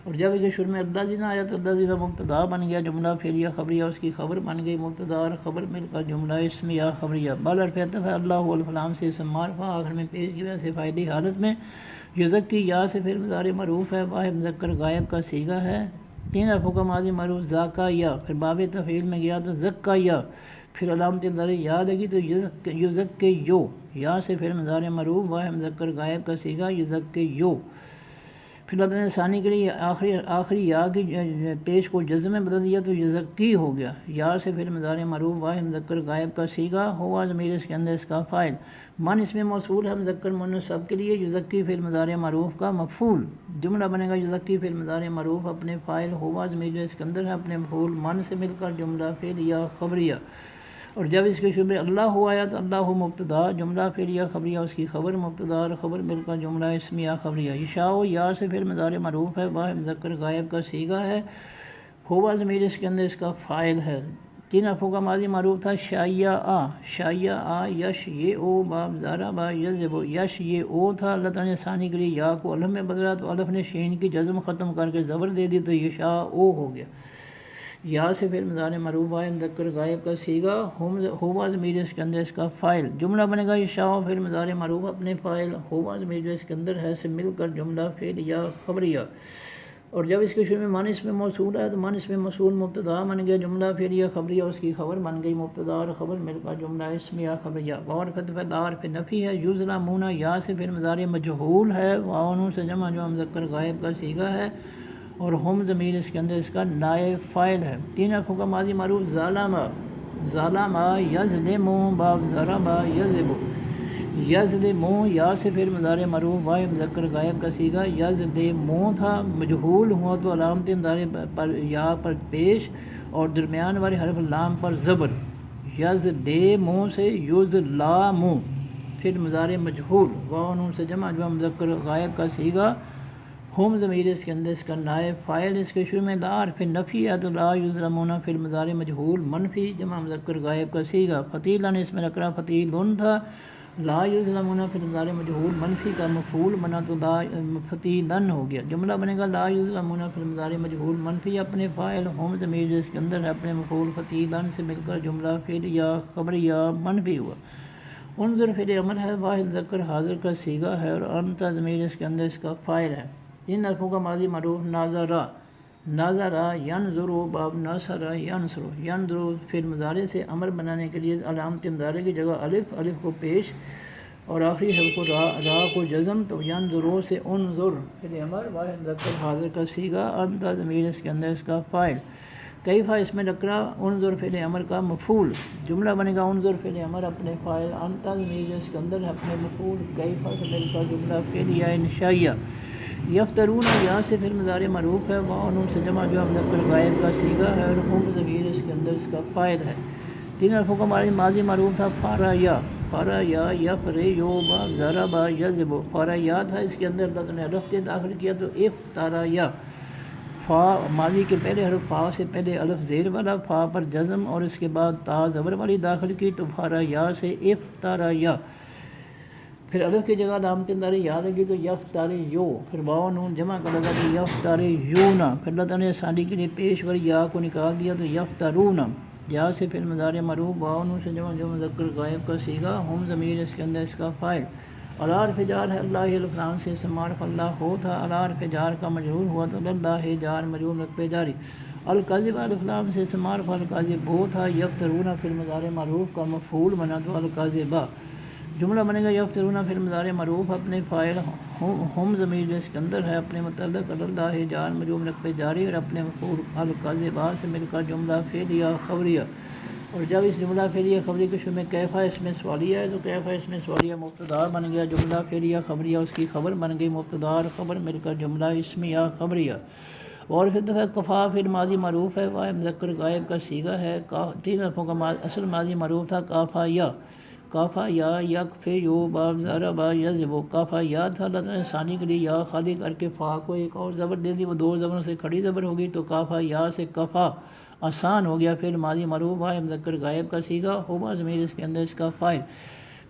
اور جب اس کے شروع میں اللہ زینہ آیا تو اللہ زینہ مبتدا بن گیا، جملہ فعلیہ خبریہ اس کی خبر بن گئی، مبتدا اور خبر مل کر جملہ اسمیہ خبریہ، بال حرف عطف ہے اللہ الف لام سے اسم معرفہ آخر میں پیش کی وجہ سے فاعلی حالت میں، یزکی یا سے پھر مضارع معروف ہے واحد مذکر غائب کا صیغہ ہے، تین حرفوں کا ماضی معروف ذاکا یا، پھر باب تفعیل میں گیا تو زکا یا، پھر علامت نظر یا لگی تو یزک یو، یا سے پھر مضارع معروف واحد مذکر غائب کا صیغہ یزک یو، پھر اللہ تعالیٰ نے ثانی کے لیے آخری یا کی پیش کو جزم میں بدل دیا تو یزکی ہو گیا، یا سے پھر مضارع معروف واحد مذکر غائب کا صیغہ، ہوا ضمیر اس کے اندر اس کا فاعل، من اس میں موصول ہے مذکر مؤنث سب کے لیے، یزکی فعل مضارع معروف کا مفعول، جملہ بنے گا یزکی فعل مضارع معروف اپنے فاعل، ہوا ضمیر جو اس کے اندر ہے اپنے مفعول، من سے مل کر جملہ فعلیہ خبریہ، اور جب اس کے شروع میں اللہ ہو آیا تو اللہ مبتدا، جملہ فعلیہ خبریہ اس کی خبر، مبتدا اور خبر مل کر جملہ اسمیہ خبریہ، یشاء یا سے پھر مضارع معروف ہے واحد مذکر غائب کا صیغہ ہے، ہوا ضمیر اس کے اندر اس کا فاعل ہے، تین حرفوں کا ماضی معروف تھا شایع یش یہ او باب ضرب یضرب، یش یہ او تھا، اللہ تعالیٰ نے ثانی کے لیے یا کو الف میں بدلا تو الف نے شین کی جزم ختم کر کے زبر دے دی تو یشاء او ہو گیا، یا سے پھر مضارع معروف واحد مذکر غائب کا صیغہ، ہوا ضمیر اس کے اندر اس کا فاعل، جملہ بنے گا یشاء پھر مضارع معروف اپنے فاعل، ہوا ضمیر جو اس کے اندر ہے سے مل کر جملہ فعلیہ خبریہ، اور جب اس کے شروع میں من اس میں موصول ہے تو من اس میں موصول مبتدا بن گیا، جملہ فعلیہ خبریہ اس کی خبر بن گئی، مبتدا اور خبر مل کر جملہ اسمیہ خبریہ، واو فتح عارف نفی ہے، یظلمون یا سے پھر مضارع مجہول ہے، واو نون سے جمع مذکر غائب کا صیغہ ہے، اور ہم ضمیر اس کے اندر اس کا نائب فاعل ہے، تین حرفوں کا ماضی معروف ظالم یظلم باب ضرب یضرب، یظلمون یا سے پھر مضارع معروف واحد مذکر غائب کا صیغہ یظلمون تھا، مجہول ہوا تو علامت مضارع پر یا پر پیش اور درمیان والے حرف لام پر زبر۔ یظلمون سے یظلمون پھر مضارع مجہول واو نون سے جمع مذکر غائب کا صیغہ، ہم ضمیر اس کے اندر اس کا نائب فاعل، اس کے شروع میں لا حرف نفی ہے تو لا یظلمون پھر مضارع مجہول منفی جمع مذکر غائب کا صیغہ۔ فتیلن اس میں نکرہ فتیلن تھا، لا یظلمون پھر مضارع مجہول منفی کا مفعول بنا تو لا فتیلن ہو گیا۔ جملہ بنے گا لا یظلمون پھر مضارع مجہول منفی اپنے فاعل ہم ضمیر اس کے اندر ہے اپنے مفعول فتیلن سے مل کر جملہ فعلیہ خبریہ منفی ہوا۔ انظر فعل امر ہے، واحد مذکر حاضر کا صیغہ ہے اور انت ضمیر اس کے اندر اس کا فاعل ہے۔ ان حرفوں کا ماضی معروف ناظرہ، ناظرہ ینظر باب نصر ینصر، ینظر پھر مضارع سے امر بنانے کے لیے علامت مضارع کی جگہ الف کو پیش اور آخری حرف کو را کو جزم، تو ینظروں سے انظر پھر امر واحد مذکر حاضر کا صیغہ، انت ضمیر اس کے اندر اس کا فاعل۔ کیفا اس میں نکرہ، انظر فعل امر کا مفعول، جملہ بنے گا انظر فعل امر اپنے فاعل، انت ضمیر اس کے اندر اپنے مفعول، کیفا سے مل کر جملہ فعلیہ انشائیہ۔ یفترون یا سے پھر مضارع معروف ہے، واو نون سے جمع مذکر غائب کا صیغہ ہے اور ہم ضمیر اس کے اندر اس کا فاعل ہے۔ تین حرفوں کا ماضی معروف تھا فاریا، فاریا یفریو با ضرب یضرب، فاریا تھا، اس کے اندر اللہ نے الف داخل کیا تو افتاریا، فا ماضی کے پہلے حرف فا سے پہلے الف زیر والا، فا پر جزم اور اس کے بعد تا زبر والی داخل کی تو فاریا سے افتاریا، پھر الف کی جگہ علامت مضارع یا لگی تو یفتریو، پھر واو نون جمع کا لگا تو یفتریونا، پھر اللہ تعالیٰ نے ثانی کے لیے پیش والی یا کو نکال دیا تو یفترونا، یا سے پھر مضارع معروف واو نون سے جمع مذکر غائب کا صیغہ، ہم ضمیر اس کے اندر اس کا فاعل۔ الحرف جار ہے اللہ الفلام سے سمارف اللہ ہو تھا، الحرف جار کا مجرور ہوا تو اللہ جار مجرور رقبے جاری۔ القاذب الفلام سے سمارف القاذب ہو تھا، یفترون پھر مضارع معروف کا مفعول بنا تو القاذبہ، جملہ بنے گا یفترون پھر مضارع معروف اپنے فاعل ہم ضمیر اس کے اندر ہے اپنے متعلق اللہ جار مجرور رقبے جاری اور اپنے مفعول القاذبہ سے مل کر جملہ فعلیہ خبریہ۔ اور جب اس جملہ فعلیہ خبری کے شروع میں کیفا اس میں سوالیہ ہے تو کیفا اس میں سوالیہ مبتدا بن گیا، جملہ فعلیہ خبریہ اس کی خبر بن گئی، مبتدا اور خبر مل کر جملہ اسمیہ خبریہ۔ اور پھر دفعہ کفا پھر ماضی معروف ہے، واحد مذکر غائب کا صیغہ ہے، تین حرفوں کا اصل ماضی معروف تھا کافا یا، کافا یا یکفیو باب ضرب یضرب، کافا یا تھا، اللہ تعالیٰ نے ثانی کے لیے یا خالی کر کے فا کو ایک اور زبر دے دی، وہ دو زبروں سے کھڑی زبر ہوگی تو کافا یا سے کفا آسان ہو گیا، پھر ماضی معروف واحد مذکر غائب کا صیغہ، ہوا ضمیر اس کے اندر اس کا فاعل،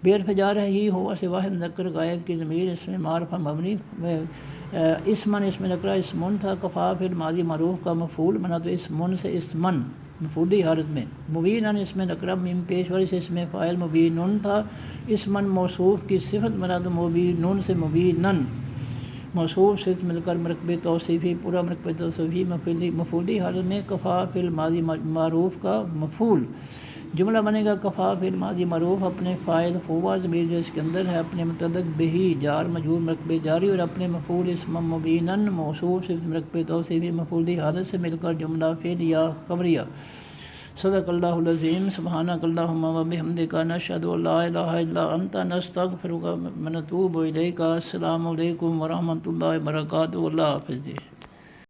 بے حرف جار ہے ہی، ہوا سے واحد مذکر غائب کی ضمیر اس میں معرفہ مبنی، اسمن اس میں نکرہ اسمن تھا، کفا پھر ماضی معروف کا مفعول بنا تو اسمن سے اسمن مفعولی حالت میں، مبینن اس میں نکرہ میم پیش والی سے اس میں فاعل مبینن تھا، اسمن موصوف کی صفت بنا تو مبینن سے مبینن، موصوف سے مل کر مرکب توصیفی پورا مرکب توصیفی مفعولی حالت میں، کفا فعل ماضی معروف کا مفعول، جملہ بنے گا کفا فعل ماضی معروف اپنے فاعل ہوا ضمیر جو اس کے اندر ہے اپنے متعلق بہی جار مجرور مرکب جاری اور اپنے مفعول اسم مبینن موصوف سے مرکب توصیفی مفعولی حالت سے مل کر جملہ فعلیہ خبریہ۔ صدق اللہ العظیم، سبحانک اللہم و بحمدک، نشہد ان لا الہ الا انت، نستغفرک و نتوب الیک۔ السلام علیکم ورحمۃ اللہ وبرکاتہ، اللہ حافظ جی۔